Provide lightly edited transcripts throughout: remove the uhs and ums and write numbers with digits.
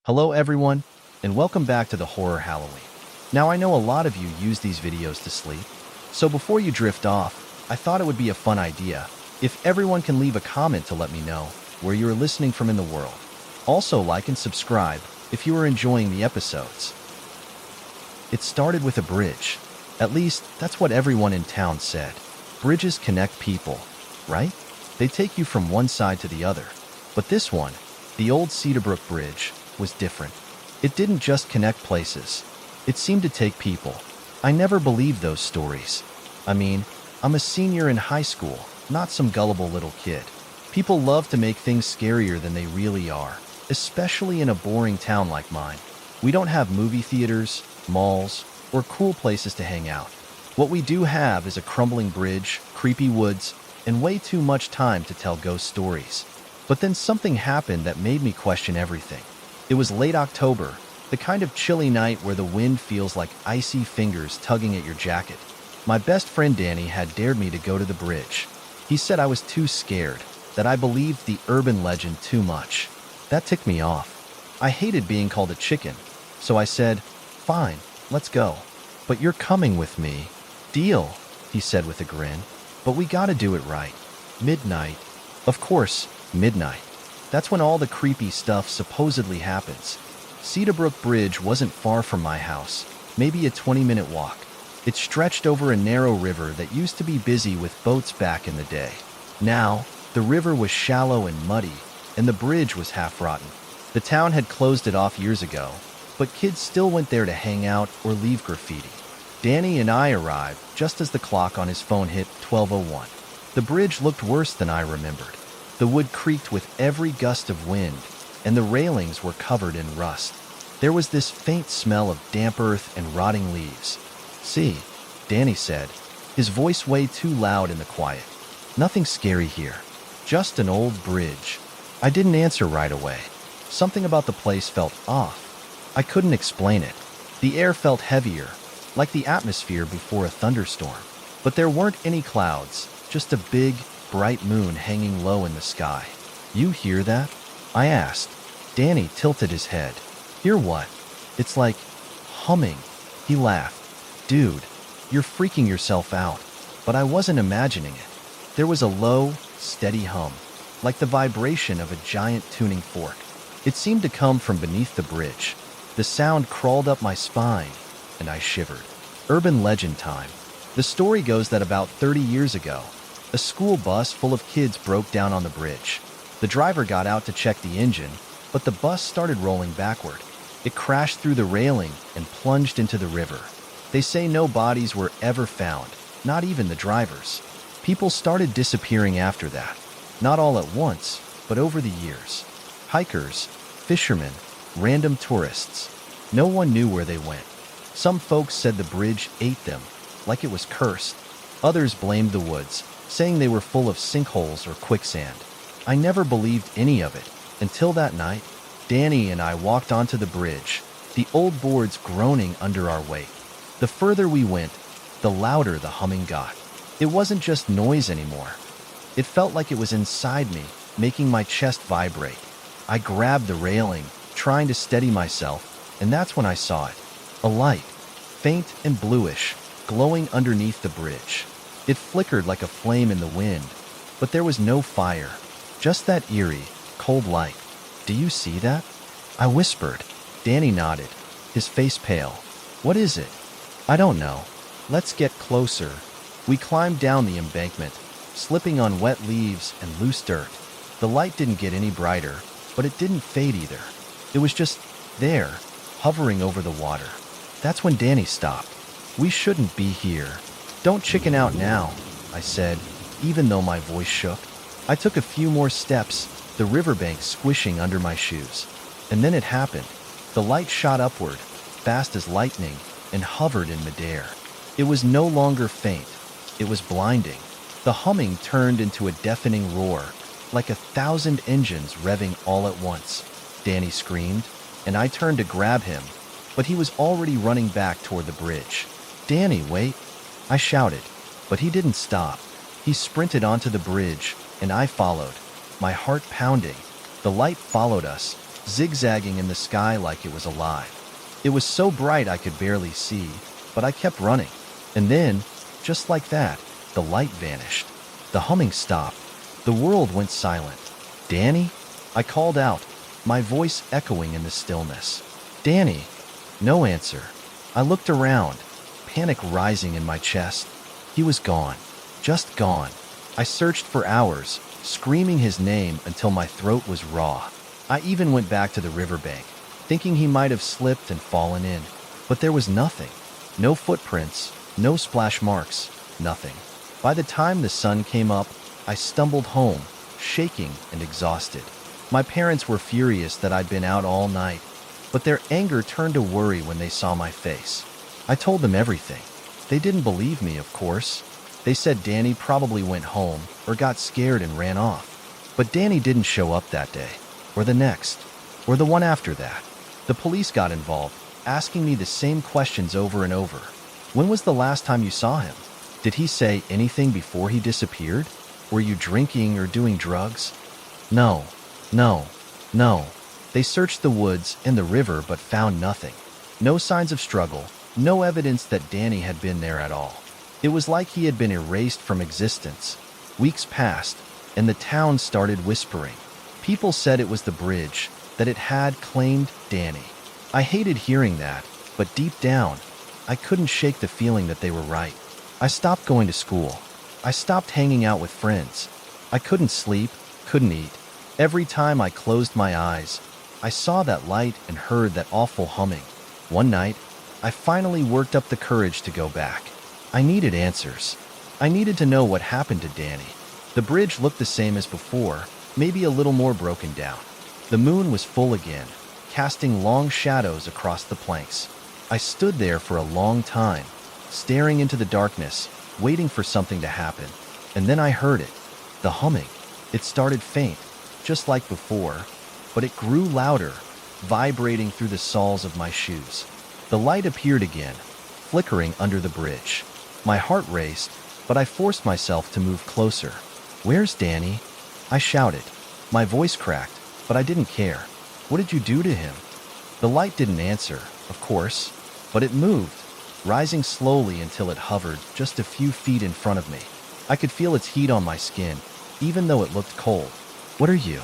Hello everyone, and welcome back to the Horror Halloween. Now I know a lot of you use these videos to sleep, so before you drift off, I thought it would be a fun idea if everyone can leave a comment to let me know where you're listening from in the world. Also like and subscribe if you are enjoying the episodes. It started with a bridge. At least, that's what everyone in town said. Bridges connect people, right? They take you from one side to the other. But this one, the old Cedarbrook Bridge, was different. It didn't just connect places. It seemed to take people. I never believed those stories. I mean, I'm a senior in high school, not some gullible little kid. People love to make things scarier than they really are, especially in a boring town like mine. We don't have movie theaters, malls, or cool places to hang out. What we do have is a crumbling bridge, creepy woods, and way too much time to tell ghost stories. But then something happened that made me question everything. It was late October, the kind of chilly night where the wind feels like icy fingers tugging at your jacket. My best friend Danny had dared me to go to the bridge. He said I was too scared, that I believed the urban legend too much. That ticked me off. I hated being called a chicken, so I said, "Fine, let's go. But you're coming with me." "Deal," he said with a grin. "But we gotta do it right." Midnight. Of course, midnight. That's when all the creepy stuff supposedly happens. Cedarbrook Bridge wasn't far from my house, maybe a 20-minute walk. It stretched over a narrow river that used to be busy with boats back in the day. Now, the river was shallow and muddy, and the bridge was half rotten. The town had closed it off years ago, but kids still went there to hang out or leave graffiti. Danny and I arrived just as the clock on his phone hit 12:01. The bridge looked worse than I remembered. The wood creaked with every gust of wind, and the railings were covered in rust. There was this faint smell of damp earth and rotting leaves. "See," Danny said, his voice way too loud in the quiet. "Nothing scary here. Just an old bridge." I didn't answer right away. Something about the place felt off. I couldn't explain it. The air felt heavier, like the atmosphere before a thunderstorm. But there weren't any clouds, just a big, bright moon hanging low in the sky. "You hear that?" I asked. Danny tilted his head. "Hear what?" "It's like humming." He laughed. "Dude, you're freaking yourself out." But I wasn't imagining it. There was a low, steady hum, like the vibration of a giant tuning fork. It seemed to come from beneath the bridge. The sound crawled up my spine, and I shivered. Urban legend time. The story goes that about 30 years ago, a school bus full of kids broke down on the bridge. The driver got out to check the engine, but the bus started rolling backward. It crashed through the railing and plunged into the river. They say no bodies were ever found, not even the drivers. People started disappearing after that. Not all at once, but over the years. Hikers, fishermen, random tourists. No one knew where they went. Some folks said the bridge ate them, like it was cursed. Others blamed the woods, saying they were full of sinkholes or quicksand. I never believed any of it, until that night, Danny and I walked onto the bridge, the old boards groaning under our weight. The further we went, the louder the humming got. It wasn't just noise anymore. It felt like it was inside me, making my chest vibrate. I grabbed the railing, trying to steady myself, and that's when I saw it. A light, faint and bluish, glowing underneath the bridge. It flickered like a flame in the wind, but there was no fire, just that eerie, cold light. "Do you see that?" I whispered. Danny nodded, his face pale. "What is it?" "I don't know. Let's get closer." We climbed down the embankment, slipping on wet leaves and loose dirt. The light didn't get any brighter, but it didn't fade either. It was just there, hovering over the water. That's when Danny stopped. "We shouldn't be here." "Don't chicken out now," I said, even though my voice shook. I took a few more steps, the riverbank squishing under my shoes. And then it happened. The light shot upward, fast as lightning, and hovered in midair. It was no longer faint. It was blinding. The humming turned into a deafening roar, like 1,000 engines revving all at once. Danny screamed, and I turned to grab him, but he was already running back toward the bridge. "Danny, wait!" I shouted, but he didn't stop. He sprinted onto the bridge, and I followed, my heart pounding. The light followed us, zigzagging in the sky like it was alive. It was so bright I could barely see, but I kept running. And then, just like that, the light vanished. The humming stopped. The world went silent. "Danny?" I called out, my voice echoing in the stillness. "Danny?" No answer. I looked around, panic rising in my chest. He was gone. Just gone. I searched for hours, screaming his name until my throat was raw. I even went back to the riverbank, thinking he might have slipped and fallen in. But there was nothing. No footprints, no splash marks, nothing. By the time the sun came up, I stumbled home, shaking and exhausted. My parents were furious that I'd been out all night, but their anger turned to worry when they saw my face. I told them everything. They didn't believe me, of course. They said Danny probably went home or got scared and ran off. But Danny didn't show up that day, or the next, or the one after that. The police got involved, asking me the same questions over and over. "When was the last time you saw him? Did he say anything before he disappeared? Were you drinking or doing drugs?" No. They searched the woods and the river but found nothing. No signs of struggle, no evidence that Danny had been there at all. It was like he had been erased from existence. Weeks passed, and the town started whispering. People said it was the bridge, that it had claimed Danny. I hated hearing that, but deep down, I couldn't shake the feeling that they were right. I stopped going to school. I stopped hanging out with friends. I couldn't sleep, couldn't eat. Every time I closed my eyes, I saw that light and heard that awful humming. One night, I finally worked up the courage to go back. I needed answers. I needed to know what happened to Danny. The bridge looked the same as before, maybe a little more broken down. The moon was full again, casting long shadows across the planks. I stood there for a long time, staring into the darkness, waiting for something to happen. And then I heard it, the humming. It started faint, just like before, but it grew louder, vibrating through the soles of my shoes. The light appeared again, flickering under the bridge. My heart raced, but I forced myself to move closer. "Where's Danny?" I shouted. My voice cracked, but I didn't care. "What did you do to him?" The light didn't answer, of course, but it moved, rising slowly until it hovered just a few feet in front of me. I could feel its heat on my skin, even though it looked cold. "What are you?"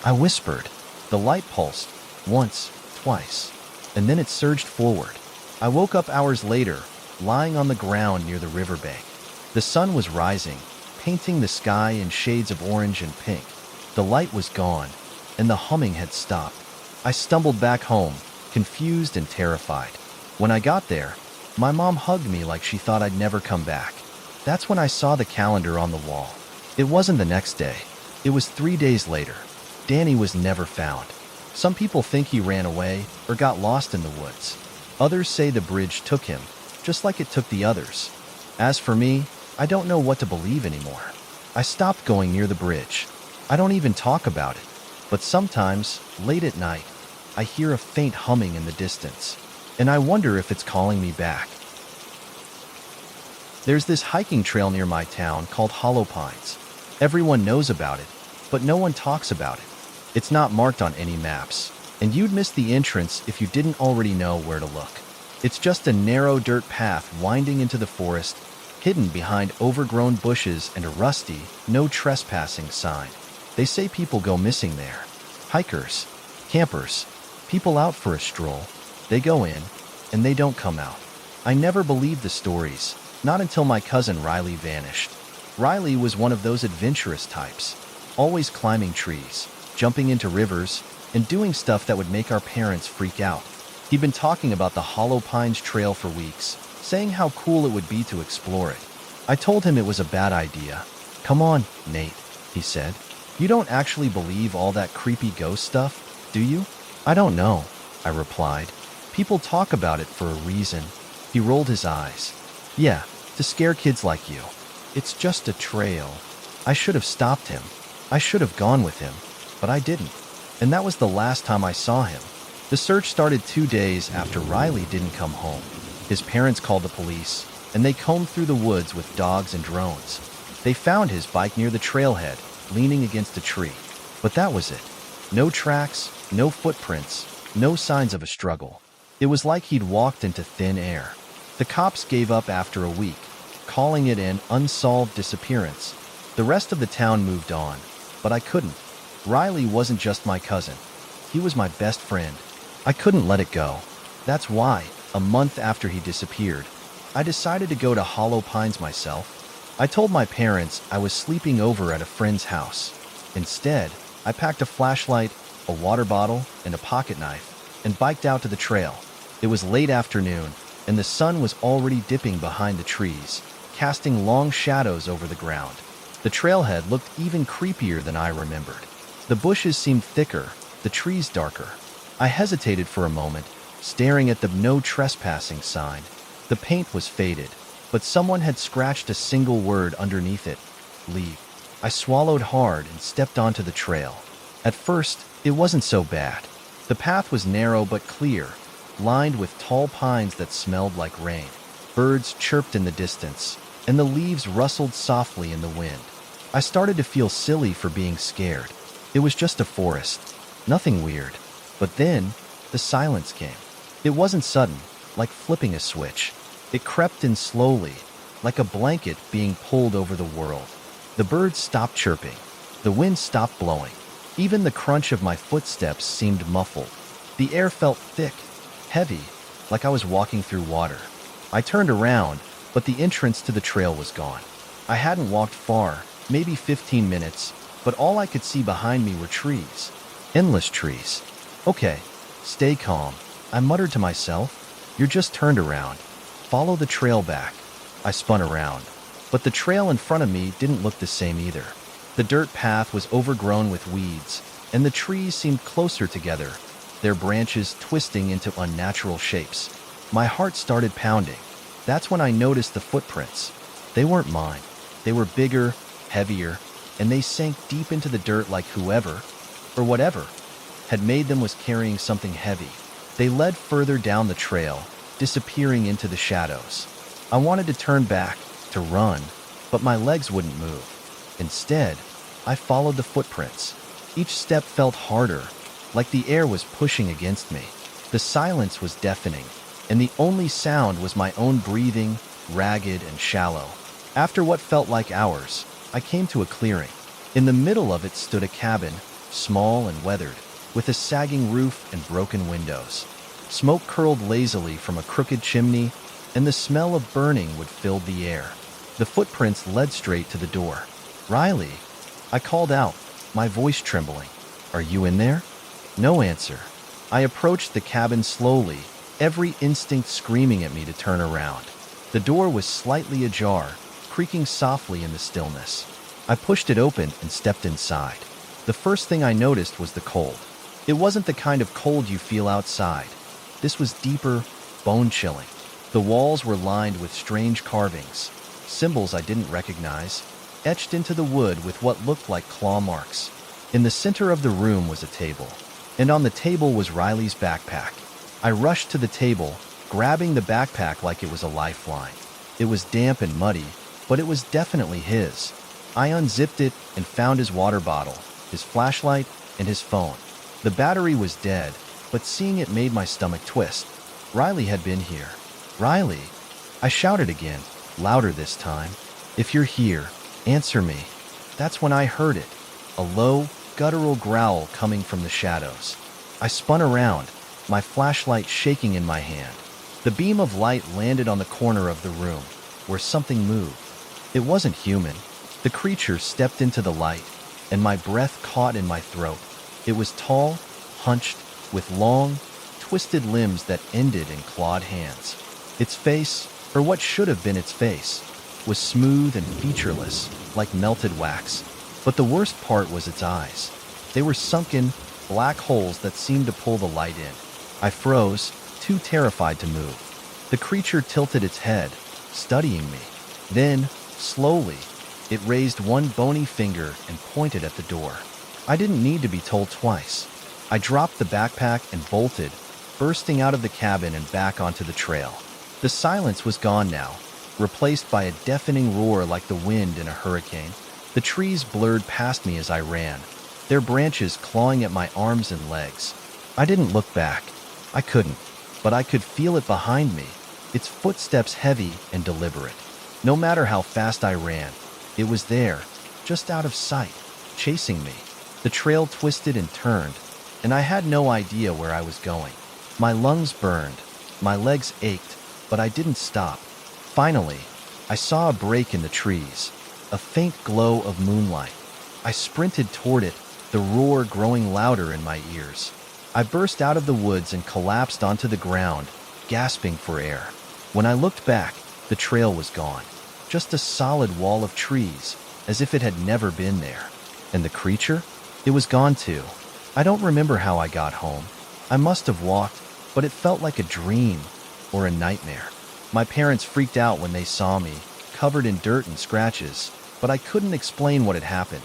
I whispered. The light pulsed, once, twice, and then it surged forward. I woke up hours later, lying on the ground near the riverbank. The sun was rising, painting the sky in shades of orange and pink. The light was gone, and the humming had stopped. I stumbled back home, confused and terrified. When I got there, my mom hugged me like she thought I'd never come back. That's when I saw the calendar on the wall. It wasn't the next day. It was 3 days later. Danny was never found. Some people think he ran away or got lost in the woods. Others say the bridge took him, just like it took the others. As for me, I don't know what to believe anymore. I stopped going near the bridge. I don't even talk about it. But sometimes, late at night, I hear a faint humming in the distance, and I wonder if it's calling me back. There's this hiking trail near my town called Hollow Pines. Everyone knows about it, but no one talks about it. It's not marked on any maps, and you'd miss the entrance if you didn't already know where to look. It's just a narrow dirt path winding into the forest, hidden behind overgrown bushes and a rusty, no trespassing sign. They say people go missing there. Hikers, campers, people out for a stroll. They go in, and they don't come out. I never believed the stories, not until my cousin Riley vanished. Riley was one of those adventurous types, always climbing trees, jumping into rivers, and doing stuff that would make our parents freak out. He'd been talking about the Hollow Pines Trail for weeks, saying how cool it would be to explore it. I told him it was a bad idea. "Come on, Nate," he said. "You don't actually believe all that creepy ghost stuff, do you?" "I don't know," I replied. "People talk about it for a reason." He rolled his eyes. "Yeah, to scare kids like you. It's just a trail." I should have stopped him. I should have gone with him, but I didn't. And that was the last time I saw him. The search started 2 days after Riley didn't come home. His parents called the police, and they combed through the woods with dogs and drones. They found his bike near the trailhead, leaning against a tree. But that was it. No tracks, No footprints, no signs of a struggle. It was like he'd walked into thin air. The cops gave up after a week, calling it an unsolved disappearance. The rest of the town moved on, but I couldn't. Riley wasn't just my cousin. He was my best friend. I couldn't let it go. That's why, a month after he disappeared, I decided to go to Hollow Pines myself. I told my parents I was sleeping over at a friend's house. Instead, I packed a flashlight, a water bottle, and a pocket knife, and biked out to the trail. It was late afternoon, and the sun was already dipping behind the trees, casting long shadows over the ground. The trailhead looked even creepier than I remembered. The bushes seemed thicker, the trees darker. I hesitated for a moment, staring at the no trespassing sign. The paint was faded, but someone had scratched a single word underneath it: leave. I swallowed hard and stepped onto the trail. At first, it wasn't so bad. The path was narrow but clear, lined with tall pines that smelled like rain. Birds chirped in the distance, and the leaves rustled softly in the wind. I started to feel silly for being scared. It was just a forest, nothing weird. But then, the silence came. It wasn't sudden, like flipping a switch. It crept in slowly, like a blanket being pulled over the world. The birds stopped chirping. The wind stopped blowing. Even the crunch of my footsteps seemed muffled. The air felt thick, heavy, like I was walking through water. I turned around, but the entrance to the trail was gone. I hadn't walked far, maybe 15 minutes, but all I could see behind me were trees. Endless trees. Okay, stay calm, I muttered to myself. You're just turned around. Follow the trail back. I spun around, but the trail in front of me didn't look the same either. The dirt path was overgrown with weeds, and the trees seemed closer together, their branches twisting into unnatural shapes. My heart started pounding. That's when I noticed the footprints. They weren't mine. They were bigger, heavier, and they sank deep into the dirt like whoever, or whatever, had made them was carrying something heavy. They led further down the trail, disappearing into the shadows. I wanted to turn back, to run, but my legs wouldn't move. Instead, I followed the footprints. Each step felt harder, like the air was pushing against me. The silence was deafening, and the only sound was my own breathing, ragged and shallow. After what felt like hours, I came to a clearing. In the middle of it stood a cabin, small and weathered, with a sagging roof and broken windows. Smoke curled lazily from a crooked chimney, and the smell of burning wood filled the air. The footprints led straight to the door. Riley, I called out, my voice trembling. Are you in there? No answer. I approached the cabin slowly, every instinct screaming at me to turn around. The door was slightly ajar, creaking softly in the stillness. I pushed it open and stepped inside. The first thing I noticed was the cold. It wasn't the kind of cold you feel outside. This was deeper, bone-chilling. The walls were lined with strange carvings, symbols I didn't recognize, etched into the wood with what looked like claw marks. In the center of the room was a table, and on the table was Riley's backpack. I rushed to the table, grabbing the backpack like it was a lifeline. It was damp and muddy, but it was definitely his. I unzipped it and found his water bottle, his flashlight, and his phone. The battery was dead, but seeing it made my stomach twist. Riley had been here. Riley! I shouted again, louder this time. If you're here, answer me. That's when I heard it, a low, guttural growl coming from the shadows. I spun around, my flashlight shaking in my hand. The beam of light landed on the corner of the room, where something moved. It wasn't human. The creature stepped into the light, and my breath caught in my throat. It was tall, hunched, with long, twisted limbs that ended in clawed hands. Its face, or what should have been its face, was smooth and featureless, like melted wax. But the worst part was its eyes. They were sunken, black holes that seemed to pull the light in. I froze, too terrified to move. The creature tilted its head, studying me. Then, slowly, it raised one bony finger and pointed at the door. I didn't need to be told twice. I dropped the backpack and bolted, bursting out of the cabin and back onto the trail. The silence was gone now, replaced by a deafening roar like the wind in a hurricane. The trees blurred past me as I ran, their branches clawing at my arms and legs. I didn't look back. I couldn't, but I could feel it behind me, its footsteps heavy and deliberate. No matter how fast I ran, it was there, just out of sight, chasing me. The trail twisted and turned, and I had no idea where I was going. My lungs burned, my legs ached, but I didn't stop. Finally, I saw a break in the trees, a faint glow of moonlight. I sprinted toward it, the roar growing louder in my ears. I burst out of the woods and collapsed onto the ground, gasping for air. When I looked back, the trail was gone. Just a solid wall of trees, as if it had never been there. And the creature? It was gone too. I don't remember how I got home. I must have walked, but it felt like a dream or a nightmare. My parents freaked out when they saw me, covered in dirt and scratches, but I couldn't explain what had happened.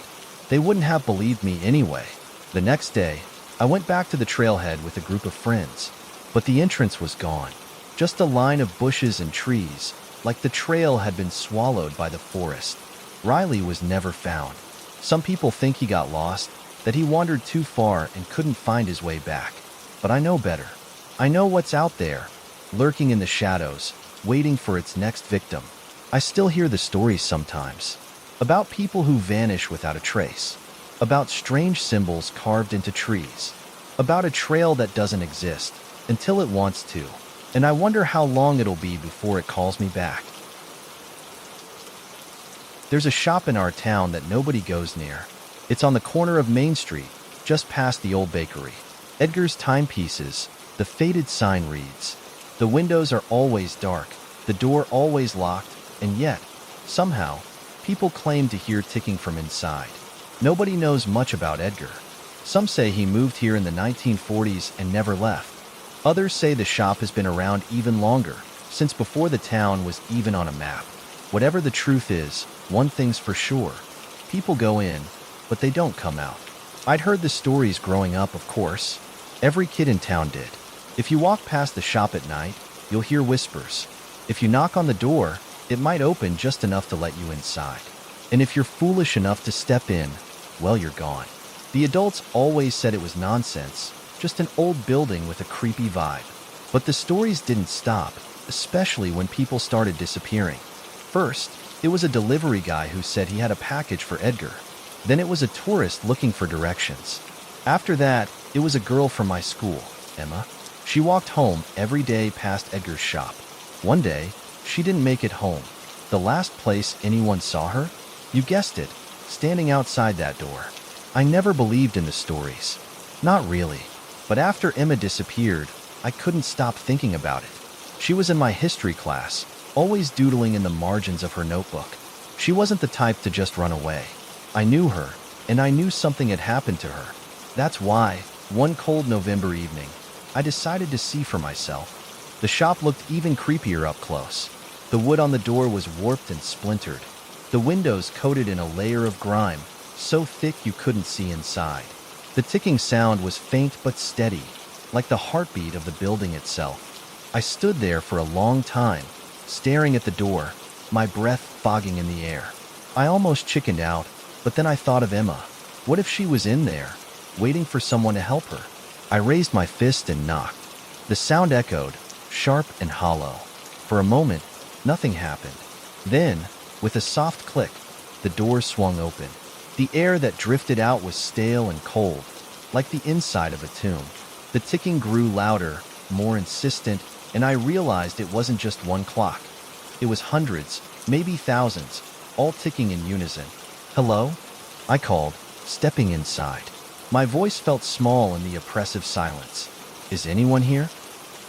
They wouldn't have believed me anyway. The next day, I went back to the trailhead with a group of friends, but the entrance was gone. Just a line of bushes and trees, like the trail had been swallowed by the forest. Riley was never found. Some people think he got lost, that he wandered too far and couldn't find his way back. But I know better. I know what's out there, lurking in the shadows, waiting for its next victim. I still hear the stories sometimes, about people who vanish without a trace, about strange symbols carved into trees, about a trail that doesn't exist until it wants to, and I wonder how long it'll be before it calls me back. There's a shop in our town that nobody goes near. It's on the corner of Main Street, just past the old bakery. Edgar's Timepieces, the faded sign reads. The windows are always dark, the door always locked, and yet, somehow, people claim to hear ticking from inside. Nobody knows much about Edgar. Some say he moved here in the 1940s and never left. Others say the shop has been around even longer, since before the town was even on a map. Whatever the truth is, one thing's for sure. People go in, but they don't come out. I'd heard the stories growing up, of course. Every kid in town did. If you walk past the shop at night, you'll hear whispers. If you knock on the door, it might open just enough to let you inside. And if you're foolish enough to step in, well, you're gone. The adults always said it was nonsense, just an old building with a creepy vibe. But the stories didn't stop, especially when people started disappearing. First, it was a delivery guy who said he had a package for Edgar. Then it was a tourist looking for directions. After that, it was a girl from my school, Emma. She walked home every day past Edgar's shop. One day, she didn't make it home. The last place anyone saw her? You guessed it, standing outside that door. I never believed in the stories. Not really. But after Emma disappeared, I couldn't stop thinking about it. She was in my history class, always doodling in the margins of her notebook. She wasn't the type to just run away. I knew her, and I knew something had happened to her. That's why, one cold November evening, I decided to see for myself. The shop looked even creepier up close. The wood on the door was warped and splintered. The windows coated in a layer of grime, so thick you couldn't see inside. The ticking sound was faint but steady, like the heartbeat of the building itself. I stood there for a long time, staring at the door, my breath fogging in the air. I almost chickened out, but then I thought of Emma. What if she was in there, waiting for someone to help her? I raised my fist and knocked. The sound echoed, sharp and hollow. For a moment, nothing happened. Then, with a soft click, the door swung open. The air that drifted out was stale and cold, like the inside of a tomb. The ticking grew louder, more insistent, and I realized it wasn't just one clock. It was hundreds, maybe thousands, all ticking in unison. "Hello?" I called, stepping inside. My voice felt small in the oppressive silence. "Is anyone here?"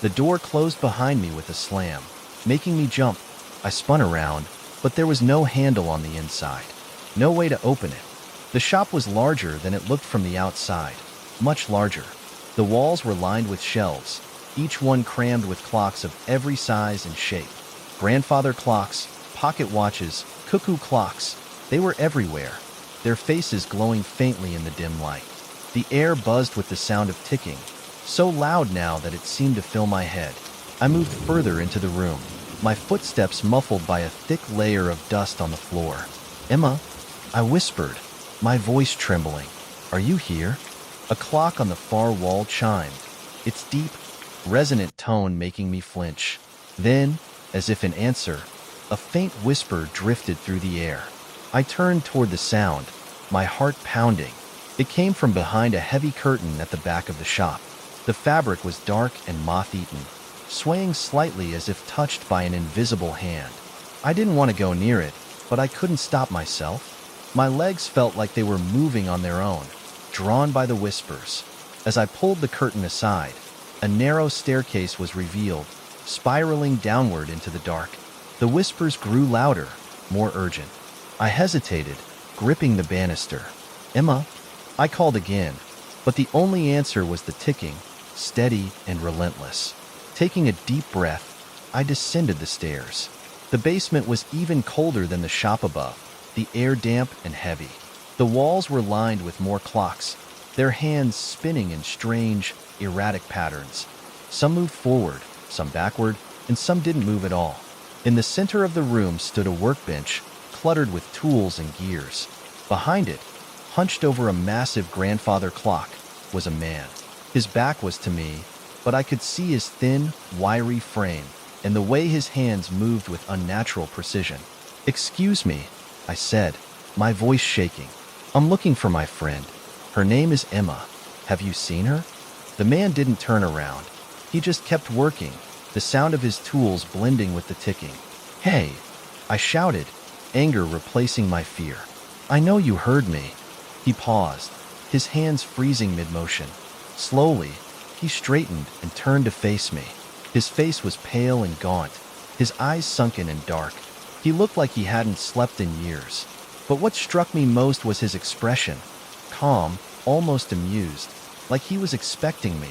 The door closed behind me with a slam, making me jump. I spun around, but there was no handle on the inside. No way to open it. The shop was larger than it looked from the outside. Much larger. The walls were lined with shelves, each one crammed with clocks of every size and shape. Grandfather clocks, pocket watches, cuckoo clocks. They were everywhere, their faces glowing faintly in the dim light. The air buzzed with the sound of ticking, so loud now that it seemed to fill my head. I moved further into the room, my footsteps muffled by a thick layer of dust on the floor. "Emma," I whispered, my voice trembling. Are you here? A clock on the far wall chimed, its deep, resonant tone making me flinch. Then, as if in answer, a faint whisper drifted through the air. I turned toward the sound, my heart pounding. It came from behind a heavy curtain at the back of the shop. The fabric was dark and moth-eaten, swaying slightly as if touched by an invisible hand. I didn't want to go near it, but I couldn't stop myself. My legs felt like they were moving on their own, drawn by the whispers. As I pulled the curtain aside, a narrow staircase was revealed, spiraling downward into the dark. The whispers grew louder, more urgent. I hesitated, gripping the banister. "Emma?" I called again, but the only answer was the ticking, steady and relentless. Taking a deep breath, I descended the stairs. The basement was even colder than the shop above, the air damp and heavy. The walls were lined with more clocks, their hands spinning in strange, erratic patterns. Some moved forward, some backward, and some didn't move at all. In the center of the room stood a workbench, cluttered with tools and gears. Behind it, hunched over a massive grandfather clock, was a man. His back was to me, but I could see his thin, wiry frame and the way his hands moved with unnatural precision. "Excuse me," I said, my voice shaking. "I'm looking for my friend. Her name is Emma. Have you seen her?" The man didn't turn around. He just kept working, the sound of his tools blending with the ticking. "Hey!" I shouted, anger replacing my fear. "I know you heard me." He paused, his hands freezing mid-motion. Slowly, he straightened and turned to face me. His face was pale and gaunt, his eyes sunken and dark. He looked like he hadn't slept in years. But what struck me most was his expression. Calm, almost amused, like he was expecting me.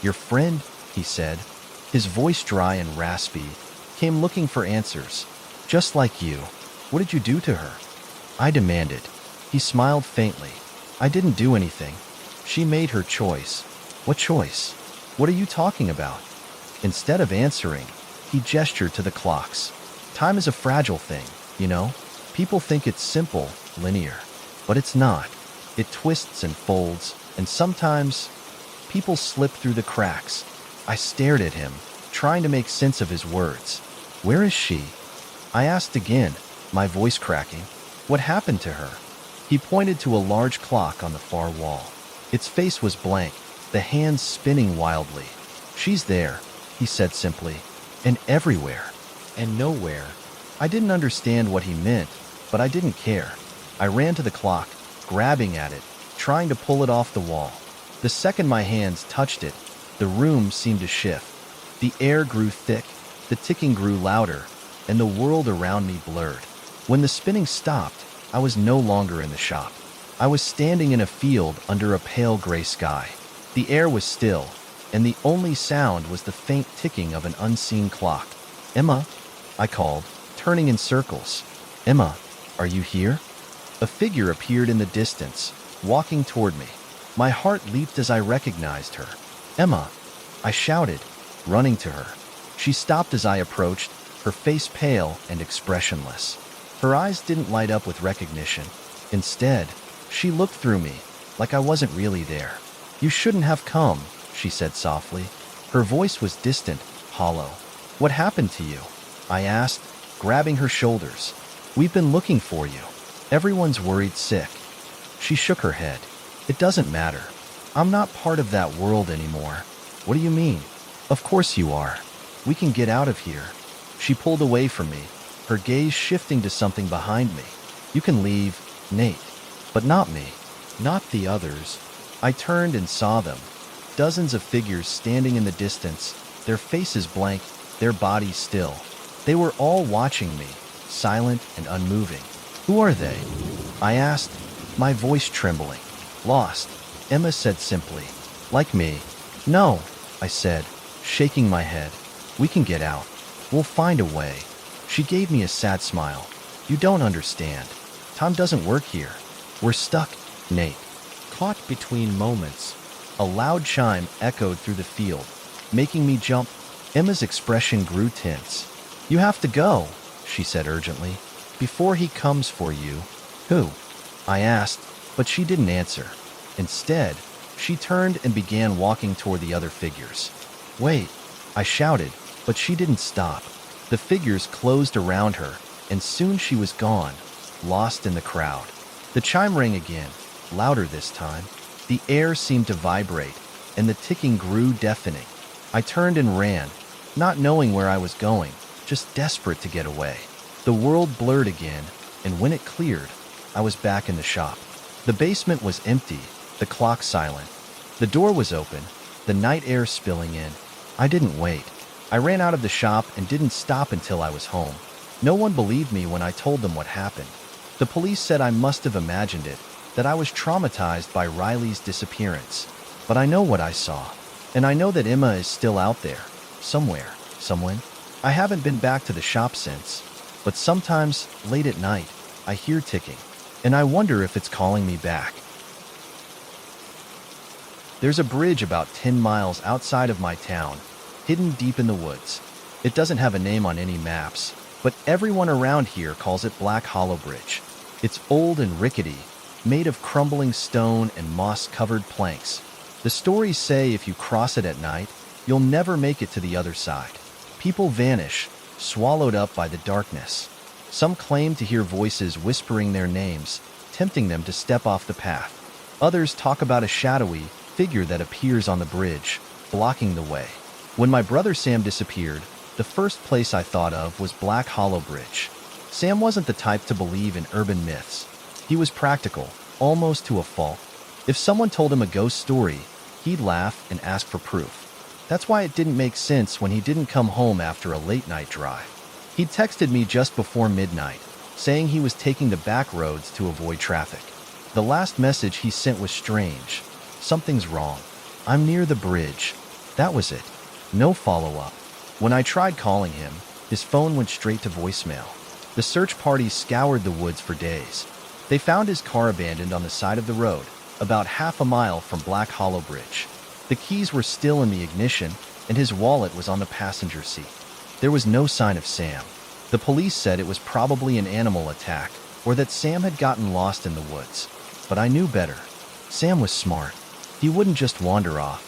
"Your friend," he said, his voice dry and raspy, "came looking for answers. Just like you. What did you do to her?" I demanded. He smiled faintly. "I didn't do anything. She made her choice." "What choice? What are you talking about?" Instead of answering, he gestured to the clocks. "Time is a fragile thing, you know? People think it's simple, linear. But it's not. It twists and folds, and sometimes people slip through the cracks." I stared at him, trying to make sense of his words. "Where is she?" I asked again, my voice cracking. "What happened to her?" He pointed to a large clock on the far wall. Its face was blank, the hands spinning wildly. "She's there," he said simply, "and everywhere, and nowhere." I didn't understand what he meant, but I didn't care. I ran to the clock, grabbing at it, trying to pull it off the wall. The second my hands touched it, the room seemed to shift. The air grew thick, the ticking grew louder, and the world around me blurred. When the spinning stopped, I was no longer in the shop. I was standing in a field under a pale gray sky. The air was still, and the only sound was the faint ticking of an unseen clock. "Emma?" I called, turning in circles. "Emma, are you here?" A figure appeared in the distance, walking toward me. My heart leaped as I recognized her. "Emma!" I shouted, running to her. She stopped as I approached, her face pale and expressionless. Her eyes didn't light up with recognition. Instead, she looked through me, like I wasn't really there. "You shouldn't have come," she said softly. Her voice was distant, hollow. "What happened to you?" I asked, grabbing her shoulders. "We've been looking for you. Everyone's worried sick." She shook her head. "It doesn't matter. I'm not part of that world anymore." "What do you mean?" "Of course you are. We can get out of here." She pulled away from me, her gaze shifting to something behind me. "You can leave, Nate, but not me, not the others." I turned and saw them. Dozens of figures standing in the distance, their faces blank, their bodies still. They were all watching me, silent and unmoving. "Who are they?" I asked, my voice trembling. "Lost," Emma said simply. "Like me." "No," I said, shaking my head. "We can get out. We'll find a way." She gave me a sad smile. "You don't understand. Time doesn't work here. We're stuck, Nate." Caught between moments, a loud chime echoed through the field, making me jump. Emma's expression grew tense. "You have to go," she said urgently, "before he comes for you." "Who?" I asked, but she didn't answer. Instead, she turned and began walking toward the other figures. "Wait," I shouted, but she didn't stop. The figures closed around her, and soon she was gone, lost in the crowd. The chime rang again, louder this time. The air seemed to vibrate, and the ticking grew deafening. I turned and ran, not knowing where I was going, just desperate to get away. The world blurred again, and when it cleared, I was back in the shop. The basement was empty, the clock silent. The door was open, the night air spilling in. I didn't wait. I ran out of the shop and didn't stop until I was home. No one believed me when I told them what happened. The police said I must have imagined it, that I was traumatized by Riley's disappearance. But I know what I saw, and I know that Emma is still out there, somewhere, someone. I haven't been back to the shop since, but sometimes, late at night, I hear ticking, and I wonder if it's calling me back. There's a bridge about 10 miles outside of my town, hidden deep in the woods. It doesn't have a name on any maps, but everyone around here calls it Black Hollow Bridge. It's old and rickety, made of crumbling stone and moss-covered planks. The stories say if you cross it at night, you'll never make it to the other side. People vanish, swallowed up by the darkness. Some claim to hear voices whispering their names, tempting them to step off the path. Others talk about a shadowy figure that appears on the bridge, blocking the way. When my brother Sam disappeared, the first place I thought of was Black Hollow Bridge. Sam wasn't the type to believe in urban myths. He was practical, almost to a fault. If someone told him a ghost story, he'd laugh and ask for proof. That's why it didn't make sense when he didn't come home after a late-night drive. He'd texted me just before midnight, saying he was taking the back roads to avoid traffic. The last message he sent was strange. "Something's wrong. I'm near the bridge." That was it. No follow-up. When I tried calling him, his phone went straight to voicemail. The search party scoured the woods for days. They found his car abandoned on the side of the road, about half a mile from Black Hollow Bridge. The keys were still in the ignition, and his wallet was on the passenger seat. There was no sign of Sam. The police said it was probably an animal attack, or that Sam had gotten lost in the woods. But I knew better. Sam was smart. He wouldn't just wander off.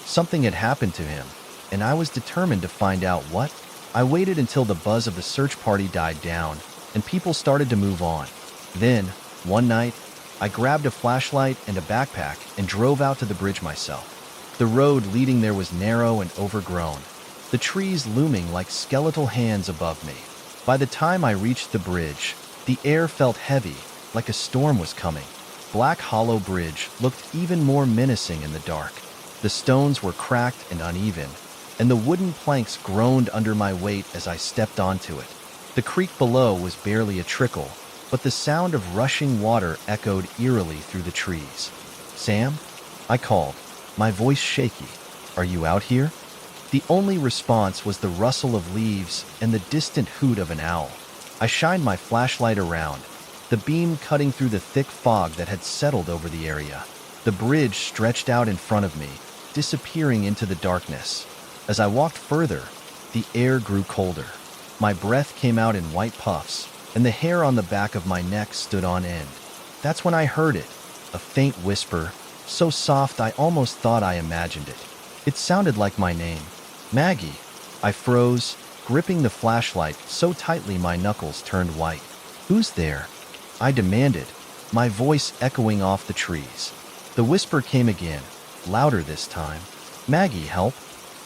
Something had happened to him, and I was determined to find out what. I waited until the buzz of the search party died down, and people started to move on. Then, one night, I grabbed a flashlight and a backpack and drove out to the bridge myself. The road leading there was narrow and overgrown, the trees looming like skeletal hands above me. By the time I reached the bridge, the air felt heavy, like a storm was coming. Black Hollow Bridge looked even more menacing in the dark. The stones were cracked and uneven, and the wooden planks groaned under my weight as I stepped onto it. The creek below was barely a trickle, but the sound of rushing water echoed eerily through the trees. "Sam?" I called, my voice shaky. "Are you out here?" The only response was the rustle of leaves and the distant hoot of an owl. I shined my flashlight around, the beam cutting through the thick fog that had settled over the area. The bridge stretched out in front of me, disappearing into the darkness. As I walked further, the air grew colder. My breath came out in white puffs, and the hair on the back of my neck stood on end. That's when I heard it, a faint whisper, so soft I almost thought I imagined it. It sounded like my name, Maggie. I froze, gripping the flashlight so tightly my knuckles turned white. "Who's there?" I demanded, my voice echoing off the trees. The whisper came again, louder this time. "Maggie, help."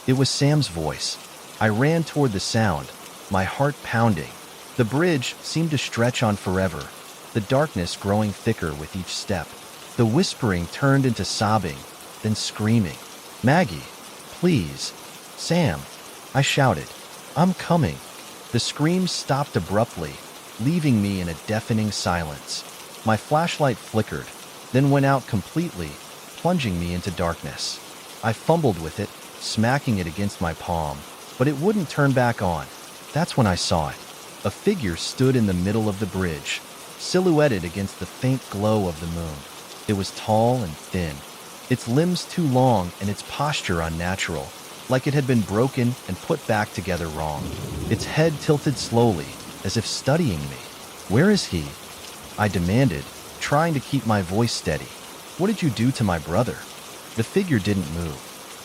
It was Sam's voice. I ran toward the sound, my heart pounding. The bridge seemed to stretch on forever, the darkness growing thicker with each step. The whispering turned into sobbing, then screaming. "Maggie, please." "Sam," I shouted. "I'm coming." The screams stopped abruptly, leaving me in a deafening silence. My flashlight flickered, then went out completely, plunging me into darkness. I fumbled with it, smacking it against my palm, but it wouldn't turn back on. That's when I saw it. A figure stood in the middle of the bridge, silhouetted against the faint glow of the moon. It was tall and thin, its limbs too long and its posture unnatural, like it had been broken and put back together wrong. Its head tilted slowly, as if studying me. "Where is he?" I demanded, trying to keep my voice steady. What did you do to my brother? The figure didn't move.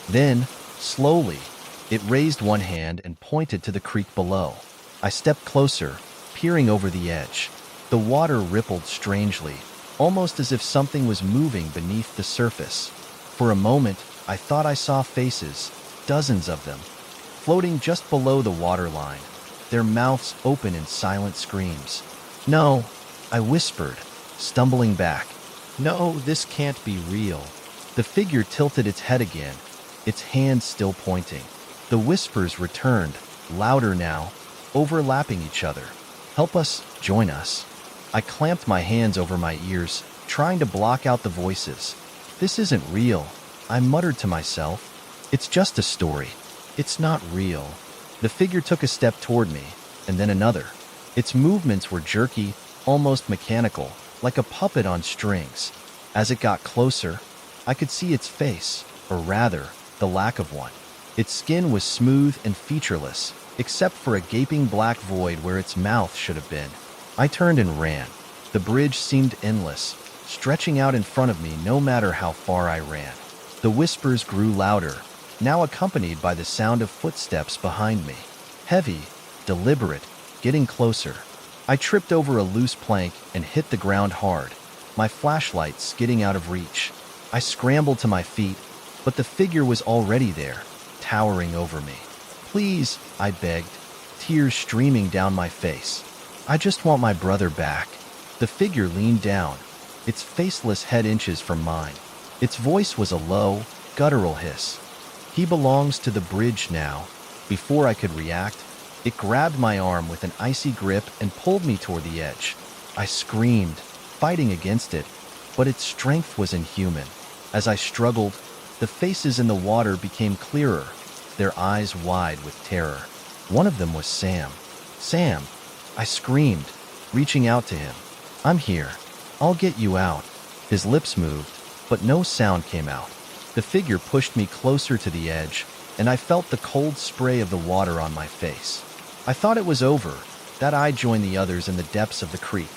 Then, slowly, it raised one hand and pointed to the creek below. I stepped closer, peering over the edge. The water rippled strangely, almost as if something was moving beneath the surface. For a moment, I thought I saw faces, dozens of them, floating just below the waterline, their mouths open in silent screams. "No," I whispered, stumbling back. "No, this can't be real." The figure tilted its head again, its hands still pointing. The whispers returned, louder now, overlapping each other. "Help us, join us." I clamped my hands over my ears, trying to block out the voices. "This isn't real," I muttered to myself. "It's just a story. It's not real." The figure took a step toward me, and then another. Its movements were jerky, almost mechanical, like a puppet on strings. As it got closer, I could see its face, or rather, the lack of one. Its skin was smooth and featureless, except for a gaping black void where its mouth should have been. I turned and ran. The bridge seemed endless, stretching out in front of me no matter how far I ran. The whispers grew louder, now accompanied by the sound of footsteps behind me. Heavy, deliberate, getting closer. I tripped over a loose plank and hit the ground hard, my flashlight skidding out of reach. I scrambled to my feet, but the figure was already there, towering over me. "Please," I begged, tears streaming down my face. "I just want my brother back." The figure leaned down, its faceless head inches from mine. Its voice was a low, guttural hiss. "He belongs to the bridge now." Before I could react, it grabbed my arm with an icy grip and pulled me toward the edge. I screamed, fighting against it, but its strength was inhuman. As I struggled, the faces in the water became clearer, their eyes wide with terror. One of them was Sam. "Sam!" I screamed, reaching out to him. "I'm here. I'll get you out." His lips moved, but no sound came out. The figure pushed me closer to the edge, and I felt the cold spray of the water on my face. I thought it was over, that I'd join the others in the depths of the creek.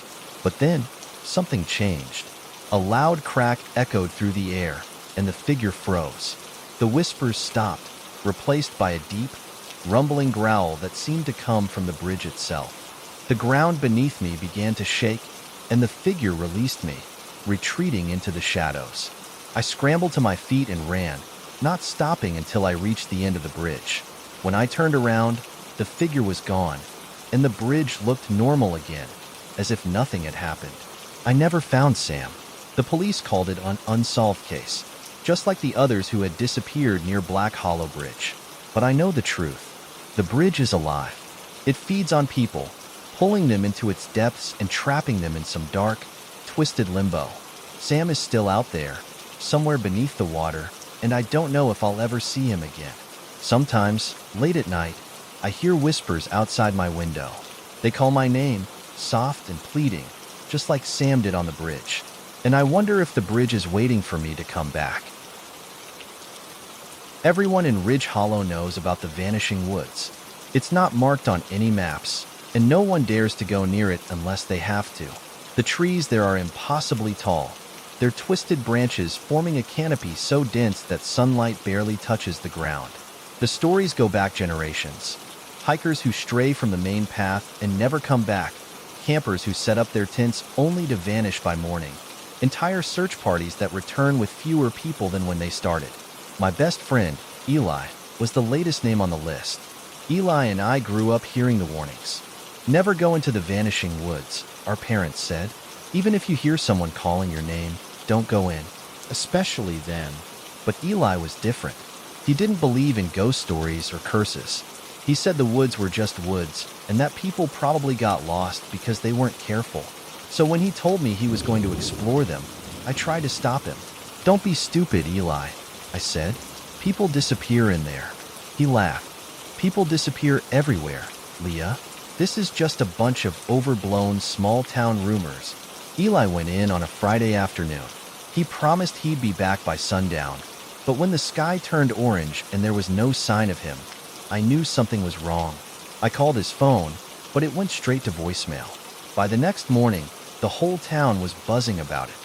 But then, something changed. A loud crack echoed through the air, and the figure froze. The whispers stopped, replaced by a deep, rumbling growl that seemed to come from the bridge itself. The ground beneath me began to shake, and the figure released me, retreating into the shadows. I scrambled to my feet and ran, not stopping until I reached the end of the bridge. When I turned around, the figure was gone, and the bridge looked normal again, as if nothing had happened. I never found Sam. The police called it an unsolved case, just like the others who had disappeared near Black Hollow Bridge. But I know the truth. The bridge is alive. It feeds on people, pulling them into its depths and trapping them in some dark, twisted limbo. Sam is still out there, somewhere beneath the water, and I don't know if I'll ever see him again. Sometimes, late at night, I hear whispers outside my window. They call my name, soft and pleading, just like Sam did on the bridge. And I wonder if the bridge is waiting for me to come back. Everyone in Ridge Hollow knows about the Vanishing Woods. It's not marked on any maps, and no one dares to go near it unless they have to. The trees there are impossibly tall, their twisted branches forming a canopy so dense that sunlight barely touches the ground. The stories go back generations. Hikers who stray from the main path and never come back, campers who set up their tents only to vanish by morning, entire search parties that return with fewer people than when they started. My best friend, Eli, was the latest name on the list. Eli and I grew up hearing the warnings. "Never go into the Vanishing Woods," our parents said. "Even if you hear someone calling your name, don't go in, especially then." But Eli was different. He didn't believe in ghost stories or curses. He said the woods were just woods, and that people probably got lost because they weren't careful. So when he told me he was going to explore them, I tried to stop him. "Don't be stupid, Eli," I said. "People disappear in there." He laughed. "People disappear everywhere, Leah. This is just a bunch of overblown small-town rumors." Eli went in on a Friday afternoon. He promised he'd be back by sundown, but when the sky turned orange and there was no sign of him, I knew something was wrong. I called his phone, but it went straight to voicemail. By the next morning, the whole town was buzzing about it.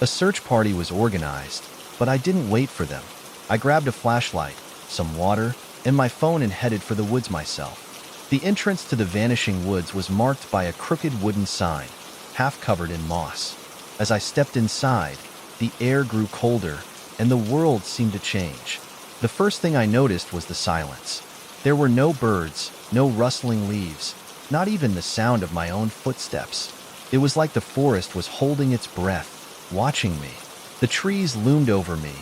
A search party was organized, but I didn't wait for them. I grabbed a flashlight, some water, and my phone and headed for the woods myself. The entrance to the vanishing woods was marked by a crooked wooden sign, half covered in moss. As I stepped inside, the air grew colder, and the world seemed to change. The first thing I noticed was the silence. There were no birds, no rustling leaves, not even the sound of my own footsteps. It was like the forest was holding its breath, watching me. The trees loomed over me,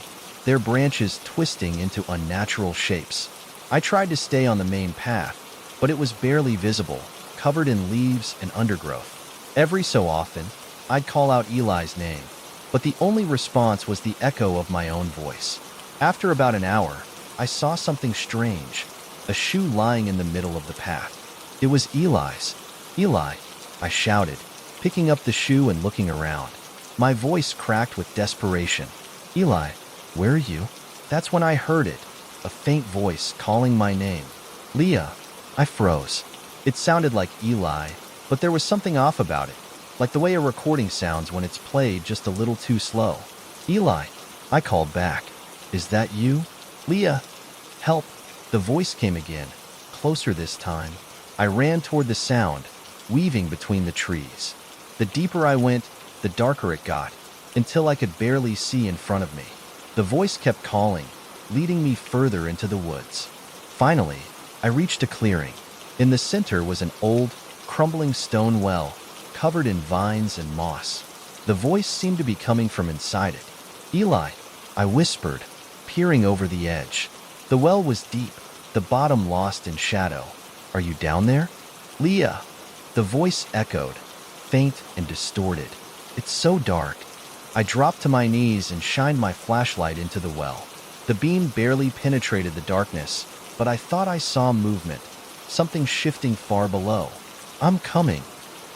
their branches twisting into unnatural shapes. I tried to stay on the main path, but it was barely visible, covered in leaves and undergrowth. Every so often, I'd call out Eli's name, but the only response was the echo of my own voice. After about an hour, I saw something strange, a shoe lying in the middle of the path. It was Eli's. "Eli," I shouted, picking up the shoe and looking around. My voice cracked with desperation. "Eli, where are you?" That's when I heard it, a faint voice calling my name. "Leah." I froze. It sounded like Eli, but there was something off about it, like the way a recording sounds when it's played just a little too slow. "Eli," I called back. "Is that you?" "Leah, help." The voice came again, closer this time. I ran toward the sound, weaving between the trees. The deeper I went, the darker it got, until I could barely see in front of me. The voice kept calling, leading me further into the woods. Finally, I reached a clearing. In the center was an old, crumbling stone well, covered in vines and moss. The voice seemed to be coming from inside it. "Eli," I whispered, peering over the edge. The well was deep, the bottom lost in shadow. "Are you down there?" "Leah," the voice echoed, faint and distorted. "It's so dark." I dropped to my knees and shined my flashlight into the well. The beam barely penetrated the darkness, but I thought I saw movement, something shifting far below. "I'm coming,"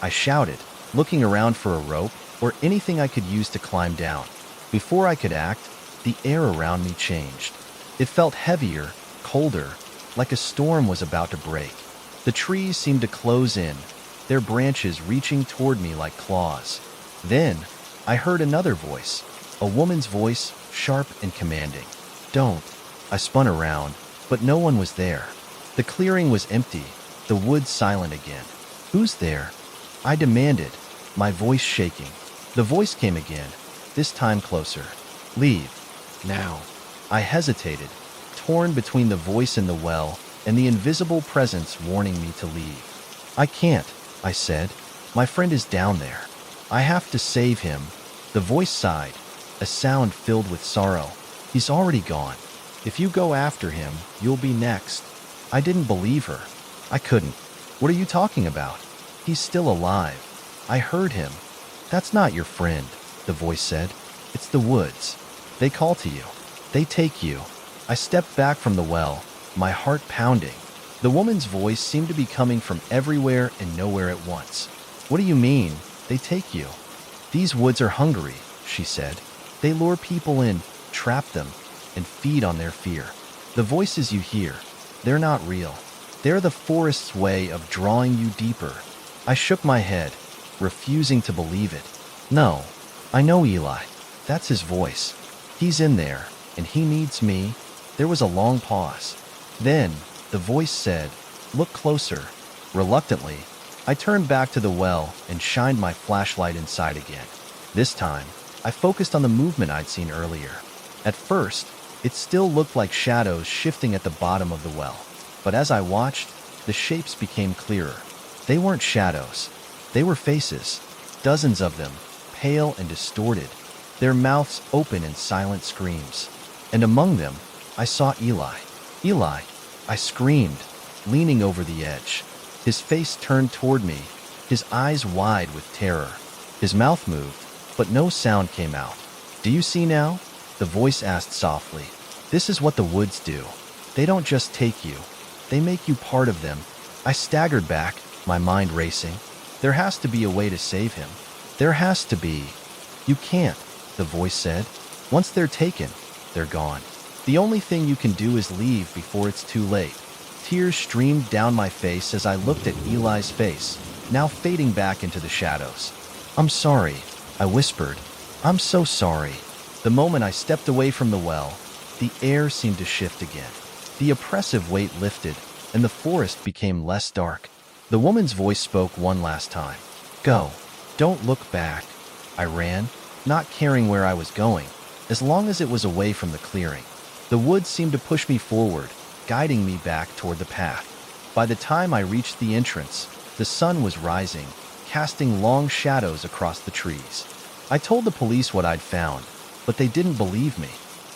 I shouted, looking around for a rope or anything I could use to climb down. Before I could act, the air around me changed. It felt heavier, colder, like a storm was about to break. The trees seemed to close in, their branches reaching toward me like claws. Then, I heard another voice, a woman's voice, sharp and commanding. "Don't." I spun around, but no one was there. The clearing was empty, the woods silent again. "Who's there?" I demanded, my voice shaking. The voice came again, this time closer. "Leave. Now." I hesitated, torn between the voice in the well and the invisible presence warning me to leave. "I can't," I said. "My friend is down there. I have to save him." The voice sighed, a sound filled with sorrow. "He's already gone. If you go after him, you'll be next." I didn't believe her. I couldn't. "What are you talking about? He's still alive. I heard him." "That's not your friend," the voice said. "It's the woods. They call to you. They take you." I stepped back from the well, my heart pounding. The woman's voice seemed to be coming from everywhere and nowhere at once. "What do you mean, they take you?" "These woods are hungry," she said. "They lure people in, trap them, and feed on their fear. The voices you hear, they're not real. They're the forest's way of drawing you deeper." I shook my head, refusing to believe it. "No, I know Eli. That's his voice. He's in there, and he needs me." There was a long pause. Then, the voice said, "Look closer." Reluctantly, I turned back to the well and shined my flashlight inside again. This time, I focused on the movement I'd seen earlier. At first, it still looked like shadows shifting at the bottom of the well. But as I watched, the shapes became clearer. They weren't shadows. They were faces, dozens of them, pale and distorted, their mouths open in silent screams. And among them, I saw Eli. "Eli!" I screamed, leaning over the edge. His face turned toward me, his eyes wide with terror. His mouth moved, but no sound came out. "Do you see now?" the voice asked softly. "This is what the woods do. They don't just take you. They make you part of them." I staggered back, my mind racing. There has to be a way to save him. There has to be. "You can't," the voice said. "Once they're taken, they're gone. The only thing you can do is leave before it's too late." Tears streamed down my face as I looked at Eli's face, now fading back into the shadows. "I'm sorry," I whispered, I'm so sorry. The moment I stepped away from the well, the air seemed to shift again. The oppressive weight lifted, and the forest became less dark. The woman's voice spoke one last time. Go. Don't look back. I ran, not caring where I was going, as long as it was away from the clearing. The woods seemed to push me forward, guiding me back toward the path. By the time I reached the entrance, the sun was rising, casting long shadows across the trees. I told the police what I'd found, but they didn't believe me.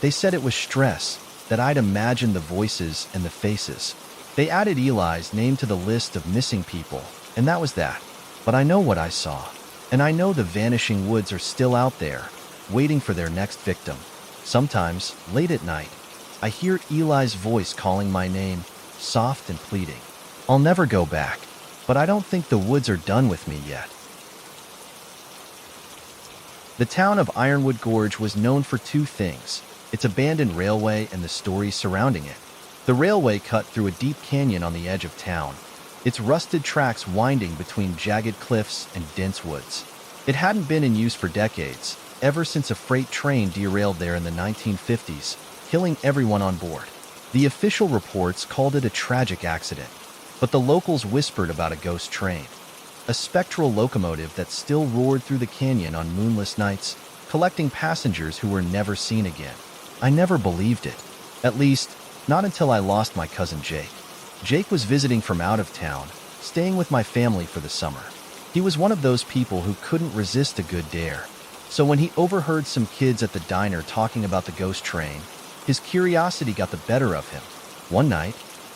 They said it was stress, that I'd imagined the voices and the faces. They added Eli's name to the list of missing people, and that was that. But I know what I saw, and I know the vanishing woods are still out there, waiting for their next victim. Sometimes, late at night, I hear Eli's voice calling my name, soft and pleading. I'll never go back, but I don't think the woods are done with me yet. The town of Ironwood Gorge was known for two things: its abandoned railway and the stories surrounding it. The railway cut through a deep canyon on the edge of town, its rusted tracks winding between jagged cliffs and dense woods. It hadn't been in use for decades, ever since a freight train derailed there in the 1950s, killing everyone on board. The official reports called it a tragic accident, but the locals whispered about a ghost train, a spectral locomotive that still roared through the canyon on moonless nights, collecting passengers who were never seen again. I never believed it. At least, not until I lost my cousin Jake. Jake was visiting from out of town, staying with my family for the summer. He was one of those people who couldn't resist a good dare. So when he overheard some kids at the diner talking about the ghost train, his curiosity got the better of him. One night,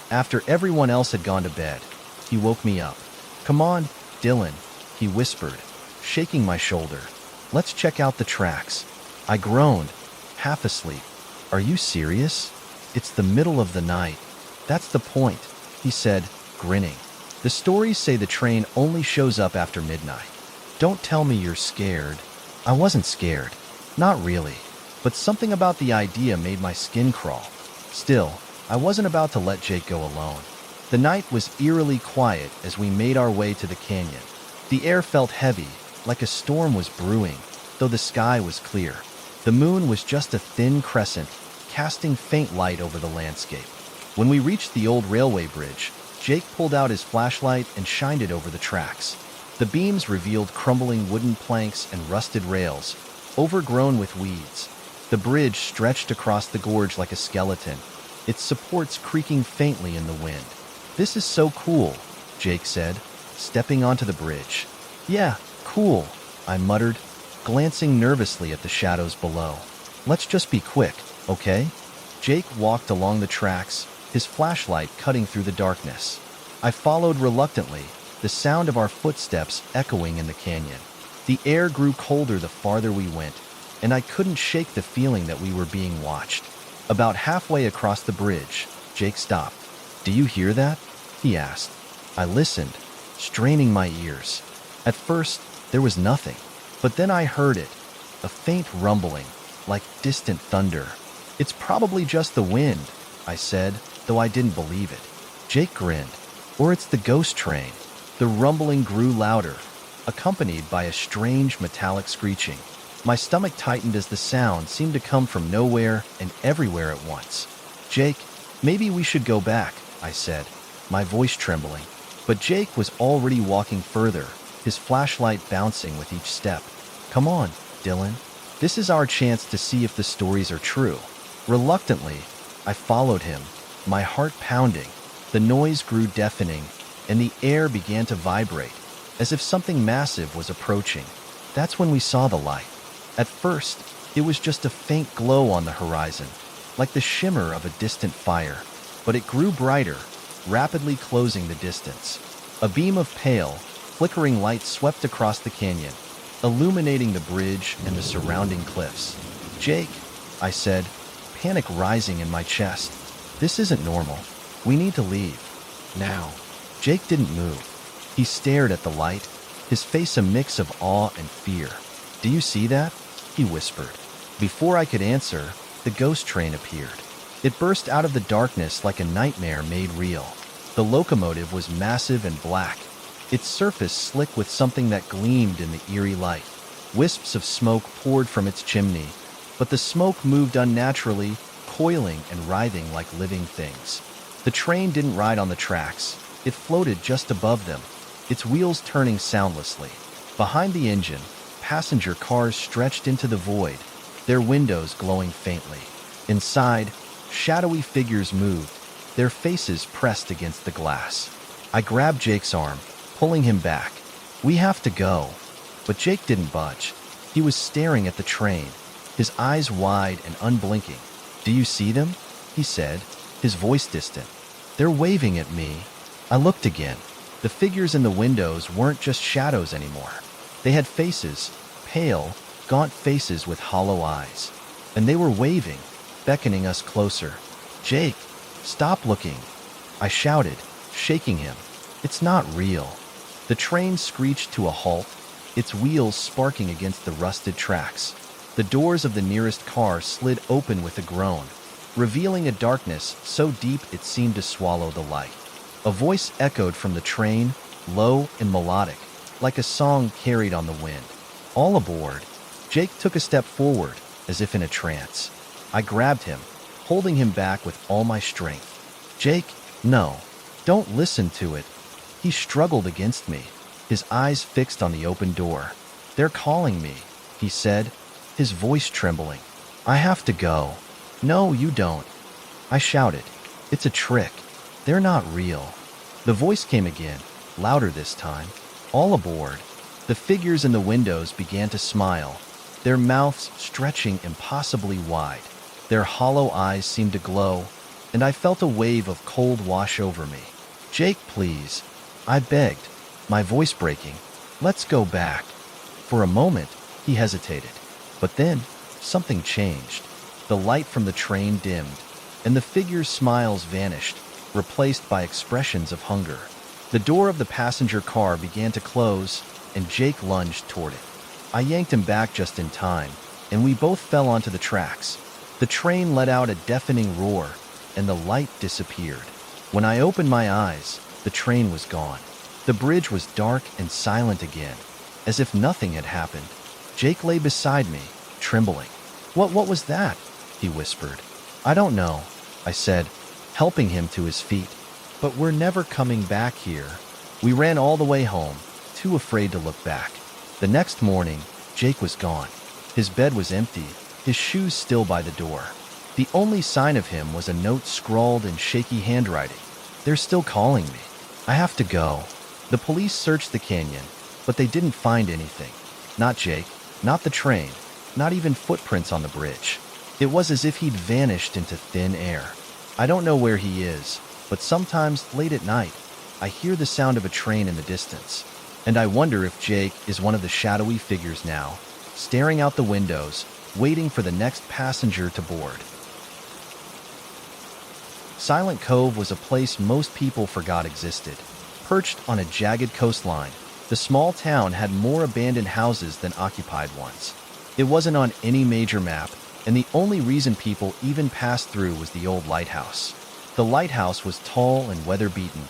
after everyone else had gone to bed, he woke me up. Come on, Dylan, he whispered, shaking my shoulder. Let's check out the tracks. I groaned, half asleep. Are you serious? It's the middle of the night. That's the point, he said, grinning. The stories say the train only shows up after midnight. Don't tell me you're scared. I wasn't scared. Not really. But something about the idea made my skin crawl. Still, I wasn't about to let Jake go alone. The night was eerily quiet as we made our way to the canyon. The air felt heavy, like a storm was brewing, though the sky was clear. The moon was just a thin crescent, casting faint light over the landscape. When we reached the old railway bridge, Jake pulled out his flashlight and shined it over the tracks. The beams revealed crumbling wooden planks and rusted rails, overgrown with weeds. The bridge stretched across the gorge like a skeleton, its supports creaking faintly in the wind. This is so cool, Jake said, stepping onto the bridge. Yeah, cool, I muttered, glancing nervously at the shadows below. Let's just be quick, okay? Jake walked along the tracks, his flashlight cutting through the darkness. I followed reluctantly, the sound of our footsteps echoing in the canyon. The air grew colder the farther we went, and I couldn't shake the feeling that we were being watched. About halfway across the bridge, Jake stopped. Do you hear that? He asked. I listened, straining my ears. At first, there was nothing, but then I heard it, a faint rumbling, like distant thunder. It's probably just the wind, I said, though I didn't believe it. Jake grinned. Or it's the ghost train. The rumbling grew louder, accompanied by a strange metallic screeching. My stomach tightened as the sound seemed to come from nowhere and everywhere at once. Jake, maybe we should go back, I said, my voice trembling. But Jake was already walking further, his flashlight bouncing with each step. Come on, Dylan. This is our chance to see if the stories are true. Reluctantly, I followed him, my heart pounding. The noise grew deafening, and the air began to vibrate, as if something massive was approaching. That's when we saw the light. At first, it was just a faint glow on the horizon, like the shimmer of a distant fire. But it grew brighter, rapidly closing the distance. A beam of pale, flickering light swept across the canyon, illuminating the bridge and the surrounding cliffs. Jake, I said, panic rising in my chest. This isn't normal. We need to leave. Now. Jake didn't move. He stared at the light, his face a mix of awe and fear. Do you see that? He whispered. Before I could answer, the ghost train appeared. It burst out of the darkness like a nightmare made real. The locomotive was massive and black, its surface slick with something that gleamed in the eerie light. Wisps of smoke poured from its chimney, but the smoke moved unnaturally, coiling and writhing like living things. The train didn't ride on the tracks. It floated just above them, its wheels turning soundlessly. Behind the engine, passenger cars stretched into the void, their windows glowing faintly. Inside, shadowy figures moved, their faces pressed against the glass. I grabbed Jake's arm, pulling him back. "We have to go." But Jake didn't budge. He was staring at the train, his eyes wide and unblinking. "Do you see them?" he said, his voice distant. "They're waving at me." I looked again. The figures in the windows weren't just shadows anymore. They had faces, pale, gaunt faces with hollow eyes. And they were waving, beckoning us closer. "Jake, stop looking," I shouted, shaking him. "It's not real." The train screeched to a halt, its wheels sparking against the rusted tracks. The doors of the nearest car slid open with a groan, revealing a darkness so deep it seemed to swallow the light. A voice echoed from the train, low and melodic, like a song carried on the wind. "All aboard." Jake took a step forward, as if in a trance. I grabbed him, holding him back with all my strength. "Jake, no, don't listen to it." He struggled against me, his eyes fixed on the open door. "They're calling me," he said, his voice trembling. "I have to go." "No, you don't," I shouted. "It's a trick. They're not real." The voice came again, louder this time. "All aboard." The figures in the windows began to smile, their mouths stretching impossibly wide. Their hollow eyes seemed to glow, and I felt a wave of cold wash over me. "Jake, please," I begged, my voice breaking. "Let's go back." For a moment, he hesitated. But then, something changed. The light from the train dimmed, and the figures' smiles vanished, replaced by expressions of hunger. The door of the passenger car began to close, and Jake lunged toward it. I yanked him back just in time, and we both fell onto the tracks. The train let out a deafening roar, and the light disappeared. When I opened my eyes, the train was gone. The bridge was dark and silent again, as if nothing had happened. Jake lay beside me, trembling. What was that?" he whispered. "I don't know," I said, helping him to his feet. "But we're never coming back here." We ran all the way home, too afraid to look back. The next morning, Jake was gone. His bed was empty, his shoes still by the door. The only sign of him was a note scrawled in shaky handwriting. "They're still calling me. I have to go." The police searched the canyon, but they didn't find anything. Not Jake, not the train, not even footprints on the bridge. It was as if he'd vanished into thin air. I don't know where he is, but sometimes late at night, I hear the sound of a train in the distance. And I wonder if Jake is one of the shadowy figures now, staring out the windows, waiting for the next passenger to board. Silent Cove was a place most people forgot existed. Perched on a jagged coastline, the small town had more abandoned houses than occupied ones. It wasn't on any major map, and the only reason people even passed through was the old lighthouse. The lighthouse was tall and weather-beaten,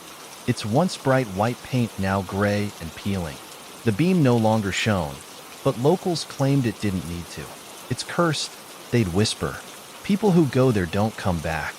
its once bright white paint now gray and peeling. The beam no longer shone, but locals claimed it didn't need to. "It's cursed," they'd whisper. "People who go there don't come back."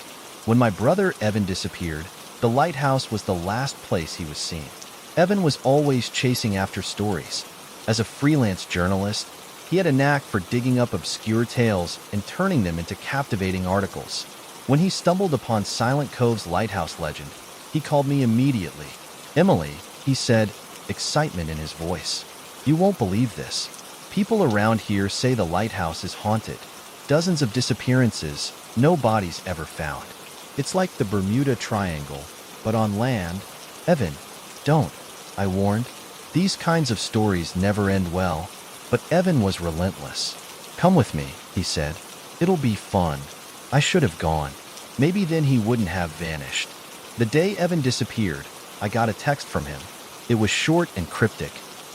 When my brother Evan disappeared, the lighthouse was the last place he was seen. Evan was always chasing after stories. As a freelance journalist, he had a knack for digging up obscure tales and turning them into captivating articles. When he stumbled upon Silent Cove's lighthouse legend, he called me immediately. "Emily," he said, excitement in his voice. "You won't believe this. People around here say the lighthouse is haunted. Dozens of disappearances, no bodies ever found. It's like the Bermuda Triangle, but on land." "Evan, don't," I warned. "These kinds of stories never end well." But Evan was relentless. "Come with me," he said. "It'll be fun." I should have gone. Maybe then he wouldn't have vanished. The day Evan disappeared, I got a text from him. It was short and cryptic.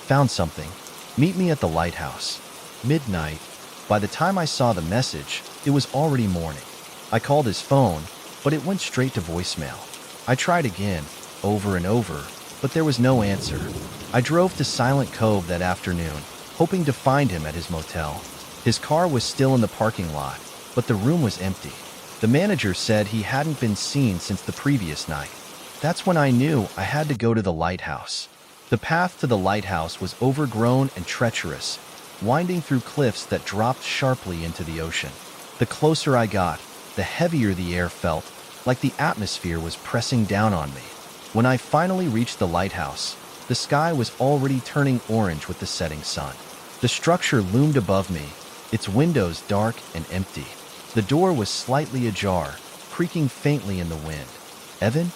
"Found something. Meet me at the lighthouse. Midnight." By the time I saw the message, it was already morning. I called his phone, but it went straight to voicemail. I tried again, over and over, but there was no answer. I drove to Silent Cove that afternoon, hoping to find him at his motel. His car was still in the parking lot, but the room was empty. The manager said he hadn't been seen since the previous night. That's when I knew I had to go to the lighthouse. The path to the lighthouse was overgrown and treacherous, winding through cliffs that dropped sharply into the ocean. The closer I got, the heavier the air felt, like the atmosphere was pressing down on me. When I finally reached the lighthouse, the sky was already turning orange with the setting sun. The structure loomed above me, its windows dark and empty. The door was slightly ajar, creaking faintly in the wind. "Evan?"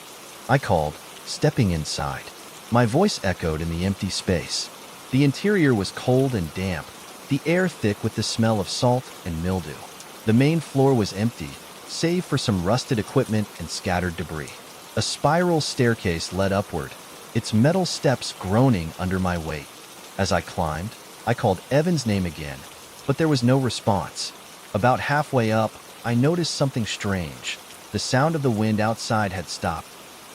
I called, stepping inside. My voice echoed in the empty space. The interior was cold and damp, the air thick with the smell of salt and mildew. The main floor was empty, save for some rusted equipment and scattered debris. A spiral staircase led upward, its metal steps groaning under my weight. As I climbed, I called Evan's name again, but there was no response. About halfway up, I noticed something strange. The sound of the wind outside had stopped.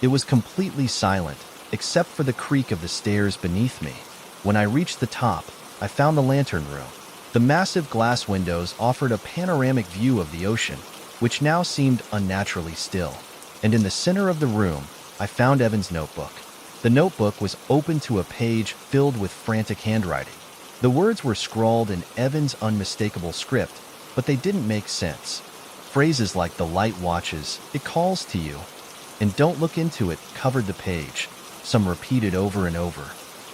It was completely silent, except for the creak of the stairs beneath me. When I reached the top, I found the lantern room. The massive glass windows offered a panoramic view of the ocean, which now seemed unnaturally still. And in the center of the room, I found Evan's notebook. The notebook was open to a page filled with frantic handwriting. The words were scrawled in Evan's unmistakable script, but they didn't make sense. Phrases like "the light watches," "it calls to you," and "don't look into it" covered the page, some repeated over and over.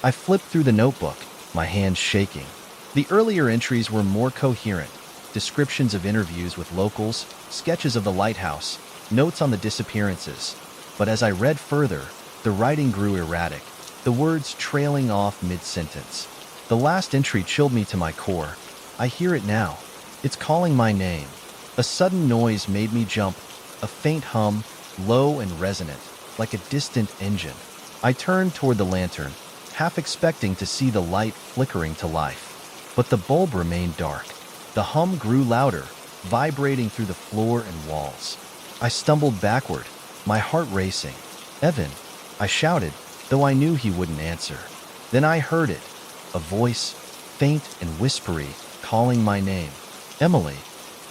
I flipped through the notebook, my hands shaking. The earlier entries were more coherent: descriptions of interviews with locals, sketches of the lighthouse, notes on the disappearances. But as I read further, the writing grew erratic, the words trailing off mid-sentence. The last entry chilled me to my core. I hear it now. It's calling my name. A sudden noise made me jump, a faint hum, low and resonant, like a distant engine. I turned toward the lantern, half expecting to see the light flickering to life. But the bulb remained dark. The hum grew louder, vibrating through the floor and walls. I stumbled backward, my heart racing. "Evan," I shouted, though I knew he wouldn't answer. Then I heard it, a voice, faint and whispery, calling my name. "Emily."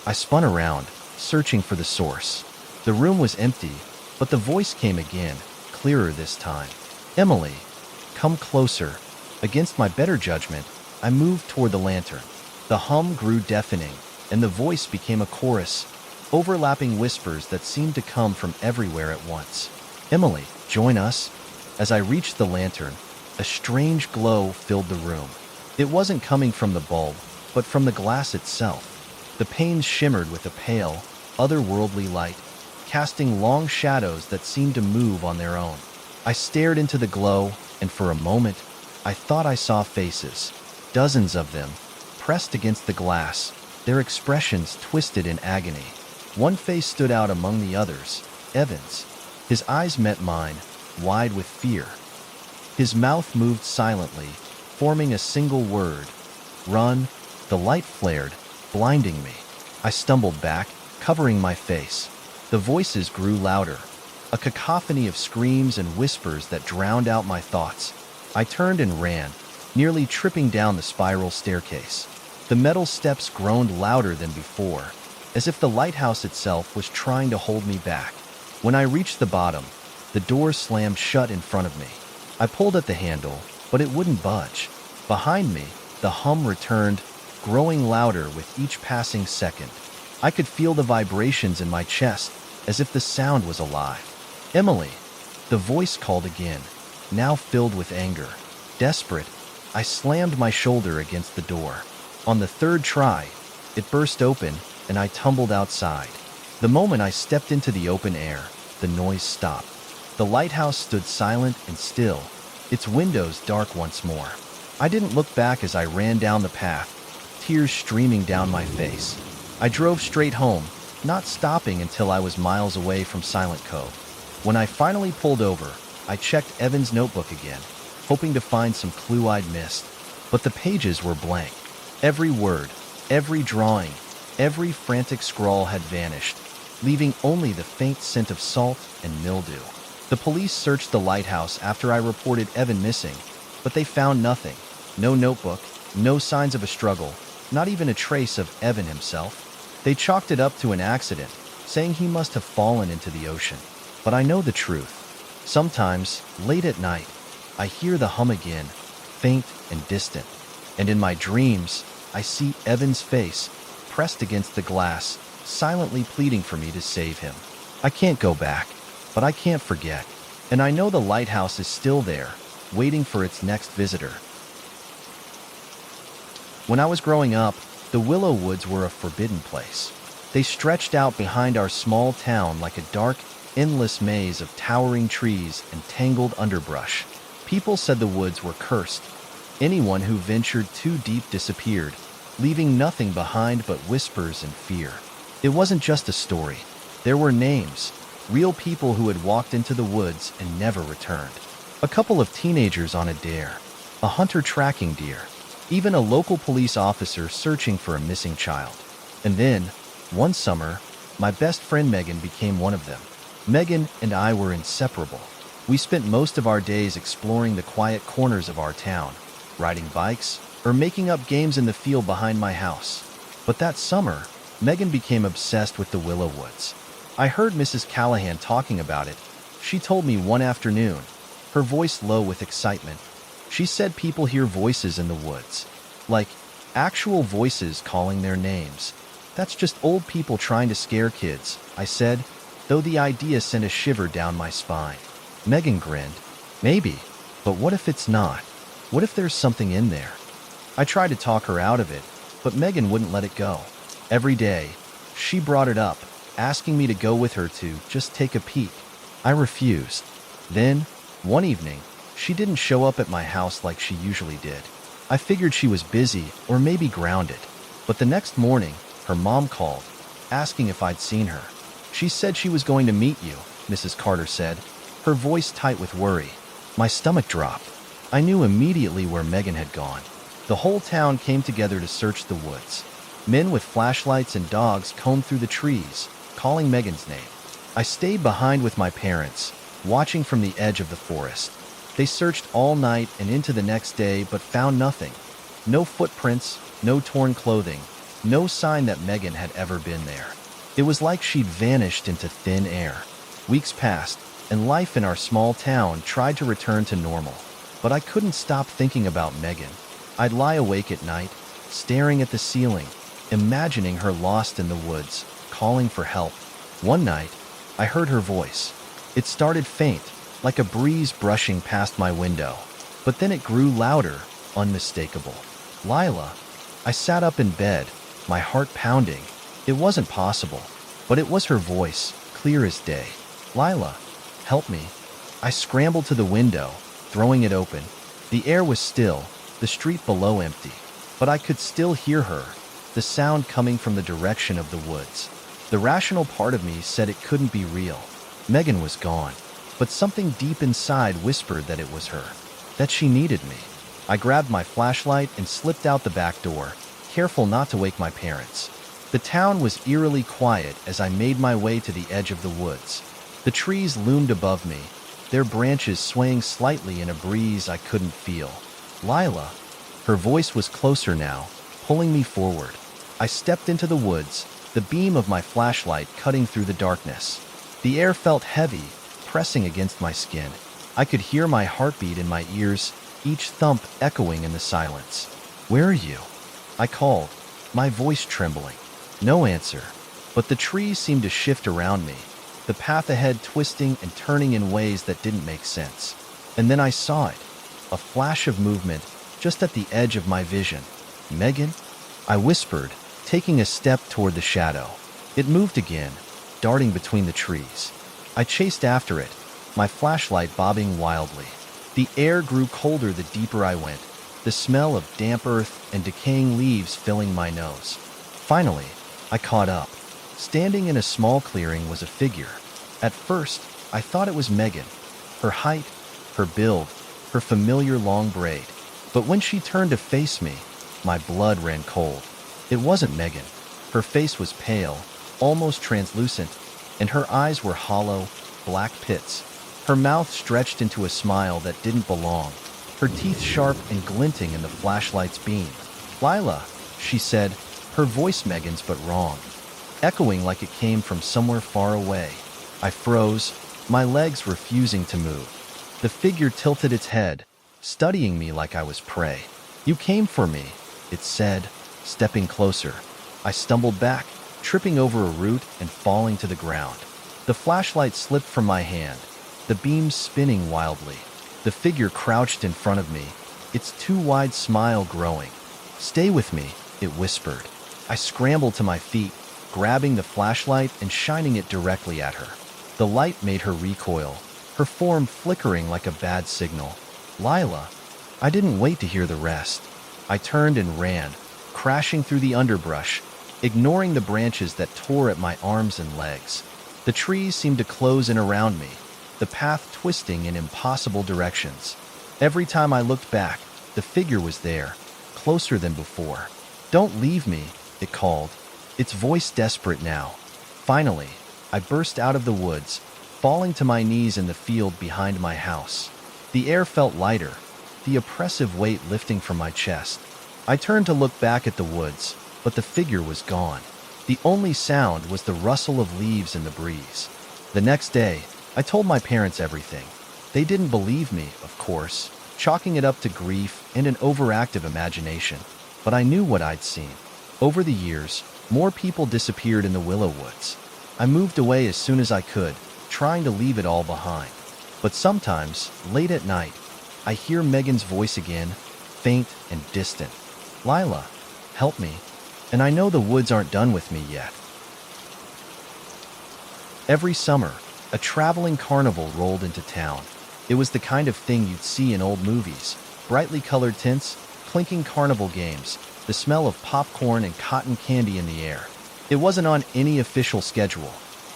I spun around, searching for the source. The room was empty, but the voice came again, clearer this time. "Emily, come closer." Against my better judgment, I moved toward the lantern. The hum grew deafening, and the voice became a chorus, overlapping whispers that seemed to come from everywhere at once. "Emily, join us." As I reached the lantern, a strange glow filled the room. It wasn't coming from the bulb, but from the glass itself. The panes shimmered with a pale, otherworldly light, casting long shadows that seemed to move on their own. I stared into the glow, and for a moment, I thought I saw faces, dozens of them, pressed against the glass, their expressions twisted in agony. One face stood out among the others, Evan's. His eyes met mine, wide with fear. His mouth moved silently, forming a single word: "Run." The light flared, blinding me. I stumbled back, covering my face. The voices grew louder, a cacophony of screams and whispers that drowned out my thoughts. I turned and ran, nearly tripping down the spiral staircase. The metal steps groaned louder than before, as if the lighthouse itself was trying to hold me back. When I reached the bottom, the door slammed shut in front of me. I pulled at the handle, but it wouldn't budge. Behind me, the hum returned, growing louder with each passing second. I could feel the vibrations in my chest, as if the sound was alive. "Emily," the voice called again, now filled with anger. Desperate, I slammed my shoulder against the door. On the third try, it burst open, and I tumbled outside. The moment I stepped into the open air, the noise stopped. The lighthouse stood silent and still, its windows dark once more. I didn't look back as I ran down the path, tears streaming down my face. I drove straight home, not stopping until I was miles away from Silent Cove. When I finally pulled over, I checked Evan's notebook again, hoping to find some clue I'd missed. But the pages were blank. Every word, every drawing, every frantic scrawl had vanished, leaving only the faint scent of salt and mildew. The police searched the lighthouse after I reported Evan missing, but they found nothing. No notebook, No signs of a struggle, not even a trace of Evan himself. They chalked it up to an accident, saying he must have fallen into the ocean. But I know the truth. Sometimes, late at night, I hear the hum again, faint and distant. And in my dreams, I see Evan's face, pressed against the glass, silently pleading for me to save him. I can't go back, but I can't forget. And I know the lighthouse is still there, waiting for its next visitor. When I was growing up, the Willow Woods were a forbidden place. They stretched out behind our small town like a dark, endless maze of towering trees and tangled underbrush. People said the woods were cursed. Anyone who ventured too deep disappeared, leaving nothing behind but whispers and fear. It wasn't just a story. There were names, real people who had walked into the woods and never returned. A couple of teenagers on a dare, a hunter tracking deer, even a local police officer searching for a missing child. And then, one summer, my best friend Megan became one of them. Megan and I were inseparable. We spent most of our days exploring the quiet corners of our town, riding bikes, or making up games in the field behind my house. But that summer, Megan became obsessed with the Willow Woods. I heard Mrs. Callahan talking about it. She told me one afternoon, her voice low with excitement. She said people hear voices in the woods, like actual voices calling their names. That's just old people trying to scare kids, I said, though the idea sent a shiver down my spine. Megan grinned. Maybe, but what if it's not? What if there's something in there? I tried to talk her out of it, but Megan wouldn't let it go. Every day, she brought it up, asking me to go with her to just take a peek. I refused. Then, one evening, she didn't show up at my house like she usually did. I figured she was busy or maybe grounded. But the next morning, her mom called, asking if I'd seen her. She said she was going to meet you, Mrs. Carter said, her voice tight with worry. My stomach dropped. I knew immediately where Megan had gone. The whole town came together to search the woods. Men with flashlights and dogs combed through the trees, calling Megan's name. I stayed behind with my parents, watching from the edge of the forest. They searched all night and into the next day but found nothing. No footprints, no torn clothing, no sign that Megan had ever been there. It was like she'd vanished into thin air. Weeks passed, and life in our small town tried to return to normal. But I couldn't stop thinking about Megan. I'd lie awake at night, staring at the ceiling, imagining her lost in the woods, calling for help. One night, I heard her voice. It started faint, like a breeze brushing past my window. But then it grew louder, unmistakable. Lila. I sat up in bed, my heart pounding. It wasn't possible, but it was her voice, clear as day. Lila, help me. I scrambled to the window, throwing it open. The air was still, the street below empty, but I could still hear her, the sound coming from the direction of the woods. The rational part of me said it couldn't be real. Megan was gone, but something deep inside whispered that it was her, that she needed me. I grabbed my flashlight and slipped out the back door, careful not to wake my parents. The town was eerily quiet as I made my way to the edge of the woods. The trees loomed above me, their branches swaying slightly in a breeze I couldn't feel. Lila. Her voice was closer now, pulling me forward. I stepped into the woods, the beam of my flashlight cutting through the darkness. The air felt heavy, pressing against my skin. I could hear my heartbeat in my ears, each thump echoing in the silence. Where are you? I called, my voice trembling. No answer, but the trees seemed to shift around me, the path ahead twisting and turning in ways that didn't make sense. And then I saw it, a flash of movement just at the edge of my vision. Megan? I whispered, taking a step toward the shadow. It moved again, darting between the trees. I chased after it, my flashlight bobbing wildly. The air grew colder the deeper I went, the smell of damp earth and decaying leaves filling my nose. Finally, I caught up. Standing in a small clearing was a figure. At first, I thought it was Megan. Her height, her build, her familiar long braid. But when she turned to face me, my blood ran cold. It wasn't Megan. Her face was pale, almost translucent, and her eyes were hollow, black pits. Her mouth stretched into a smile that didn't belong. her teeth sharp and glinting in the flashlight's beam. "Lila," she said, her voice Megan's but wrong, echoing like it came from somewhere far away. I froze, my legs refusing to move. The figure tilted its head, studying me like I was prey. "You came for me," it said, stepping closer. I stumbled back, tripping over a root and falling to the ground. The flashlight slipped from my hand, the beam spinning wildly. The figure crouched in front of me, its too wide smile growing. "Stay with me," it whispered. I scrambled to my feet, grabbing the flashlight and shining it directly at her. The light made her recoil, her form flickering like a bad signal. "Lila." I didn't wait to hear the rest. I turned and ran, crashing through the underbrush, ignoring the branches that tore at my arms and legs. The trees seemed to close in around me, the path twisting in impossible directions. Every time I looked back, the figure was there, closer than before. "Don't leave me," it called, its voice desperate now. Finally, I burst out of the woods, falling to my knees in the field behind my house. The air felt lighter, the oppressive weight lifting from my chest. I turned to look back at the woods, but the figure was gone. The only sound was the rustle of leaves in the breeze. The next day, I told my parents everything. They didn't believe me, of course, chalking it up to grief and an overactive imagination. But I knew what I'd seen. Over the years, more people disappeared in the willow woods. I moved away as soon as I could, trying to leave it all behind. But sometimes, late at night, I hear Megan's voice again, faint and distant. "Lila, help me." And I know the woods aren't done with me yet. Every summer, a traveling carnival rolled into town. It was the kind of thing you'd see in old movies. Brightly colored tints, clinking carnival games, the smell of popcorn and cotton candy in the air. It wasn't on any official schedule.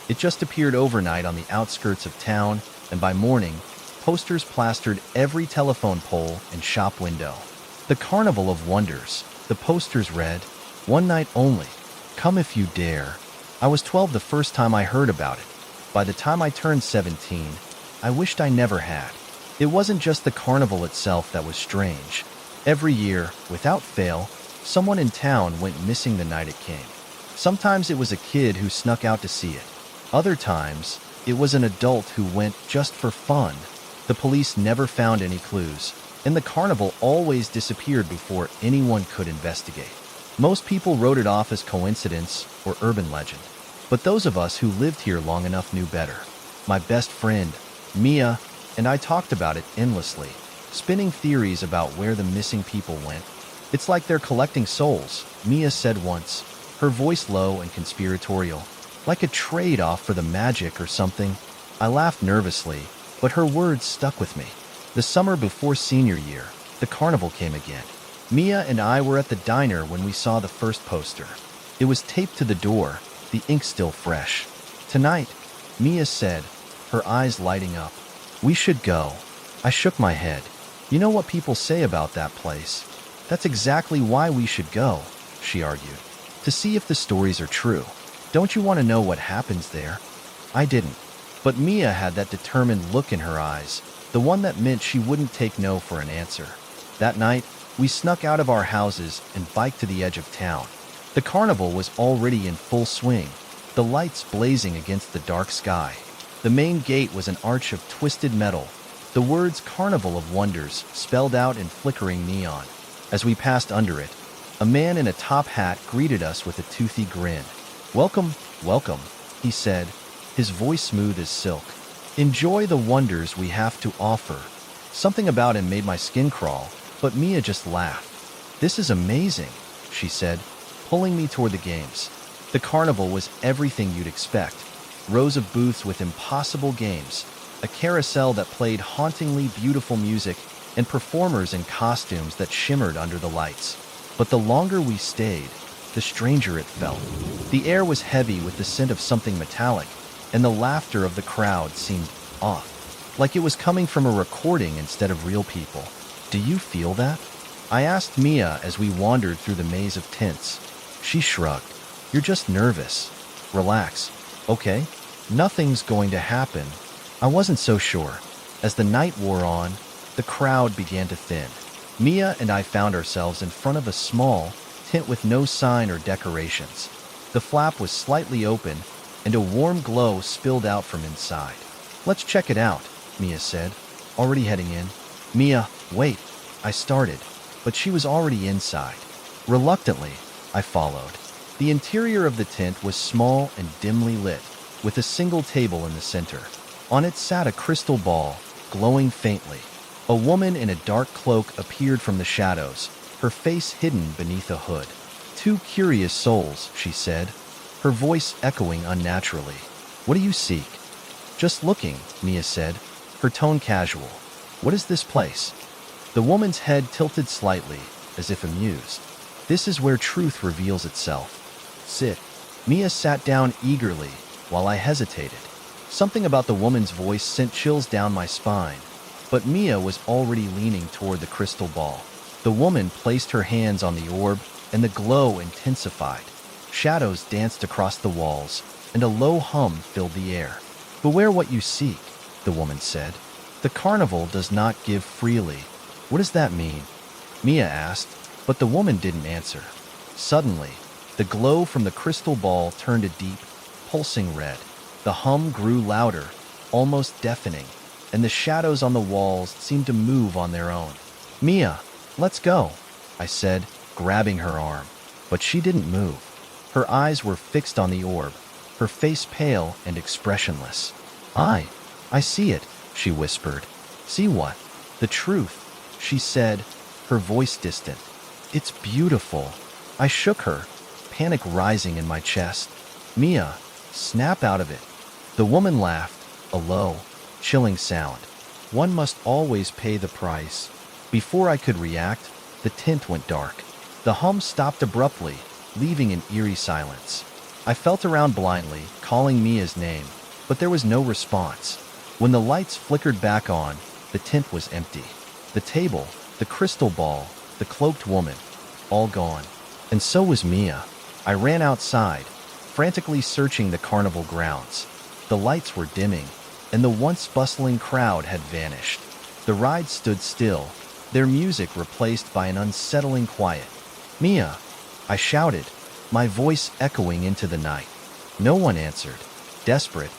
It just appeared overnight on the outskirts of town, and by morning, posters plastered every telephone pole and shop window. The Carnival of Wonders, the posters read, "One night only. Come if you dare." I was 12 the first time I heard about it. By the time I turned 17, I wished I never had. It wasn't just the carnival itself that was strange. Every year, without fail, someone in town went missing the night it came. Sometimes it was a kid who snuck out to see it. Other times, it was an adult who went just for fun. The police never found any clues, and the carnival always disappeared before anyone could investigate. Most people wrote it off as coincidence or urban legend, but those of us who lived here long enough knew better. My best friend, Mia, and I talked about it endlessly, spinning theories about where the missing people went. "It's like they're collecting souls," Mia said once, her voice low and conspiratorial, "like a trade-off for the magic or something." I laughed nervously, but her words stuck with me. The summer before senior year, the carnival came again. Mia and I were at the diner when we saw the first poster. It was taped to the door, the ink still fresh. "Tonight," Mia said, her eyes lighting up. "We should go." I shook my head. "You know what people say about that place? That's exactly why we should go," she argued. "To see if the stories are true. Don't you want to know what happens there?" I didn't. But Mia had that determined look in her eyes, the one that meant she wouldn't take no for an answer. That night, we snuck out of our houses and biked to the edge of town. The carnival was already in full swing, the lights blazing against the dark sky. The main gate was an arch of twisted metal, the words "Carnival of Wonders" spelled out in flickering neon. As we passed under it, a man in a top hat greeted us with a toothy grin. "Welcome, welcome," he said, his voice smooth as silk. "Enjoy the wonders we have to offer." Something about him made my skin crawl, but Mia just laughed. "This is amazing," she said, pulling me toward the games. The carnival was everything you'd expect. Rows of booths with impossible games, a carousel that played hauntingly beautiful music, and performers in costumes that shimmered under the lights. But the longer we stayed, the stranger it felt. The air was heavy with the scent of something metallic, and the laughter of the crowd seemed off, like it was coming from a recording instead of real people. "Do you feel that?" I asked Mia as we wandered through the maze of tints. She shrugged. "You're just nervous. Relax, okay? Nothing's going to happen." I wasn't so sure. As the night wore on, The crowd began to thin. Mia and I found ourselves in front of a small tent with no sign or decorations. The flap was slightly open, and a warm glow spilled out from inside. "Let's check it out," Mia said, already heading in. "Mia, wait," I started, but she was already inside. Reluctantly, I followed. The interior of the tent was small and dimly lit, with a single table in the center. On it sat a crystal ball, glowing faintly. A woman in a dark cloak appeared from the shadows, her face hidden beneath a hood. "Two curious souls," she said, her voice echoing unnaturally. "What do you seek?" "Just looking," Mia said, her tone casual. "What is this place?" The woman's head tilted slightly, as if amused. "This is where truth reveals itself. Sit." Mia sat down eagerly, while I hesitated. Something about the woman's voice sent chills down my spine, but Mia was already leaning toward the crystal ball. The woman placed her hands on the orb, and the glow intensified. Shadows danced across the walls, and a low hum filled the air. "Beware what you seek," the woman said. "The carnival does not give freely." "What does that mean?" Mia asked, but the woman didn't answer. Suddenly, the glow from the crystal ball turned a deep, pulsing red. The hum grew louder, almost deafening, and the shadows on the walls seemed to move on their own. "Mia, let's go," I said, grabbing her arm, but she didn't move. Her eyes were fixed on the orb, her face pale and expressionless. I see it," she whispered. "See what?" "The truth," she said, her voice distant. "It's beautiful." I shook her, panic rising in my chest. "Mia, snap out of it." The woman laughed, a low, chilling sound. "One must always pay the price." Before I could react, the tent went dark. The hum stopped abruptly, leaving an eerie silence. I felt around blindly, calling Mia's name, but there was no response. When the lights flickered back on, the tent was empty. The table, the crystal ball, the cloaked woman, all gone. And so was Mia. I ran outside, frantically searching the carnival grounds. The lights were dimming, and the once bustling crowd had vanished. The ride stood still, their music replaced by an unsettling quiet. "Mia!" I shouted, my voice echoing into the night. No one answered. Desperate,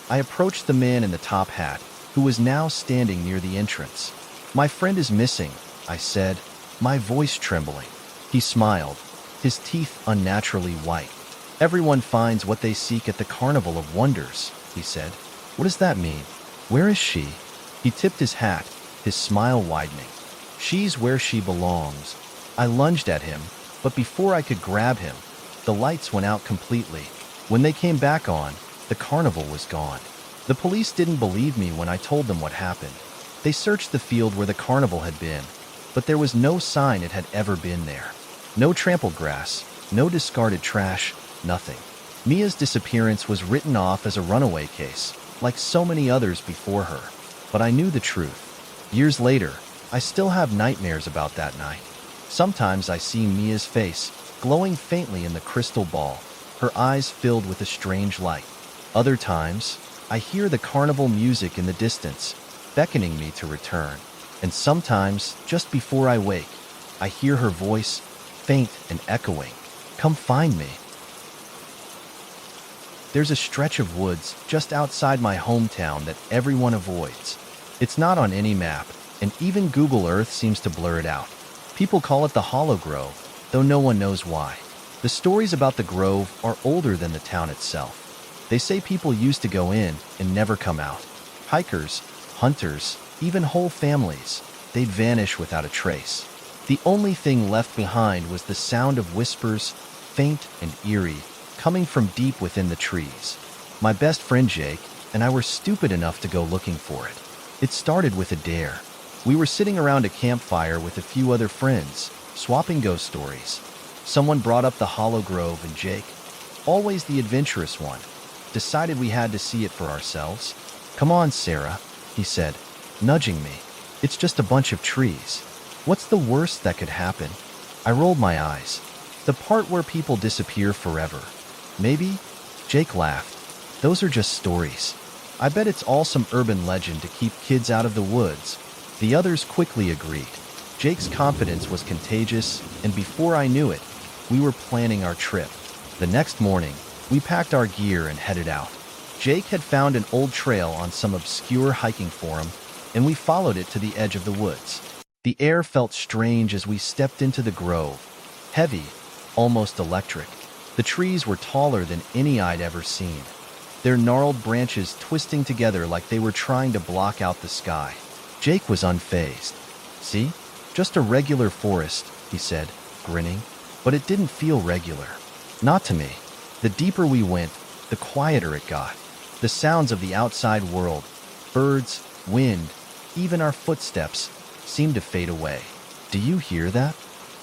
I approached the man in the top hat, who was now standing near the entrance. "My friend is missing," I said, my voice trembling. He smiled, his teeth unnaturally white. "Everyone finds what they seek at the Carnival of Wonders," he said. "What does that mean? Where is she?" He tipped his hat, his smile widening. "She's where she belongs." I lunged at him, but before I could grab him, the lights went out completely. When they came back on, the carnival was gone. The police didn't believe me when I told them what happened. They searched the field where the carnival had been, but there was no sign it had ever been there. No trampled grass, no discarded trash, nothing. Mia's disappearance was written off as a runaway case, like so many others before her. But I knew the truth. Years later, I still have nightmares about that night. Sometimes I see Mia's face, glowing faintly in the crystal ball, her eyes filled with a strange light. Other times, I hear the carnival music in the distance, beckoning me to return. And sometimes, just before I wake, I hear her voice, faint and echoing, "Come find me." There's a stretch of woods just outside my hometown that everyone avoids. It's not on any map, and even Google Earth seems to blur it out. People call it the Hollow Grove, though no one knows why. The stories about the grove are older than the town itself. They say people used to go in and never come out. Hikers, hunters, even whole families, they'd vanish without a trace. The only thing left behind was the sound of whispers, faint and eerie, coming from deep within the trees. My best friend Jake and I were stupid enough to go looking for it. It started with a dare. We were sitting around a campfire with a few other friends, swapping ghost stories. Someone brought up the Hollow Grove, and Jake, always the adventurous one, decided we had to see it for ourselves. "Come on, Sarah," he said, nudging me. "It's just a bunch of trees. What's the worst that could happen?" I rolled my eyes. "The part where people disappear forever. Maybe?" Jake laughed. "Those are just stories. I bet it's all some urban legend to keep kids out of the woods." The others quickly agreed. Jake's confidence was contagious, and before I knew it, we were planning our trip. The next morning, we packed our gear and headed out. Jake had found an old trail on some obscure hiking forum, and we followed it to the edge of the woods. The air felt strange as we stepped into the grove. Heavy, almost electric. The trees were taller than any I'd ever seen, their gnarled branches twisting together like they were trying to block out the sky. Jake was unfazed. "See? Just a regular forest," he said, grinning. But it didn't feel regular. Not to me. The deeper we went, the quieter it got. The sounds of the outside world, birds, wind, even our footsteps, seemed to fade away. "Do you hear that?"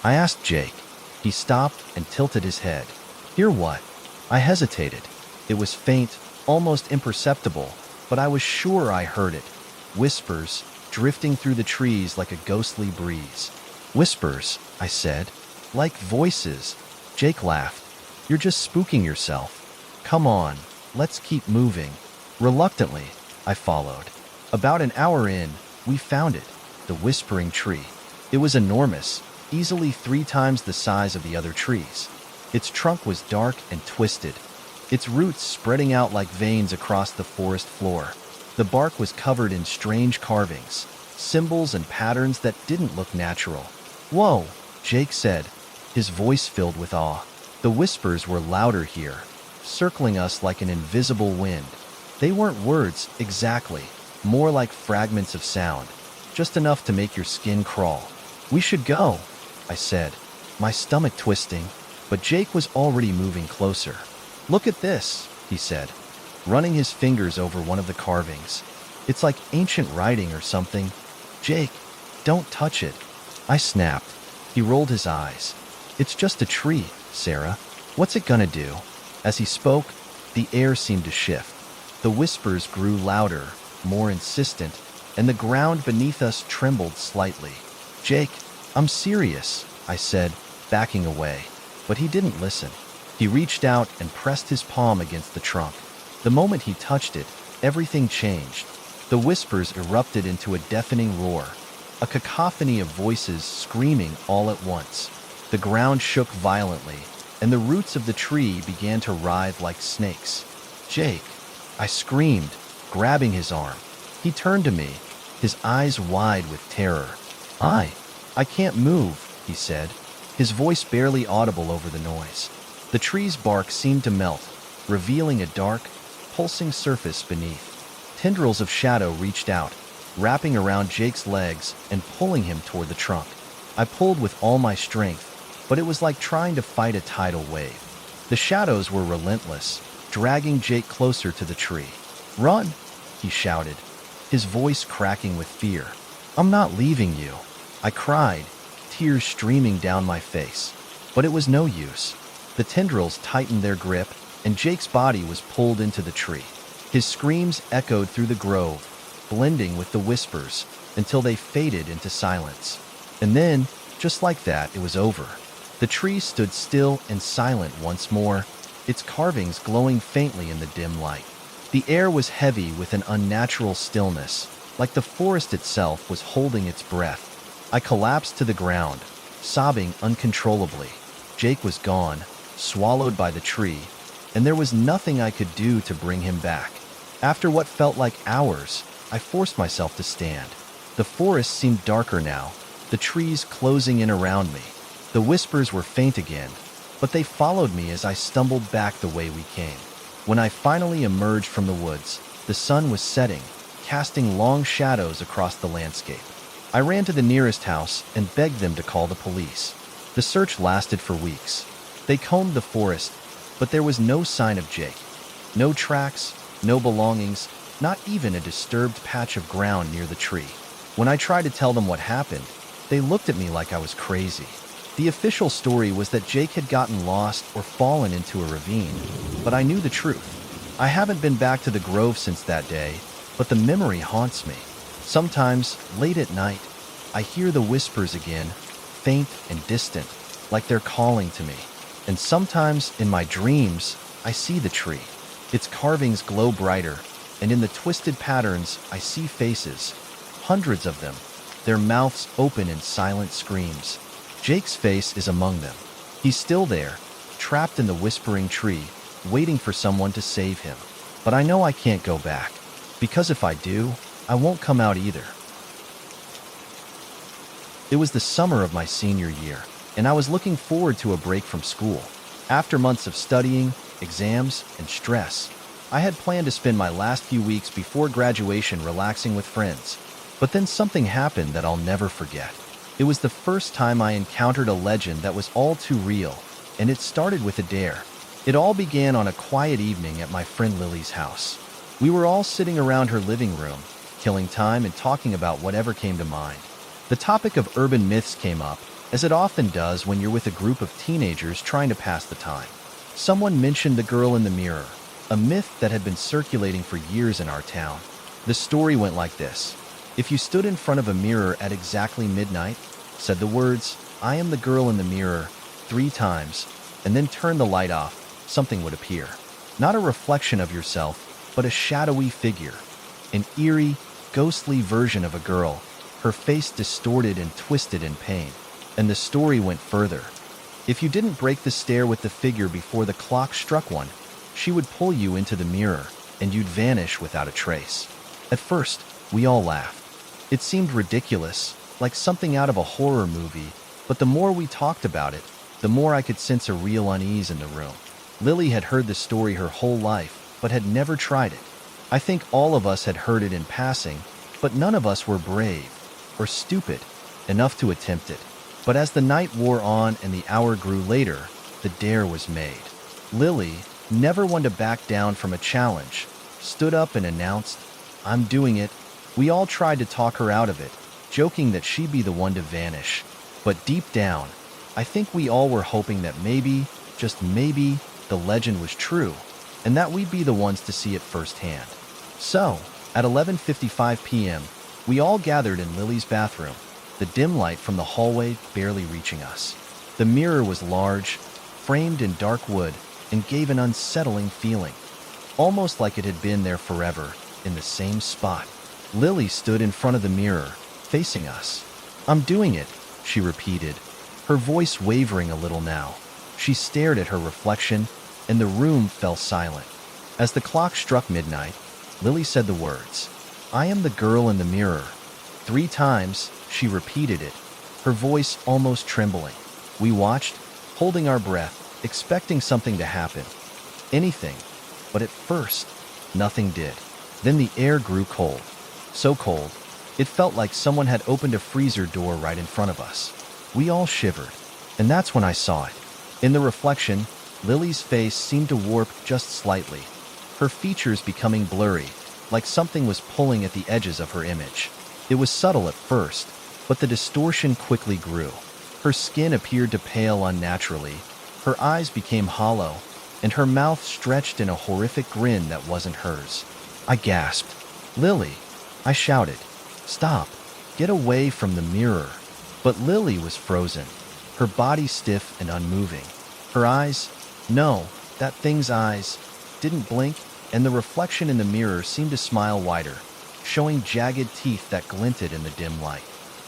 I asked Jake. He stopped and tilted his head. "Hear what?" I hesitated. It was faint, almost imperceptible, but I was sure I heard it. Whispers, drifting through the trees like a ghostly breeze. "Whispers," I said. "Like voices." Jake laughed. "You're just spooking yourself. Come on, let's keep moving." Reluctantly, I followed. About an hour in, we found it, the whispering tree. It was enormous, easily 3 times the size of the other trees. Its trunk was dark and twisted, its roots spreading out like veins across the forest floor. The bark was covered in strange carvings, symbols and patterns that didn't look natural. "Whoa," Jake said, his voice filled with awe. The whispers were louder here, circling us like an invisible wind. They weren't words, exactly, more like fragments of sound, just enough to make your skin crawl. "We should go," I said, my stomach twisting, but Jake was already moving closer. "Look at this," he said, running his fingers over one of the carvings. "It's like ancient writing or something." "Jake, don't touch it," I snapped. He rolled his eyes. "It's just a tree, Sarah. What's it gonna do?" As he spoke, the air seemed to shift. The whispers grew louder, more insistent, and the ground beneath us trembled slightly. "Jake, I'm serious," I said, backing away. But he didn't listen. He reached out and pressed his palm against the trunk. The moment he touched it, everything changed. The whispers erupted into a deafening roar, a cacophony of voices screaming all at once. The ground shook violently, and the roots of the tree began to writhe like snakes. "Jake!" I screamed, grabbing his arm. He turned to me, his eyes wide with terror. I can't move," he said, his voice barely audible over the noise. The tree's bark seemed to melt, revealing a dark, pulsing surface beneath. Tendrils of shadow reached out, wrapping around Jake's legs and pulling him toward the trunk. I pulled with all my strength, but it was like trying to fight a tidal wave. The shadows were relentless, dragging Jake closer to the tree. "Run!" he shouted, his voice cracking with fear. "I'm not leaving you," I cried, tears streaming down my face. But it was no use. The tendrils tightened their grip, and Jake's body was pulled into the tree. His screams echoed through the grove, blending with the whispers, until they faded into silence. And then, just like that, it was over. The tree stood still and silent once more, its carvings glowing faintly in the dim light. The air was heavy with an unnatural stillness, like the forest itself was holding its breath. I collapsed to the ground, sobbing uncontrollably. Jake was gone, swallowed by the tree, and there was nothing I could do to bring him back. After what felt like hours, I forced myself to stand. The forest seemed darker now, the trees closing in around me. The whispers were faint again, but they followed me as I stumbled back the way we came. When I finally emerged from the woods, the sun was setting, casting long shadows across the landscape. I ran to the nearest house and begged them to call the police. The search lasted for weeks. They combed the forest, but there was no sign of Jake. No tracks, no belongings, not even a disturbed patch of ground near the tree. When I tried to tell them what happened, they looked at me like I was crazy. The official story was that Jake had gotten lost or fallen into a ravine, but I knew the truth. I haven't been back to the grove since that day, but the memory haunts me. Sometimes, late at night, I hear the whispers again, faint and distant, like they're calling to me. And sometimes, in my dreams, I see the tree. Its carvings glow brighter, and in the twisted patterns, I see faces, hundreds of them, their mouths open in silent screams. Jake's face is among them. He's still there, trapped in the whispering tree, waiting for someone to save him. But I know I can't go back, because if I do, I won't come out either. It was the summer of my senior year, and I was looking forward to a break from school. After months of studying, exams, and stress, I had planned to spend my last few weeks before graduation relaxing with friends. But then something happened that I'll never forget. It was the first time I encountered a legend that was all too real, and it started with a dare. It all began on a quiet evening at my friend Lily's house. We were all sitting around her living room, killing time and talking about whatever came to mind. The topic of urban myths came up, as it often does when you're with a group of teenagers trying to pass the time. Someone mentioned the girl in the mirror, a myth that had been circulating for years in our town. The story went like this. If you stood in front of a mirror at exactly midnight, said the words, "I am the girl in the mirror," 3 times, and then turned the light off, something would appear. Not a reflection of yourself, but a shadowy figure. An eerie, ghostly version of a girl, her face distorted and twisted in pain. And the story went further. If you didn't break the stare with the figure before the clock struck 1, she would pull you into the mirror, and you'd vanish without a trace. At first, we all laughed. It seemed ridiculous, like something out of a horror movie, but the more we talked about it, the more I could sense a real unease in the room. Lily had heard the story her whole life, but had never tried it. I think all of us had heard it in passing, but none of us were brave, or stupid, enough to attempt it. But as the night wore on and the hour grew later, the dare was made. Lily, never one to back down from a challenge, stood up and announced, "I'm doing it." We all tried to talk her out of it, joking that she'd be the one to vanish. But deep down, I think we all were hoping that maybe, just maybe, the legend was true, and that we'd be the ones to see it firsthand. So, at 11:55 p.m., we all gathered in Lily's bathroom, the dim light from the hallway barely reaching us. The mirror was large, framed in dark wood, and gave an unsettling feeling, almost like it had been there forever, in the same spot. Lily stood in front of the mirror, facing us. "I'm doing it," she repeated, her voice wavering a little now. She stared at her reflection, and the room fell silent. As the clock struck midnight, Lily said the words, "I am the girl in the mirror." 3 times, she repeated it, her voice almost trembling. We watched, holding our breath, expecting something to happen. Anything. But at first, nothing did. Then the air grew cold. So cold, it felt like someone had opened a freezer door right in front of us. We all shivered, and that's when I saw it. In the reflection, Lily's face seemed to warp just slightly, her features becoming blurry, like something was pulling at the edges of her image. It was subtle at first, but the distortion quickly grew. Her skin appeared to pale unnaturally, her eyes became hollow, and her mouth stretched in a horrific grin that wasn't hers. I gasped. "Lily!" I shouted. "Stop! Get away from the mirror!" But Lily was frozen, her body stiff and unmoving. Her eyes, no, that thing's eyes, didn't blink, and the reflection in the mirror seemed to smile wider, showing jagged teeth that glinted in the dim light.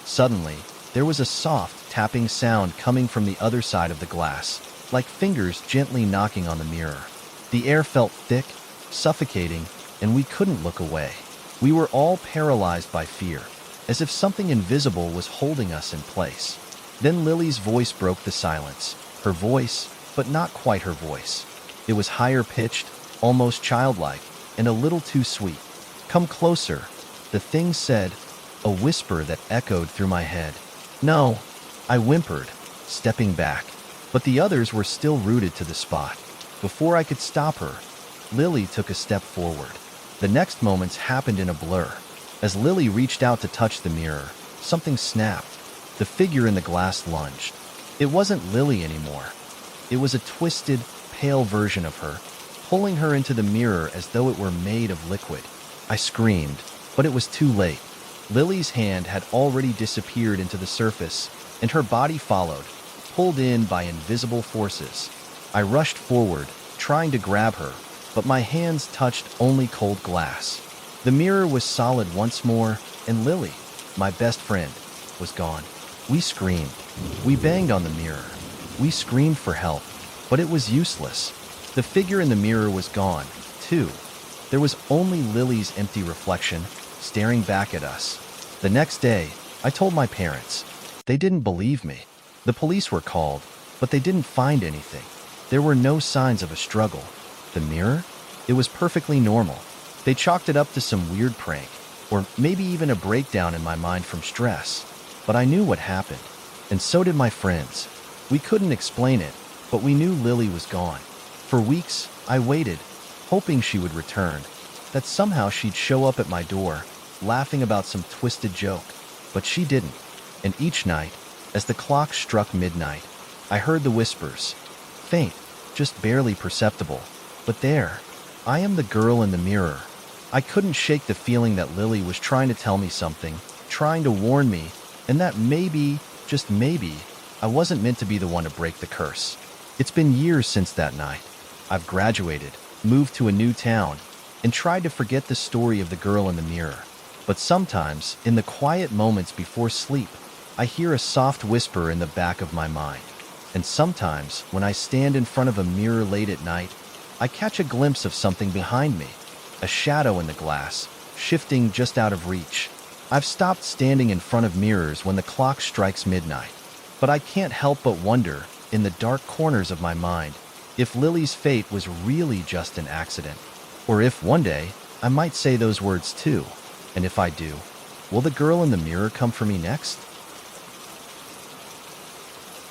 Suddenly, there was a soft, tapping sound coming from the other side of the glass, like fingers gently knocking on the mirror. The air felt thick, suffocating, and we couldn't look away. We were all paralyzed by fear, as if something invisible was holding us in place. Then Lily's voice broke the silence, her voice, but not quite her voice. It was higher-pitched, almost childlike, and a little too sweet. "Come closer," the thing said, a whisper that echoed through my head. "No," I whimpered, stepping back, but the others were still rooted to the spot. Before I could stop her, Lily took a step forward. The next moments happened in a blur. As Lily reached out to touch the mirror, something snapped. The figure in the glass lunged. It wasn't Lily anymore. It was a twisted, pale version of her, pulling her into the mirror as though it were made of liquid. I screamed, but it was too late. Lily's hand had already disappeared into the surface, and her body followed, pulled in by invisible forces. I rushed forward, trying to grab her, but my hands touched only cold glass. The mirror was solid once more, and Lily, my best friend, was gone. We screamed. We banged on the mirror. We screamed for help, but it was useless. The figure in the mirror was gone, too. There was only Lily's empty reflection, staring back at us. The next day, I told my parents. They didn't believe me. The police were called, but they didn't find anything. There were no signs of a struggle. The mirror? It was perfectly normal. They chalked it up to some weird prank, or maybe even a breakdown in my mind from stress. But I knew what happened, and so did my friends. We couldn't explain it, but we knew Lily was gone. For weeks, I waited, hoping she would return, that somehow she'd show up at my door, laughing about some twisted joke. But she didn't. And each night, as the clock struck midnight, I heard the whispers. Faint, just barely perceptible. But there, I am the girl in the mirror. I couldn't shake the feeling that Lily was trying to tell me something, trying to warn me, and that maybe, just maybe, I wasn't meant to be the one to break the curse. It's been years since that night. I've graduated, moved to a new town, and tried to forget the story of the girl in the mirror. But sometimes, in the quiet moments before sleep, I hear a soft whisper in the back of my mind. And sometimes, when I stand in front of a mirror late at night, I catch a glimpse of something behind me, a shadow in the glass, shifting just out of reach. I've stopped standing in front of mirrors when the clock strikes midnight, but I can't help but wonder, in the dark corners of my mind, if Lily's fate was really just an accident, or if one day I might say those words too. And if I do, will the girl in the mirror come for me next?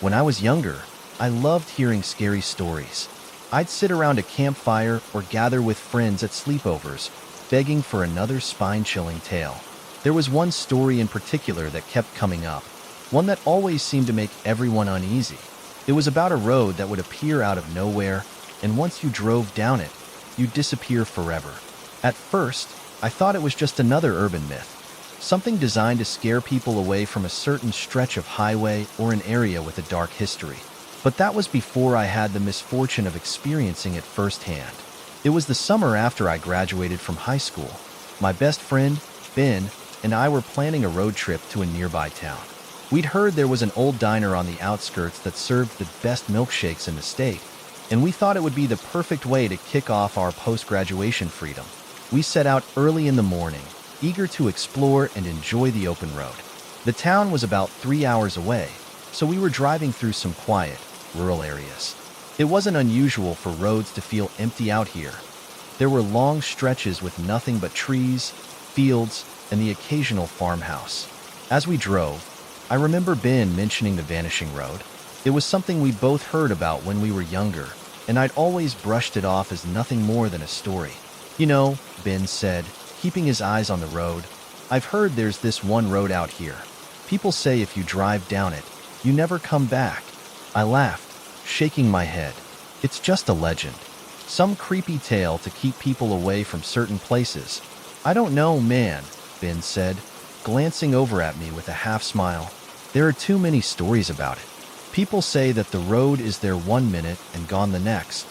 When I was younger, I loved hearing scary stories. I'd sit around a campfire or gather with friends at sleepovers, begging for another spine-chilling tale. There was one story in particular that kept coming up, one that always seemed to make everyone uneasy. It was about a road that would appear out of nowhere, and once you drove down it, you'd disappear forever. At first, I thought it was just another urban myth, something designed to scare people away from a certain stretch of highway or an area with a dark history. But that was before I had the misfortune of experiencing it firsthand. It was the summer after I graduated from high school. My best friend, Ben, and I were planning a road trip to a nearby town. We'd heard there was an old diner on the outskirts that served the best milkshakes in the state, and we thought it would be the perfect way to kick off our post-graduation freedom. We set out early in the morning, eager to explore and enjoy the open road. The town was about 3 hours away, so we were driving through some quiet, rural areas. It wasn't unusual for roads to feel empty out here. There were long stretches with nothing but trees, fields, and the occasional farmhouse. As we drove, I remember Ben mentioning the vanishing road. It was something we both heard about when we were younger, and I'd always brushed it off as nothing more than a story. You know, Ben said, keeping his eyes on the road, I've heard there's this one road out here. People say if you drive down it, you never come back. I laughed, shaking my head. It's just a legend. Some creepy tale to keep people away from certain places. I don't know, man, Ben said, glancing over at me with a half smile. There are too many stories about it. People say that the road is there 1 minute and gone the next.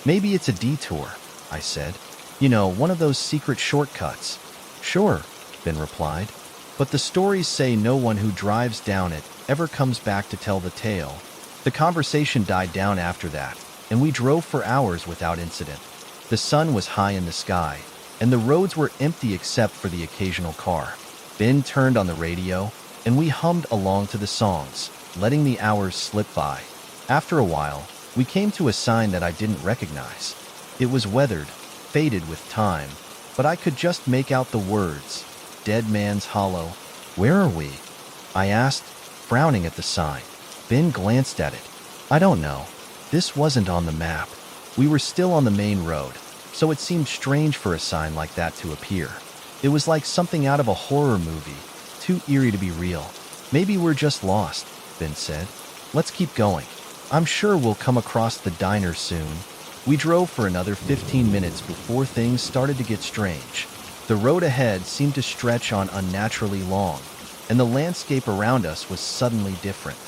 Maybe it's a detour, I said. You know, one of those secret shortcuts. Sure, Ben replied. But the stories say no one who drives down it ever comes back to tell the tale. The conversation died down after that, and we drove for hours without incident. The sun was high in the sky, and the roads were empty except for the occasional car. Ben turned on the radio, and we hummed along to the songs, letting the hours slip by. After a while, we came to a sign that I didn't recognize. It was weathered, faded with time, but I could just make out the words, Dead Man's Hollow. Where are we? I asked, frowning at the sign. Ben glanced at it. I don't know. This wasn't on the map. We were still on the main road, so it seemed strange for a sign like that to appear. It was like something out of a horror movie, too eerie to be real. Maybe we're just lost, Ben said. Let's keep going. I'm sure we'll come across the diner soon. We drove for another 15 minutes before things started to get strange. The road ahead seemed to stretch on unnaturally long, and the landscape around us was suddenly different.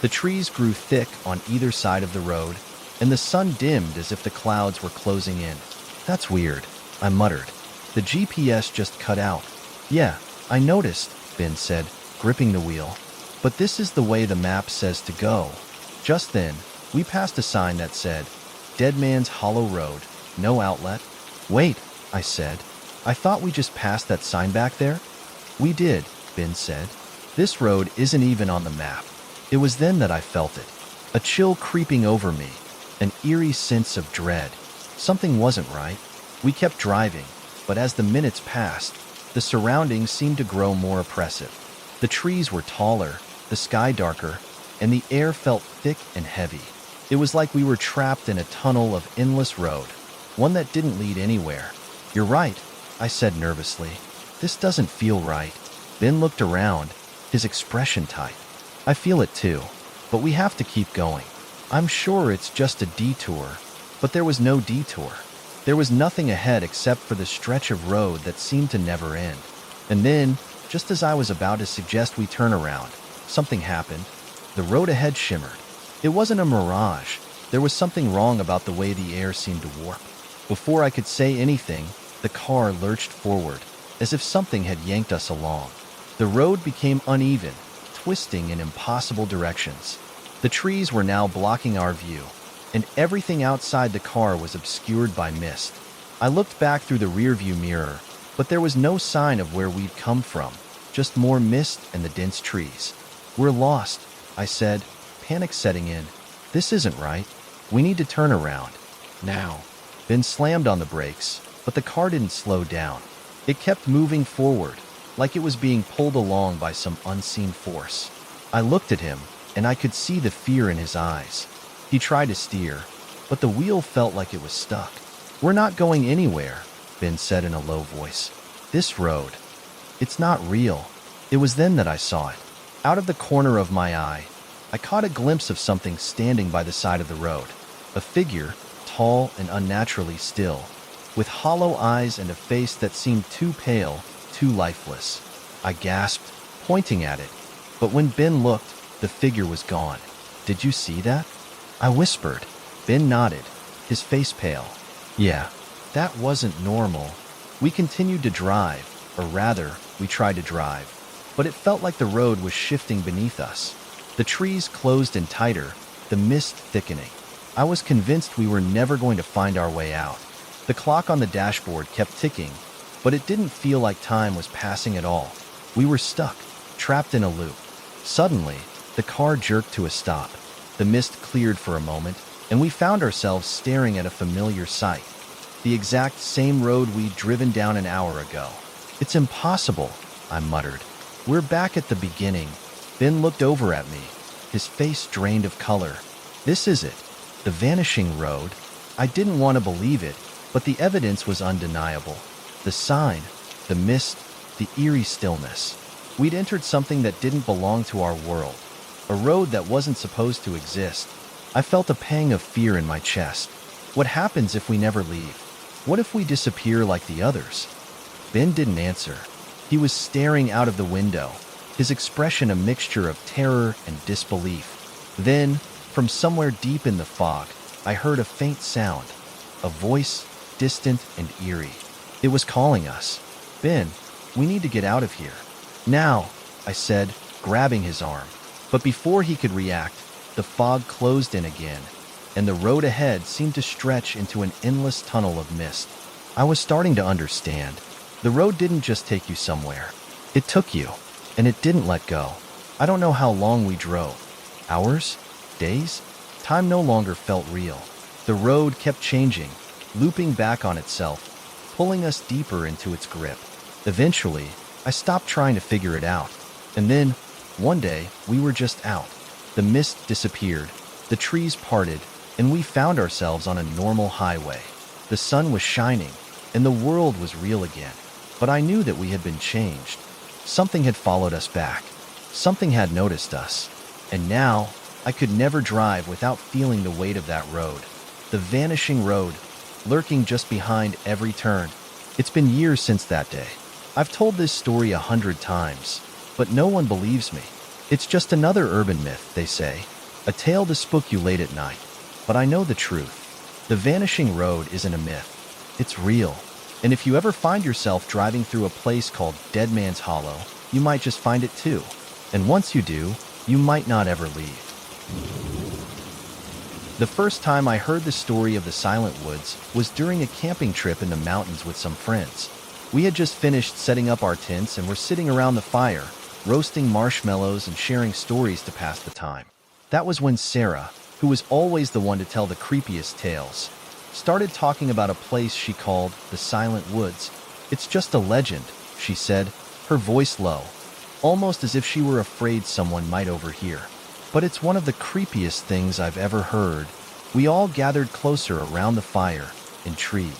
The trees grew thick on either side of the road, and the sun dimmed as if the clouds were closing in. That's weird, I muttered. The GPS just cut out. Yeah, I noticed, Ben said, gripping the wheel. But this is the way the map says to go. Just then, we passed a sign that said, Dead Man's Hollow Road, no outlet. Wait, I said. I thought we just passed that sign back there? We did, Ben said. This road isn't even on the map. It was then that I felt it. A chill creeping over me, an eerie sense of dread. Something wasn't right. We kept driving, but as the minutes passed, the surroundings seemed to grow more oppressive. The trees were taller, the sky darker, and the air felt thick and heavy. It was like we were trapped in a tunnel of endless road, one that didn't lead anywhere. You're right, I said nervously. This doesn't feel right. Ben looked around, his expression tight. I feel it too, but we have to keep going. I'm sure it's just a detour, but there was no detour. There was nothing ahead except for the stretch of road that seemed to never end. And then, just as I was about to suggest we turn around, something happened. The road ahead shimmered. It wasn't a mirage. There was something wrong about the way the air seemed to warp. Before I could say anything, the car lurched forward, as if something had yanked us along. The road became uneven, twisting in impossible directions. The trees were now blocking our view, and everything outside the car was obscured by mist. I looked back through the rearview mirror, but there was no sign of where we'd come from, just more mist and the dense trees. We're lost, I said, panic setting in. This isn't right. We need to turn around. Now. Ben slammed on the brakes, but the car didn't slow down. It kept moving forward, like it was being pulled along by some unseen force. I looked at him, and I could see the fear in his eyes. He tried to steer, but the wheel felt like it was stuck. We're not going anywhere, Ben said in a low voice. This road, it's not real. It was then that I saw it. Out of the corner of my eye, I caught a glimpse of something standing by the side of the road. A figure, tall and unnaturally still, with hollow eyes and a face that seemed too pale, too lifeless. I gasped, pointing at it. But when Ben looked, the figure was gone. Did you see that? I whispered. Ben nodded, his face pale. Yeah, that wasn't normal. We continued to drive, or rather, we tried to drive, but it felt like the road was shifting beneath us. The trees closed in tighter, the mist thickening. I was convinced we were never going to find our way out. The clock on the dashboard kept ticking, but it didn't feel like time was passing at all. We were stuck, trapped in a loop. Suddenly, the car jerked to a stop. The mist cleared for a moment, and we found ourselves staring at a familiar sight. The exact same road we'd driven down an hour ago. It's impossible, I muttered. We're back at the beginning. Ben looked over at me, his face drained of color. This is it, the vanishing road. I didn't want to believe it, but the evidence was undeniable. The sign, the mist, the eerie stillness. We'd entered something that didn't belong to our world, a road that wasn't supposed to exist. I felt a pang of fear in my chest. What happens if we never leave? What if we disappear like the others? Ben didn't answer. He was staring out of the window, his expression a mixture of terror and disbelief. Then, from somewhere deep in the fog, I heard a faint sound, a voice, distant and eerie. It was calling us. Ben, we need to get out of here. Now, I said, grabbing his arm. But before he could react, the fog closed in again, and the road ahead seemed to stretch into an endless tunnel of mist. I was starting to understand. The road didn't just take you somewhere. It took you, and it didn't let go. I don't know how long we drove. Hours? Days? Time no longer felt real. The road kept changing, looping back on itself, pulling us deeper into its grip. Eventually, I stopped trying to figure it out. And then, one day, we were just out. The mist disappeared, the trees parted, and we found ourselves on a normal highway. The sun was shining, and the world was real again. But I knew that we had been changed. Something had followed us back. Something had noticed us. And now, I could never drive without feeling the weight of that road. The vanishing road, lurking just behind every turn. It's been years since that day. I've told this story 100 times, but no one believes me. It's just another urban myth, they say. A tale to spook you late at night. But I know the truth. The vanishing road isn't a myth. It's real. And if you ever find yourself driving through a place called Dead Man's Hollow, you might just find it too. And once you do, you might not ever leave. The first time I heard the story of the Silent Woods was during a camping trip in the mountains with some friends. We had just finished setting up our tents and were sitting around the fire, roasting marshmallows and sharing stories to pass the time. That was when Sarah, who was always the one to tell the creepiest tales, started talking about a place she called the Silent Woods. "It's just a legend," she said, her voice low, almost as if she were afraid someone might overhear. "But it's one of the creepiest things I've ever heard." We all gathered closer around the fire, intrigued.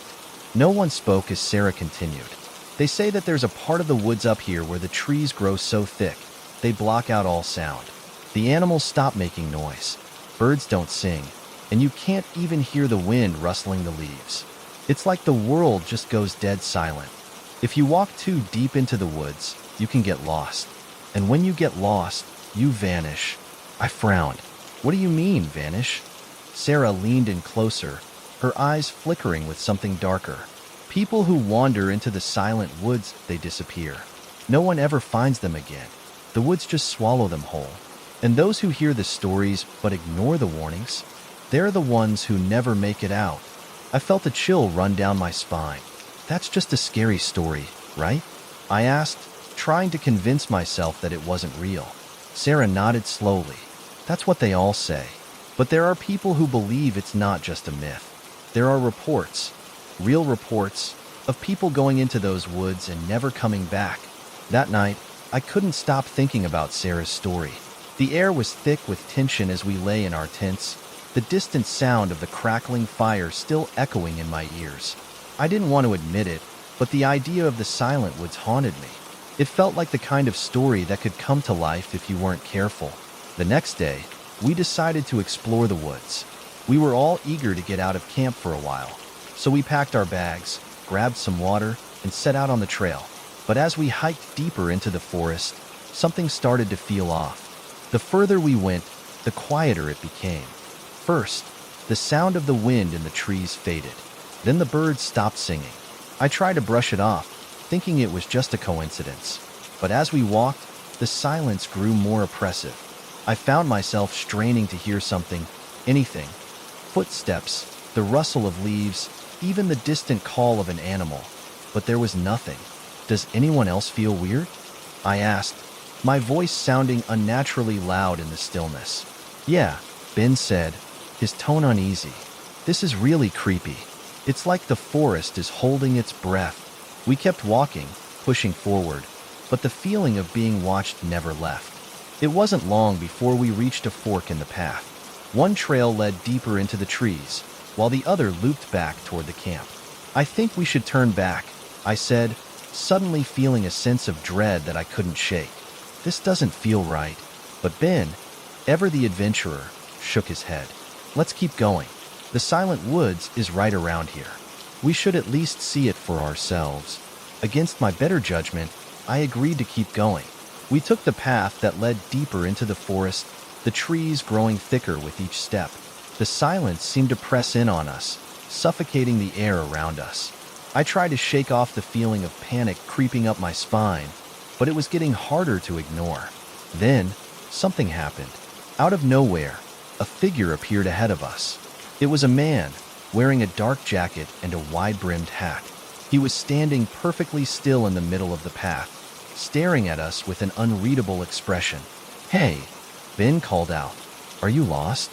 No one spoke as Sarah continued. "They say that there's a part of the woods up here where the trees grow so thick, they block out all sound. The animals stop making noise. Birds don't sing, and you can't even hear the wind rustling the leaves. It's like the world just goes dead silent. If you walk too deep into the woods, you can get lost. And when you get lost, you vanish." I frowned. "What do you mean, vanish?" Sarah leaned in closer, her eyes flickering with something darker. "People who wander into the Silent Woods, they disappear. No one ever finds them again. The woods just swallow them whole. And those who hear the stories but ignore the warnings, they're the ones who never make it out." I felt a chill run down my spine. "That's just a scary story, right?" I asked, trying to convince myself that it wasn't real. Sarah nodded slowly. "That's what they all say. But there are people who believe it's not just a myth. There are reports, real reports, of people going into those woods and never coming back." That night, I couldn't stop thinking about Sarah's story. The air was thick with tension as we lay in our tents, the distant sound of the crackling fire still echoing in my ears. I didn't want to admit it, but the idea of the Silent Woods haunted me. It felt like the kind of story that could come to life if you weren't careful. The next day, we decided to explore the woods. We were all eager to get out of camp for a while, so we packed our bags, grabbed some water, and set out on the trail. But as we hiked deeper into the forest, something started to feel off. The further we went, the quieter it became. First, the sound of the wind in the trees faded. Then the birds stopped singing. I tried to brush it off, thinking it was just a coincidence. But as we walked, the silence grew more oppressive. I found myself straining to hear something, anything. Footsteps, the rustle of leaves, even the distant call of an animal. But there was nothing. "Does anyone else feel weird?" I asked, my voice sounding unnaturally loud in the stillness. "Yeah," Ben said, his tone uneasy. "This is really creepy. It's like the forest is holding its breath." We kept walking, pushing forward, but the feeling of being watched never left. It wasn't long before we reached a fork in the path. One trail led deeper into the trees, while the other looped back toward the camp. "I think we should turn back," I said, suddenly feeling a sense of dread that I couldn't shake. "This doesn't feel right." But Ben, ever the adventurer, shook his head. "Let's keep going. The Silent Woods is right around here. We should at least see it for ourselves." Against my better judgment, I agreed to keep going. We took the path that led deeper into the forest, the trees growing thicker with each step. The silence seemed to press in on us, suffocating the air around us. I tried to shake off the feeling of panic creeping up my spine, but it was getting harder to ignore. Then, something happened. Out of nowhere, a figure appeared ahead of us. It was a man, wearing a dark jacket and a wide-brimmed hat. He was standing perfectly still in the middle of the path, staring at us with an unreadable expression. "Hey," Ben called out. "Are you lost?"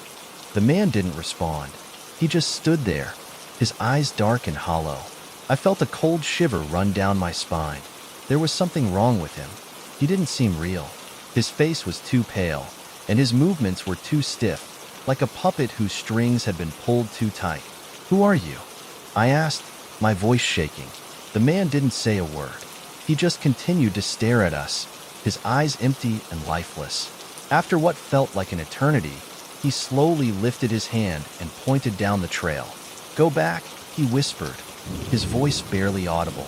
The man didn't respond. He just stood there, his eyes dark and hollow. I felt a cold shiver run down my spine. There was something wrong with him. He didn't seem real. His face was too pale, and his movements were too stiff, like a puppet whose strings had been pulled too tight. "Who are you?" I asked, my voice shaking. The man didn't say a word. He just continued to stare at us, his eyes empty and lifeless. After what felt like an eternity, he slowly lifted his hand and pointed down the trail. "Go back," he whispered, his voice barely audible.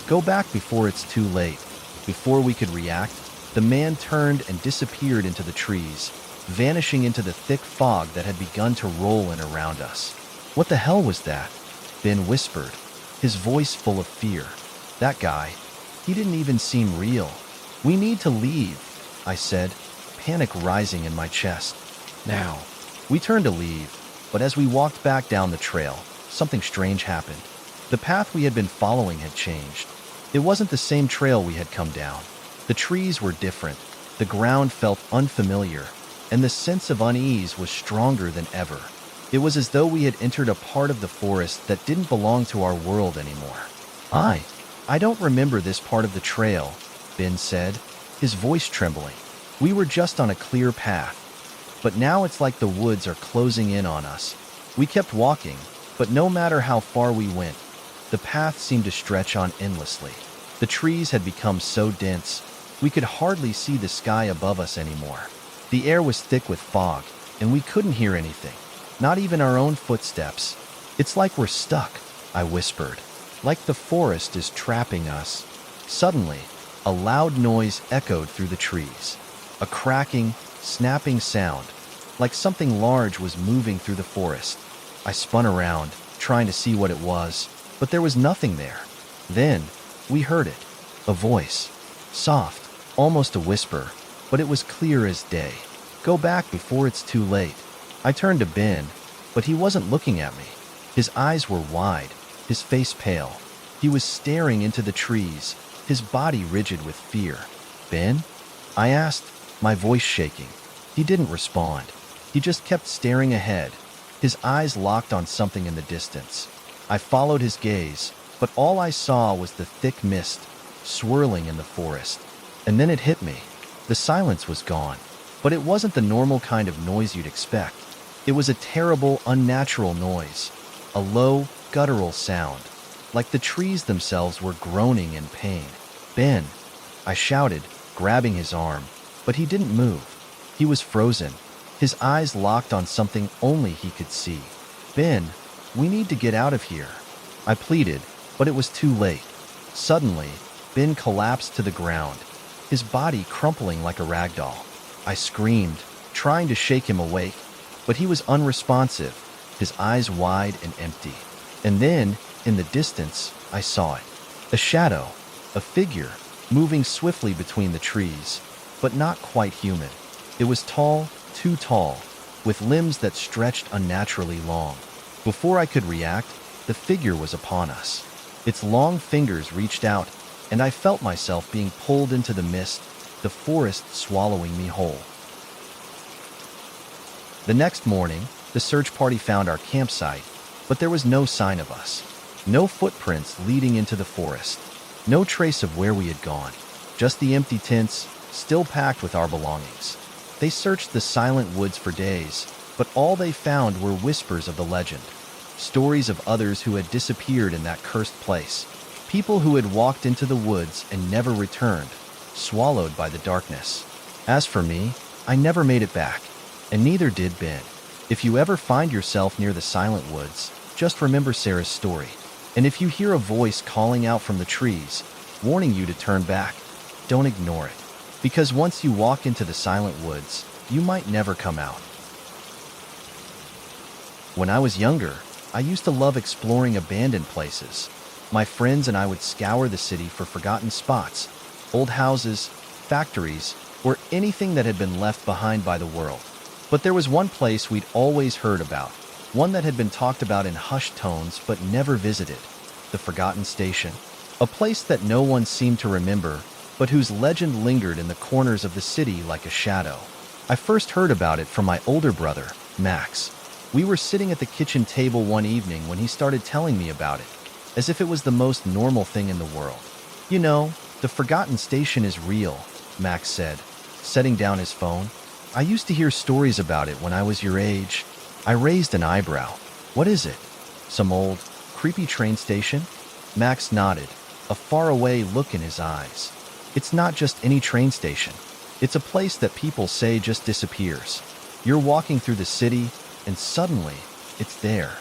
"Go back before it's too late." Before we could react, the man turned and disappeared into the trees, vanishing into the thick fog that had begun to roll in around us. "What the hell was that?" Ben whispered, his voice full of fear. "That guy, he didn't even seem real. "We need to leave," I said, panic rising in my chest. "Now." We turned to leave, but as we walked back down the trail, something strange happened. The path we had been following had changed. It wasn't the same trail we had come down. The trees were different, the ground felt unfamiliar, and the sense of unease was stronger than ever. It was as though we had entered a part of the forest that didn't belong to our world anymore. I don't remember this part of the trail," Ben said, his voice trembling. "We were just on a clear path, but now it's like the woods are closing in on us." We kept walking, but no matter how far we went, the path seemed to stretch on endlessly. The trees had become so dense, we could hardly see the sky above us anymore. The air was thick with fog, and we couldn't hear anything, not even our own footsteps. "It's like we're stuck," I whispered, "like the forest is trapping us." Suddenly, a loud noise echoed through the trees, a cracking, snapping sound, like something large was moving through the forest. I spun around, trying to see what it was, but there was nothing there. Then, we heard it, a voice, soft, almost a whisper, but it was clear as day. "Go back before it's too late." I turned to Ben, but he wasn't looking at me. His eyes were wide, his face pale. He was staring into the trees, his body rigid with fear. "Ben?" I asked, my voice shaking. He didn't respond. He just kept staring ahead, his eyes locked on something in the distance. I followed his gaze, but all I saw was the thick mist swirling in the forest. And then it hit me. The silence was gone, but it wasn't the normal kind of noise you'd expect. It was a terrible, unnatural noise, a low, guttural sound, like the trees themselves were groaning in pain. "Ben!" I shouted, grabbing his arm, but he didn't move. He was frozen, his eyes locked on something only he could see. "Ben, we need to get out of here," I pleaded, but it was too late. Suddenly, Ben collapsed to the ground, his body crumpling like a rag doll. I screamed, trying to shake him awake, but he was unresponsive, his eyes wide and empty. And then, in the distance, I saw it. A shadow, a figure, moving swiftly between the trees, but not quite human. It was tall, too tall, with limbs that stretched unnaturally long. Before I could react, the figure was upon us. Its long fingers reached out, and I felt myself being pulled into the mist, the forest swallowing me whole. The next morning, the search party found our campsite, but there was no sign of us. No footprints leading into the forest. No trace of where we had gone. Just the empty tents, still packed with our belongings. They searched the silent woods for days, but all they found were whispers of the legend. Stories of others who had disappeared in that cursed place. People who had walked into the woods and never returned, swallowed by the darkness. As for me, I never made it back, and neither did Ben. If you ever find yourself near the silent woods, just remember Sarah's story. And if you hear a voice calling out from the trees, warning you to turn back, don't ignore it. Because once you walk into the silent woods, you might never come out. When I was younger, I used to love exploring abandoned places. My friends and I would scour the city for forgotten spots, old houses, factories, or anything that had been left behind by the world. But there was one place we'd always heard about, one that had been talked about in hushed tones but never visited, the Forgotten Station. A place that no one seemed to remember, but whose legend lingered in the corners of the city like a shadow. I first heard about it from my older brother, Max. We were sitting at the kitchen table one evening when he started telling me about it, as if it was the most normal thing in the world. "You know, the Forgotten Station is real," Max said, setting down his phone. "I used to hear stories about it when I was your age." I raised an eyebrow. "What is it? Some old, creepy train station?" Max nodded, a faraway look in his eyes. "It's not just any train station. It's a place that people say just disappears. You're walking through the city, and suddenly, it's there.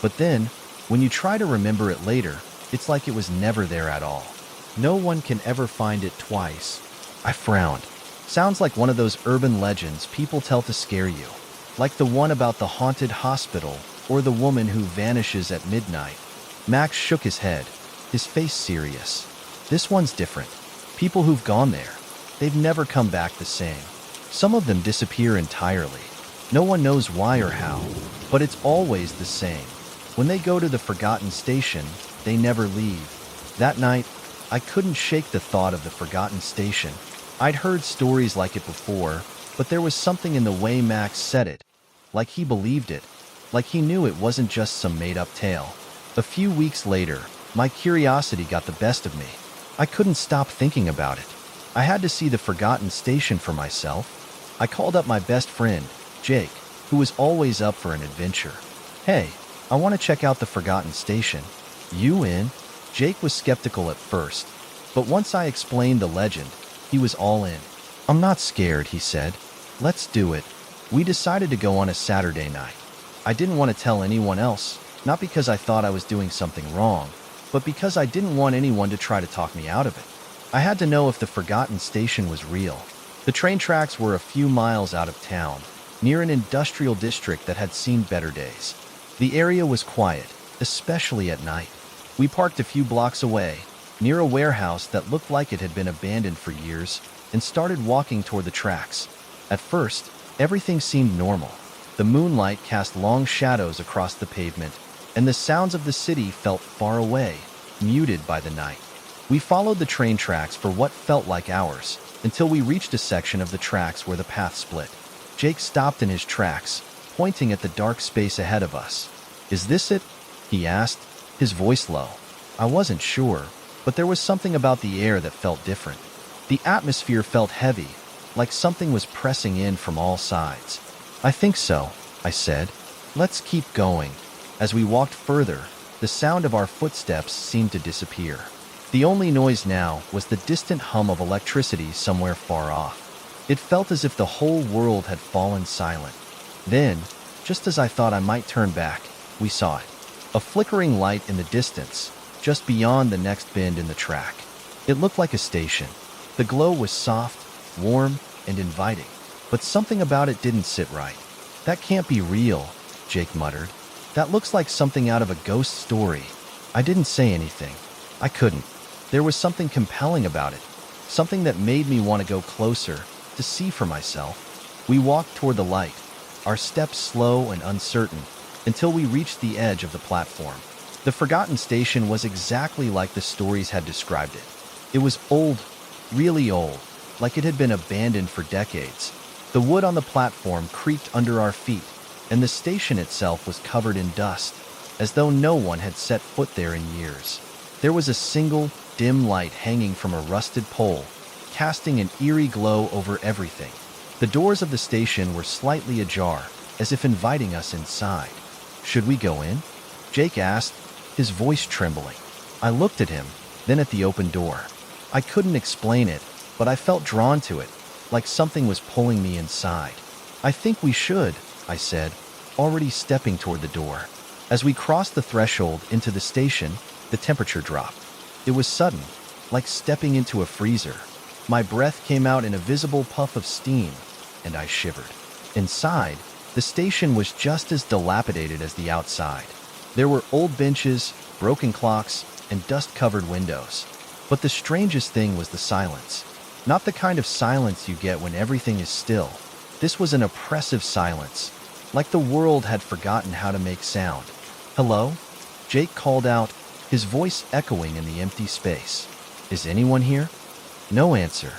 But then, when you try to remember it later, it's like it was never there at all. No one can ever find it twice." I frowned. Sounds like one of those urban legends people tell to scare you. Like the one about the haunted hospital or the woman who vanishes at midnight. Max shook his head, his face serious. "This one's different. People who've gone there, they've never come back the same. Some of them disappear entirely. No one knows why or how, but it's always the same. When they go to the forgotten station, they never leave. That night, I couldn't shake the thought of the forgotten station. I'd heard stories like it before, but there was something in the way Max said it. Like he believed it. Like he knew it wasn't just some made-up tale. A few weeks later, my curiosity got the best of me. I couldn't stop thinking about it. I had to see the forgotten station for myself. I called up my best friend, Jake, who was always up for an adventure. "Hey, I want to check out the forgotten station. You in?" Jake was skeptical at first, but once I explained the legend, he was all in. "I'm not scared," he said. "Let's do it." We decided to go on a Saturday night. I didn't want to tell anyone else, not because I thought I was doing something wrong, but because I didn't want anyone to try to talk me out of it. I had to know if the forgotten station was real. The train tracks were a few miles out of town, near an industrial district that had seen better days. The area was quiet, especially at night. We parked a few blocks away, near a warehouse that looked like it had been abandoned for years, and started walking toward the tracks. At first, everything seemed normal. The moonlight cast long shadows across the pavement, and the sounds of the city felt far away, muted by the night. We followed the train tracks for what felt like hours, until we reached a section of the tracks where the path split. Jake stopped in his tracks, pointing at the dark space ahead of us. "Is this it?" he asked, his voice low. I wasn't sure, but there was something about the air that felt different. The atmosphere felt heavy, like something was pressing in from all sides. "I think so," I said. "Let's keep going." As we walked further, the sound of our footsteps seemed to disappear. The only noise now was the distant hum of electricity somewhere far off. It felt as if the whole world had fallen silent. Then, just as I thought I might turn back, we saw it. A flickering light in the distance, just beyond the next bend in the track. It looked like a station. The glow was soft, warm, and inviting, but something about it didn't sit right. "That can't be real," Jake muttered. "That looks like something out of a ghost story." I didn't say anything. I couldn't. There was something compelling about it, something that made me want to go closer, to see for myself. We walked toward the light, our steps slow and uncertain, until we reached the edge of the platform. The forgotten station was exactly like the stories had described it. It was old, really old, like it had been abandoned for decades. The wood on the platform creaked under our feet, and the station itself was covered in dust, as though no one had set foot there in years. There was a single, dim light hanging from a rusted pole, casting an eerie glow over everything. The doors of the station were slightly ajar, as if inviting us inside. "Should we go in?" Jake asked, his voice trembling. I looked at him, then at the open door. I couldn't explain it, but I felt drawn to it, like something was pulling me inside. "I think we should," I said, already stepping toward the door. As we crossed the threshold into the station, the temperature dropped. It was sudden, like stepping into a freezer. My breath came out in a visible puff of steam, and I shivered. Inside, the station was just as dilapidated as the outside. There were old benches, broken clocks, and dust-covered windows. But the strangest thing was the silence. Not the kind of silence you get when everything is still. This was an oppressive silence, like the world had forgotten how to make sound. "Hello?" Jake called out, his voice echoing in the empty space. "Is anyone here?" No answer.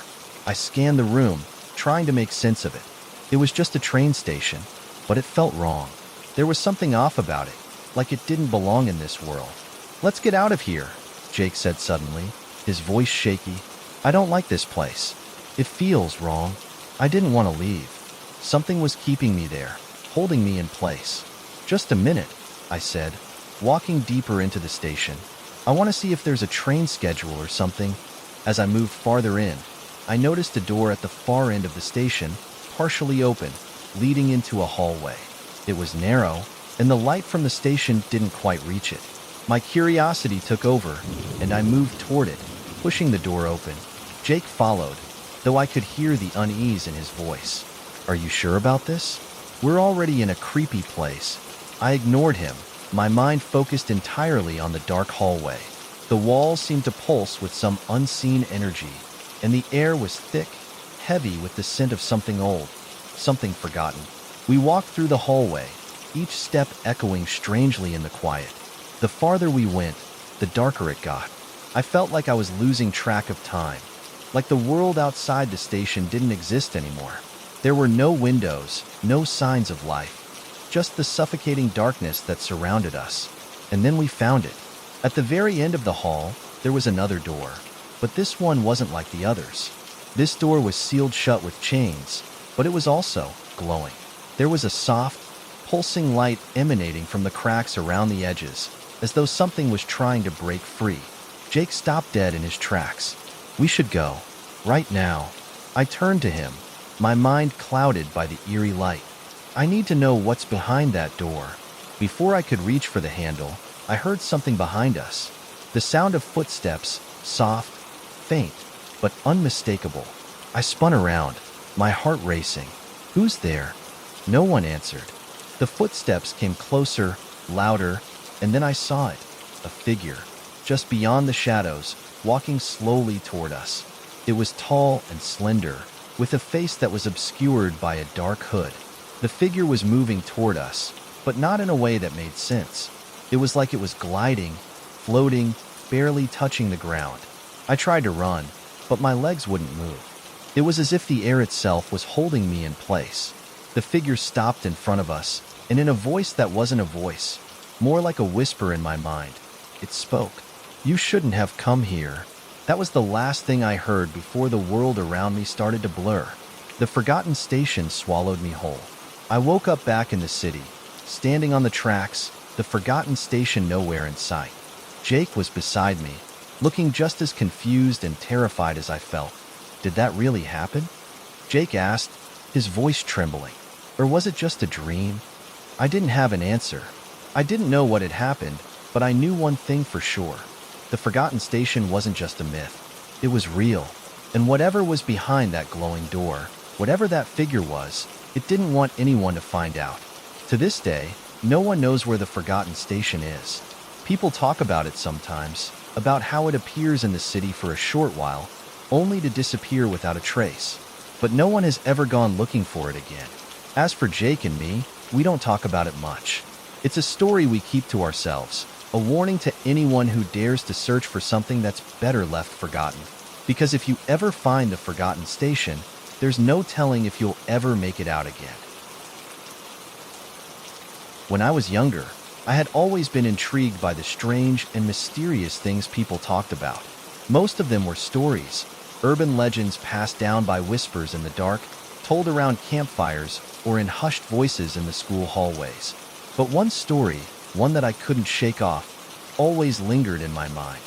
I scanned the room, trying to make sense of it. It was just a train station, but it felt wrong. There was something off about it, like it didn't belong in this world. "Let's get out of here," Jake said suddenly, his voice shaky. "I don't like this place. It feels wrong." I didn't want to leave. Something was keeping me there, holding me in place. "Just a minute," I said, walking deeper into the station. "I want to see if there's a train schedule or something." As I moved farther in, I noticed a door at the far end of the station, partially open, leading into a hallway. It was narrow, and the light from the station didn't quite reach it. My curiosity took over, and I moved toward it, pushing the door open. Jake followed, though I could hear the unease in his voice. "Are you sure about this? We're already in a creepy place." I ignored him, my mind focused entirely on the dark hallway. The walls seemed to pulse with some unseen energy, and the air was thick, heavy with the scent of something old, something forgotten. We walked through the hallway, each step echoing strangely in the quiet. The farther we went, the darker it got. I felt like I was losing track of time, like the world outside the station didn't exist anymore. There were no windows, no signs of life, just the suffocating darkness that surrounded us. And then we found it. At the very end of the hall, there was another door, but this one wasn't like the others. This door was sealed shut with chains, but it was also glowing. There was a soft, pulsing light emanating from the cracks around the edges, as though something was trying to break free. Jake stopped dead in his tracks. We should go. Right now. I turned to him, my mind clouded by the eerie light. I need to know what's behind that door. Before I could reach for the handle, I heard something behind us. The sound of footsteps, soft, faint, but unmistakable. I spun around, my heart racing. Who's there? No one answered. The footsteps came closer, louder, and then I saw it. A figure, just beyond the shadows, walking slowly toward us. It was tall and slender, with a face that was obscured by a dark hood. The figure was moving toward us, but not in a way that made sense. It was like it was gliding, floating, barely touching the ground. I tried to run, but my legs wouldn't move. It was as if the air itself was holding me in place. The figure stopped in front of us, and in a voice that wasn't a voice, more like a whisper in my mind, it spoke. "You shouldn't have come here." That was the last thing I heard before the world around me started to blur. The forgotten station swallowed me whole. I woke up back in the city, standing on the tracks, the forgotten station nowhere in sight. Jake was beside me, looking just as confused and terrified as I felt. Did that really happen? Jake asked, his voice trembling. Or was it just a dream? I didn't have an answer. I didn't know what had happened, but I knew one thing for sure. The forgotten station wasn't just a myth. It was real. And whatever was behind that glowing door, whatever that figure was, it didn't want anyone to find out. To this day, no one knows where the forgotten station is. People talk about it sometimes, about how it appears in the city for a short while, only to disappear without a trace. But no one has ever gone looking for it again. As for Jake and me, we don't talk about it much. It's a story we keep to ourselves, a warning to anyone who dares to search for something that's better left forgotten. Because if you ever find the forgotten station, there's no telling if you'll ever make it out again. When I was younger, I had always been intrigued by the strange and mysterious things people talked about. Most of them were stories, urban legends passed down by whispers in the dark, told around campfires or in hushed voices in the school hallways. But one story, one that I couldn't shake off, always lingered in my mind.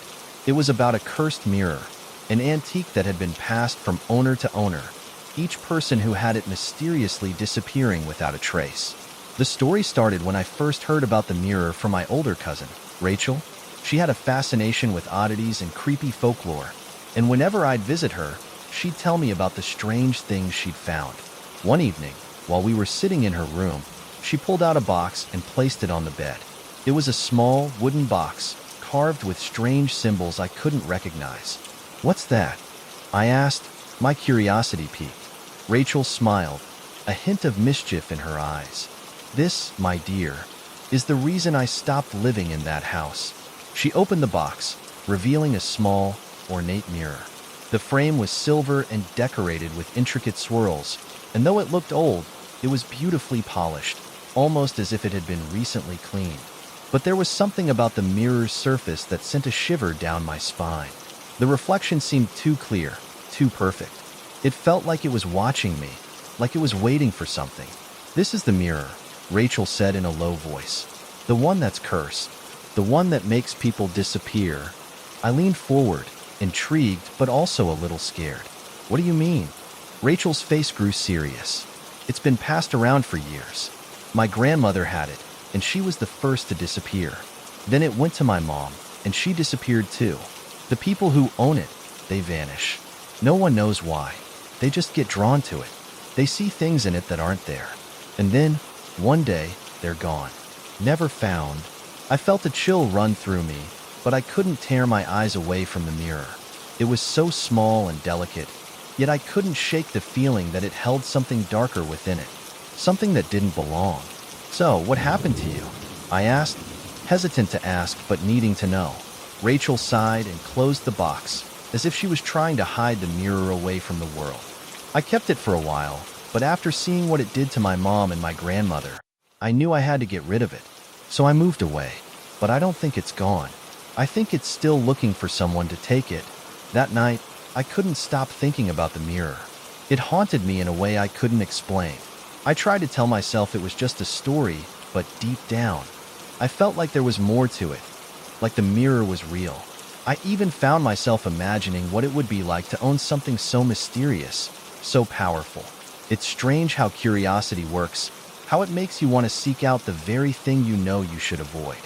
It was about a cursed mirror, an antique that had been passed from owner to owner, each person who had it mysteriously disappearing without a trace. The story started when I first heard about the mirror from my older cousin, Rachel. She had a fascination with oddities and creepy folklore, and whenever I'd visit her, she'd tell me about the strange things she'd found. One evening, while we were sitting in her room, she pulled out a box and placed it on the bed. It was a small, wooden box, carved with strange symbols I couldn't recognize. "What's that?" I asked, my curiosity piqued. Rachel smiled, a hint of mischief in her eyes. "This, my dear, is the reason I stopped living in that house." She opened the box, revealing a small, ornate mirror. The frame was silver and decorated with intricate swirls, and though it looked old, it was beautifully polished, almost as if it had been recently cleaned. But there was something about the mirror's surface that sent a shiver down my spine. The reflection seemed too clear, too perfect. It felt like it was watching me, like it was waiting for something. "This is the mirror," Rachel said in a low voice. "The one that's cursed. The one that makes people disappear." I leaned forward, intrigued but also a little scared. "What do you mean?" Rachel's face grew serious. "It's been passed around for years. My grandmother had it, and she was the first to disappear. Then it went to my mom, and she disappeared too. The people who own it, they vanish. No one knows why. They just get drawn to it. They see things in it that aren't there. And then, one day, they're gone. Never found." I felt a chill run through me, but I couldn't tear my eyes away from the mirror. It was so small and delicate, yet I couldn't shake the feeling that it held something darker within it, something that didn't belong. "So, what happened to you?" I asked, hesitant to ask but needing to know. Rachel sighed and closed the box, as if she was trying to hide the mirror away from the world. "I kept it for a while, but after seeing what it did to my mom and my grandmother, I knew I had to get rid of it. So I moved away. But I don't think it's gone. I think it's still looking for someone to take it." That night, I couldn't stop thinking about the mirror. It haunted me in a way I couldn't explain. I tried to tell myself it was just a story, but deep down, I felt like there was more to it, like the mirror was real. I even found myself imagining what it would be like to own something so mysterious, so powerful. It's strange how curiosity works, how it makes you want to seek out the very thing you know you should avoid.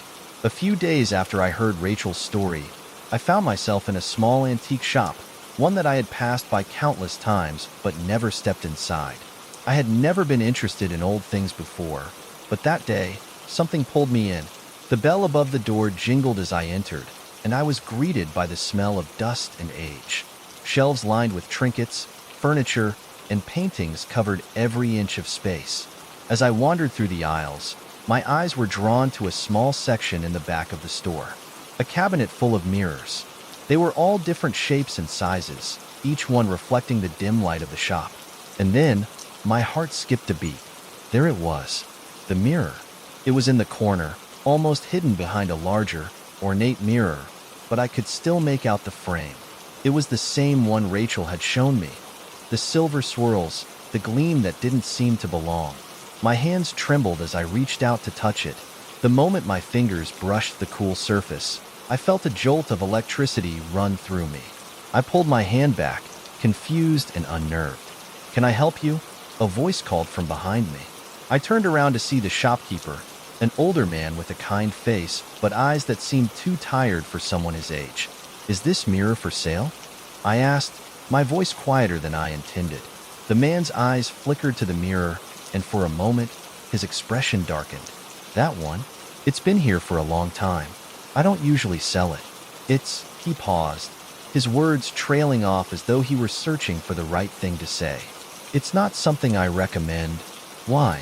A few days after I heard Rachel's story, I found myself in a small antique shop, one that I had passed by countless times but never stepped inside. I had never been interested in old things before, but that day, something pulled me in. The bell above the door jingled as I entered, and I was greeted by the smell of dust and age. Shelves lined with trinkets, furniture, and paintings covered every inch of space. As I wandered through the aisles, my eyes were drawn to a small section in the back of the store, a cabinet full of mirrors. They were all different shapes and sizes, each one reflecting the dim light of the shop. And then, my heart skipped a beat. There it was, the mirror. It was in the corner, almost hidden behind a larger, ornate mirror, but I could still make out the frame. It was the same one Rachel had shown me. The silver swirls, the gleam that didn't seem to belong. My hands trembled as I reached out to touch it. The moment my fingers brushed the cool surface, I felt a jolt of electricity run through me. I pulled my hand back, confused and unnerved. "Can I help you?" a voice called from behind me. I turned around to see the shopkeeper, an older man with a kind face but eyes that seemed too tired for someone his age. "Is this mirror for sale?" I asked, my voice quieter than I intended. The man's eyes flickered to the mirror, and for a moment, his expression darkened. "That one? It's been here for a long time. I don't usually sell it. He paused, his words trailing off as though he were searching for the right thing to say. "It's not something I recommend." "Why?"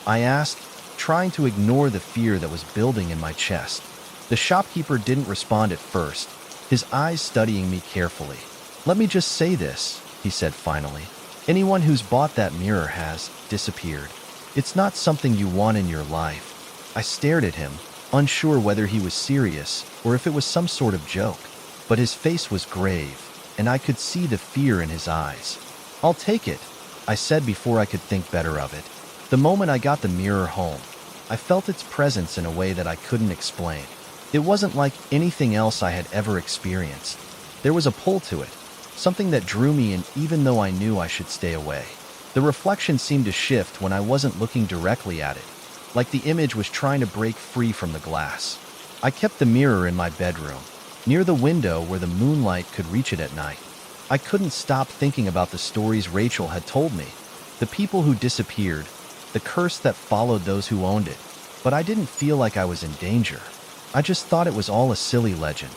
I asked, trying to ignore the fear that was building in my chest. The shopkeeper didn't respond at first, his eyes studying me carefully. "Let me just say this," he said finally. "Anyone who's bought that mirror has disappeared. It's not something you want in your life." I stared at him, unsure whether he was serious or if it was some sort of joke. But his face was grave, and I could see the fear in his eyes. "I'll take it," I said before I could think better of it. The moment I got the mirror home, I felt its presence in a way that I couldn't explain. It wasn't like anything else I had ever experienced. There was a pull to it, something that drew me in even though I knew I should stay away. The reflection seemed to shift when I wasn't looking directly at it, like the image was trying to break free from the glass. I kept the mirror in my bedroom, near the window where the moonlight could reach it at night. I couldn't stop thinking about the stories Rachel had told me, the people who disappeared, the curse that followed those who owned it. But I didn't feel like I was in danger. I just thought it was all a silly legend.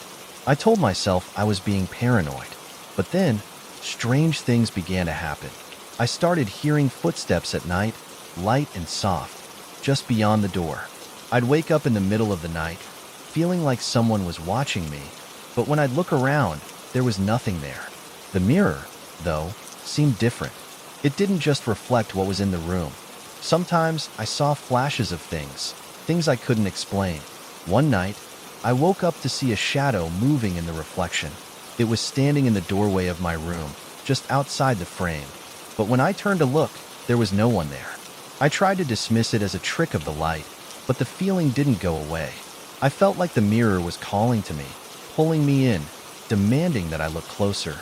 I told myself I was being paranoid. But then, strange things began to happen. I started hearing footsteps at night, light and soft, just beyond the door. I'd wake up in the middle of the night, feeling like someone was watching me, but when I'd look around, there was nothing there. The mirror, though, seemed different. It didn't just reflect what was in the room. Sometimes I saw flashes of things I couldn't explain. One night, I woke up to see a shadow moving in the reflection. It was standing in the doorway of my room, just outside the frame. But when I turned to look, there was no one there. I tried to dismiss it as a trick of the light, but the feeling didn't go away. I felt like the mirror was calling to me, pulling me in, demanding that I look closer.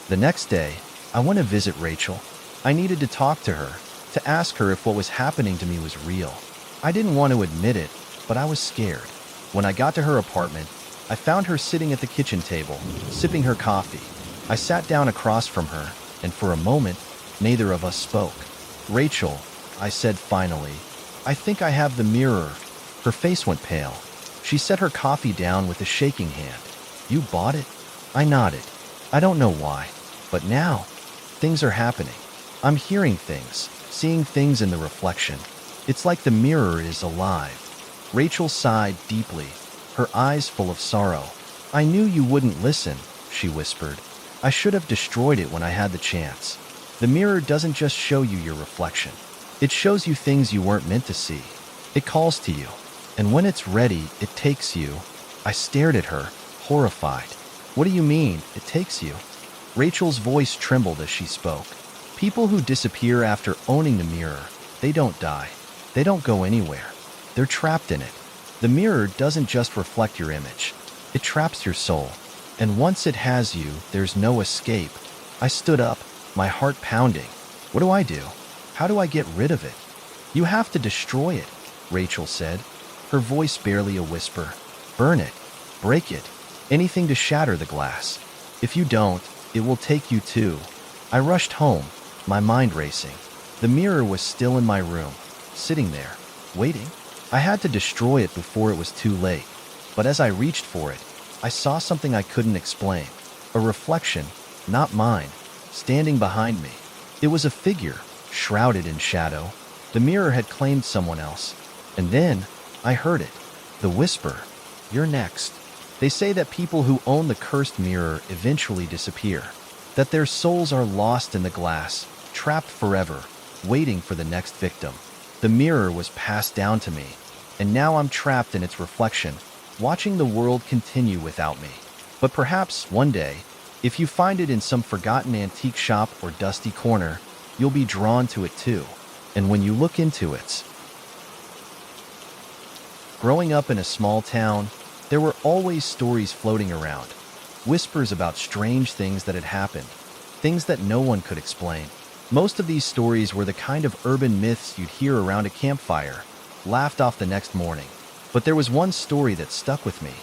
The next day, I went to visit Rachel. I needed to talk to her, to ask her if what was happening to me was real. I didn't want to admit it, but I was scared. When I got to her apartment, I found her sitting at the kitchen table, sipping her coffee. I sat down across from her, and for a moment, neither of us spoke. "Rachel," I said finally, "I think I have the mirror." Her face went pale. She set her coffee down with a shaking hand. "You bought it?" I nodded. "I don't know why, but now, things are happening. I'm hearing things, seeing things in the reflection. It's like the mirror is alive. Rachel sighed deeply, her eyes full of sorrow. I knew you wouldn't listen, she whispered. I should have destroyed it when I had the chance. The mirror doesn't just show you your reflection. It shows you things you weren't meant to see. It calls to you. And when it's ready, it takes you. I stared at her, horrified. What do you mean, it takes you? Rachel's voice trembled as she spoke. People who disappear after owning the mirror, they don't die. They don't go anywhere. They're trapped in it. The mirror doesn't just reflect your image. It traps your soul. And once it has you, there's no escape. I stood up, my heart pounding. What do I do? How do I get rid of it? You have to destroy it, Rachel said, her voice barely a whisper. Burn it. Break it. Anything to shatter the glass. If you don't, it will take you too. I rushed home, my mind racing. The mirror was still in my room, sitting there, waiting. I had to destroy it before it was too late. But as I reached for it, I saw something I couldn't explain. A reflection, not mine, standing behind me. It was a figure, shrouded in shadow. The mirror had claimed someone else. And then, I heard it. The whisper, "You're next." They say that people who own the cursed mirror eventually disappear. That their souls are lost in the glass, trapped forever, waiting for the next victim. The mirror was passed down to me, and now I'm trapped in its reflection, watching the world continue without me. But perhaps, one day, if you find it in some forgotten antique shop or dusty corner, you'll be drawn to it too. And when you look into it. Growing up in a small town, there were always stories floating around. Whispers about strange things that had happened, things that no one could explain. Most of these stories were the kind of urban myths you'd hear around a campfire, laughed off the next morning. But there was one story that stuck with me,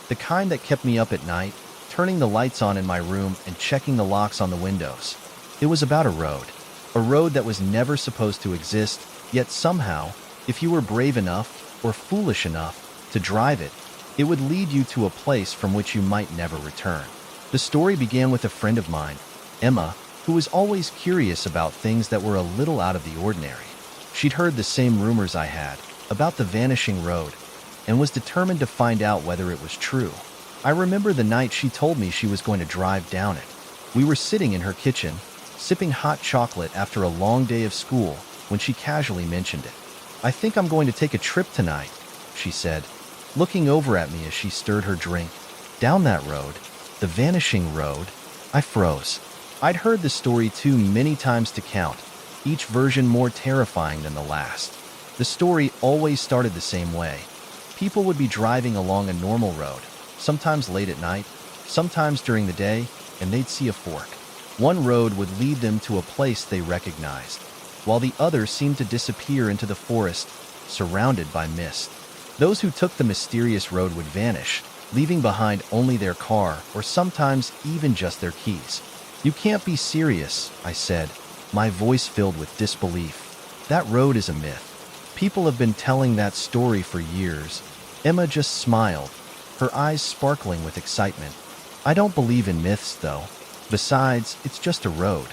the kind that kept me up at night, turning the lights on in my room and checking the locks on the windows. It was about a road that was never supposed to exist, yet somehow, if you were brave enough or foolish enough to drive it, it would lead you to a place from which you might never return. The story began with a friend of mine, Emma, who was always curious about things that were a little out of the ordinary. She'd heard the same rumors I had about the vanishing road and was determined to find out whether it was true. I remember the night she told me she was going to drive down it. We were sitting in her kitchen, sipping hot chocolate after a long day of school when she casually mentioned it. "I think I'm going to take a trip tonight," she said, looking over at me as she stirred her drink. Down that road, the vanishing road, I froze. I'd heard the story too many times to count, each version more terrifying than the last. The story always started the same way. People would be driving along a normal road, sometimes late at night, sometimes during the day, and they'd see a fork. One road would lead them to a place they recognized, while the other seemed to disappear into the forest, surrounded by mist. Those who took the mysterious road would vanish, leaving behind only their car or sometimes even just their keys. "You can't be serious," I said, my voice filled with disbelief. "That road is a myth. People have been telling that story for years." Emma just smiled, her eyes sparkling with excitement. "I don't believe in myths, though. Besides, it's just a road,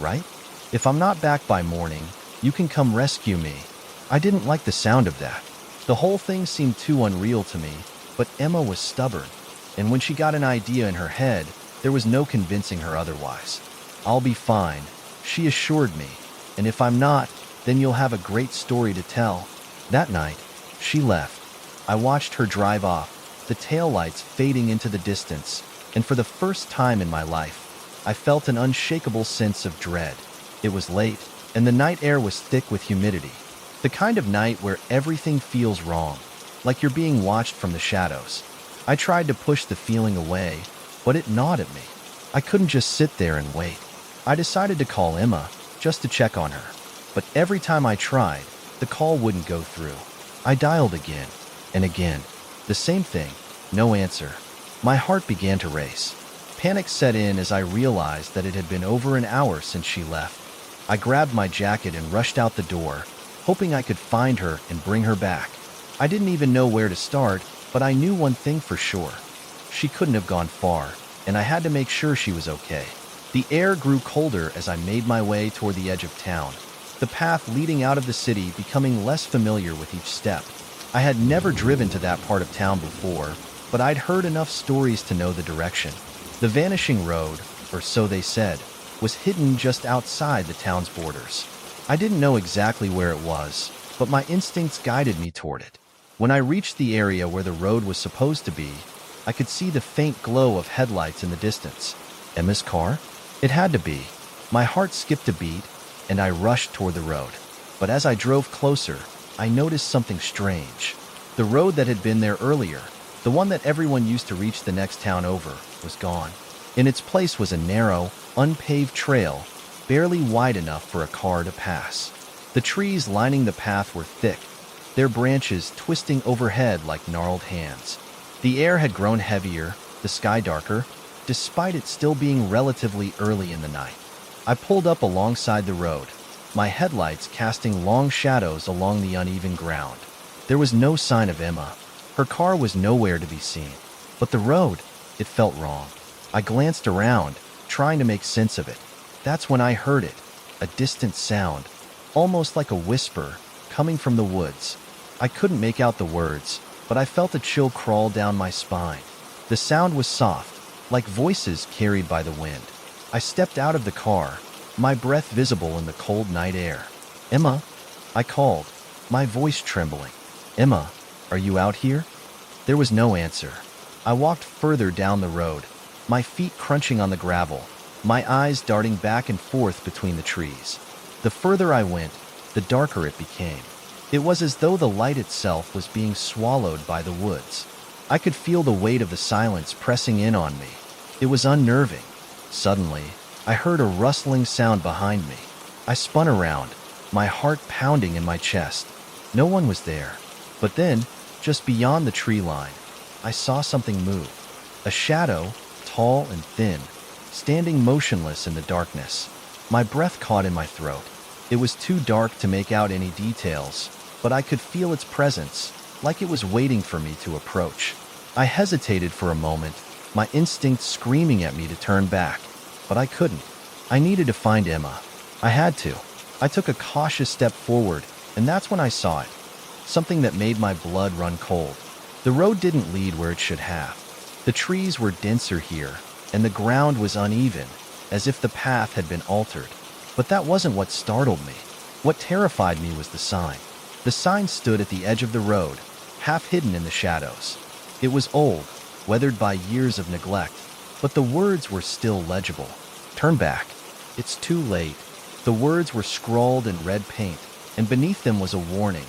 right? If I'm not back by morning, you can come rescue me." I didn't like the sound of that. The whole thing seemed too unreal to me, but Emma was stubborn, and when she got an idea in her head, there was no convincing her otherwise. "I'll be fine," she assured me, "and if I'm not, then you'll have a great story to tell." That night, she left. I watched her drive off, the taillights fading into the distance, and for the first time in my life, I felt an unshakable sense of dread. It was late, and the night air was thick with humidity. The kind of night where everything feels wrong, like you're being watched from the shadows. I tried to push the feeling away, but it gnawed at me. I couldn't just sit there and wait. I decided to call Emma, just to check on her. But every time I tried, the call wouldn't go through. I dialed again, and again. The same thing, no answer. My heart began to race. Panic set in as I realized that it had been over an hour since she left. I grabbed my jacket and rushed out the door, hoping I could find her and bring her back. I didn't even know where to start, but I knew one thing for sure. She couldn't have gone far, and I had to make sure she was okay. The air grew colder as I made my way toward the edge of town, the path leading out of the city becoming less familiar with each step. I had never driven to that part of town before, but I'd heard enough stories to know the direction. The vanishing road, or so they said, was hidden just outside the town's borders. I didn't know exactly where it was, but my instincts guided me toward it. When I reached the area where the road was supposed to be, I could see the faint glow of headlights in the distance. Emma's car? It had to be. My heart skipped a beat, and I rushed toward the road. But as I drove closer, I noticed something strange. The road that had been there earlier, the one that everyone used to reach the next town over, was gone. In its place was a narrow, unpaved trail, barely wide enough for a car to pass. The trees lining the path were thick, their branches twisting overhead like gnarled hands. The air had grown heavier, the sky darker, despite it still being relatively early in the night. I pulled up alongside the road, my headlights casting long shadows along the uneven ground. There was no sign of Emma. Her car was nowhere to be seen. But the road, it felt wrong. I glanced around, trying to make sense of it. That's when I heard it, a distant sound, almost like a whisper, coming from the woods. I couldn't make out the words, but I felt a chill crawl down my spine. The sound was soft, like voices carried by the wind. I stepped out of the car, my breath visible in the cold night air. "Emma," I called, my voice trembling. "Emma, are you out here?" There was no answer. I walked further down the road, my feet crunching on the gravel, my eyes darting back and forth between the trees. The further I went, the darker it became. It was as though the light itself was being swallowed by the woods. I could feel the weight of the silence pressing in on me. It was unnerving. Suddenly, I heard a rustling sound behind me. I spun around, my heart pounding in my chest. No one was there. But then, just beyond the tree line, I saw something move. A shadow, tall and thin, standing motionless in the darkness. My breath caught in my throat. It was too dark to make out any details, but I could feel its presence, like it was waiting for me to approach. I hesitated for a moment, my instincts screaming at me to turn back, but I couldn't. I needed to find Emma. I had to. I took a cautious step forward, and that's when I saw it. Something that made my blood run cold. The road didn't lead where it should have. The trees were denser here, and the ground was uneven, as if the path had been altered. But that wasn't what startled me. What terrified me was the sign. The sign stood at the edge of the road, half hidden in the shadows. It was old, weathered by years of neglect, but the words were still legible. "Turn back. It's too late." The words were scrawled in red paint, and beneath them was a warning,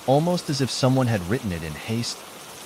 almost as if someone had written it in haste,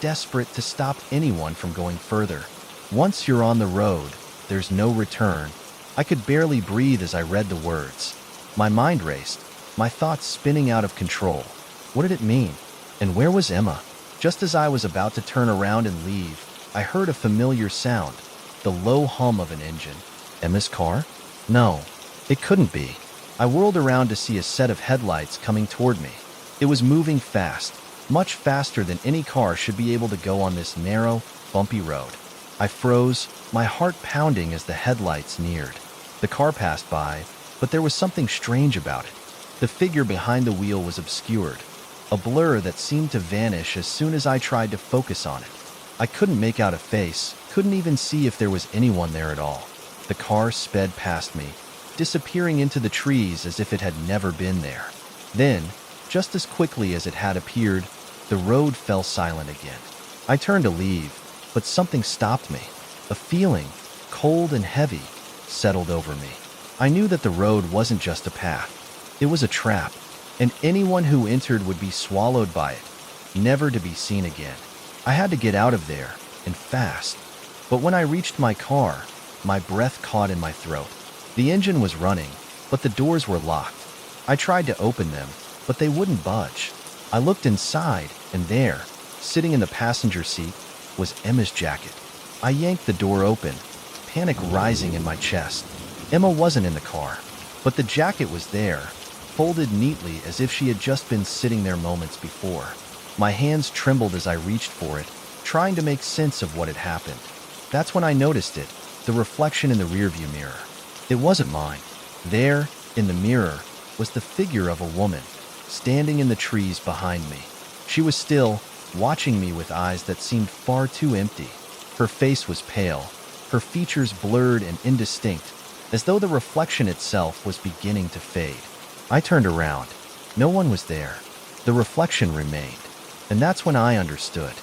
desperate to stop anyone from going further. "Once you're on the road, there's no return." I could barely breathe as I read the words. My mind raced, my thoughts spinning out of control. What did it mean? And where was Emma? Just as I was about to turn around and leave, I heard a familiar sound, the low hum of an engine. Emma's car? No, it couldn't be. I whirled around to see a set of headlights coming toward me. It was moving fast, much faster than any car should be able to go on this narrow, bumpy road. I froze, my heart pounding as the headlights neared. The car passed by, but there was something strange about it. The figure behind the wheel was obscured, a blur that seemed to vanish as soon as I tried to focus on it. I couldn't make out a face, couldn't even see if there was anyone there at all. The car sped past me, disappearing into the trees as if it had never been there. Then, just as quickly as it had appeared, the road fell silent again. I turned to leave, but something stopped me. A feeling, cold and heavy, settled over me. I knew that the road wasn't just a path. It was a trap, and anyone who entered would be swallowed by it, never to be seen again. I had to get out of there, and fast. But when I reached my car, my breath caught in my throat. The engine was running, but the doors were locked. I tried to open them, but they wouldn't budge. I looked inside, and there, sitting in the passenger seat, was Emma's jacket. I yanked the door open, panic rising in my chest. Emma wasn't in the car, but the jacket was there, folded neatly as if she had just been sitting there moments before. My hands trembled as I reached for it, trying to make sense of what had happened. That's when I noticed it, the reflection in the rearview mirror. It wasn't mine. There, in the mirror, was the figure of a woman, standing in the trees behind me. She was still, watching me with eyes that seemed far too empty. Her face was pale, her features blurred and indistinct, as though the reflection itself was beginning to fade. I turned around. No one was there. The reflection remained. And that's when I understood.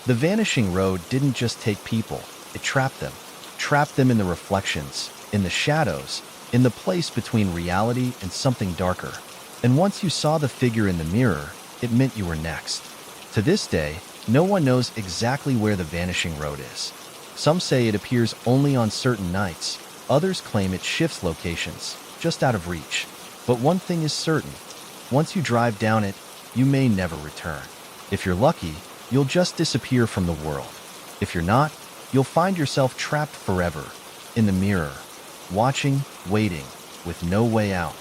The vanishing road didn't just take people, it trapped them. Trapped them in the reflections, in the shadows, in the place between reality and something darker. And once you saw the figure in the mirror, it meant you were next. To this day, no one knows exactly where the vanishing road is. Some say it appears only on certain nights. Others claim it shifts locations, just out of reach. But one thing is certain. Once you drive down it, you may never return. If you're lucky, you'll just disappear from the world. If you're not, you'll find yourself trapped forever, in the mirror, watching, waiting, with no way out.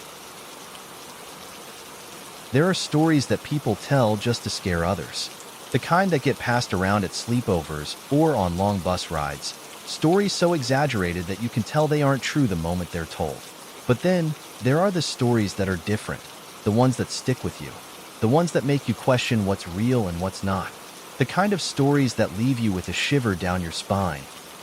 There are stories that people tell just to scare others. The kind that get passed around at sleepovers or on long bus rides. Stories so exaggerated that you can tell they aren't true the moment they're told. But then, there are the stories that are different. The ones that stick with you. The ones that make you question what's real and what's not. The kind of stories that leave you with a shiver down your spine,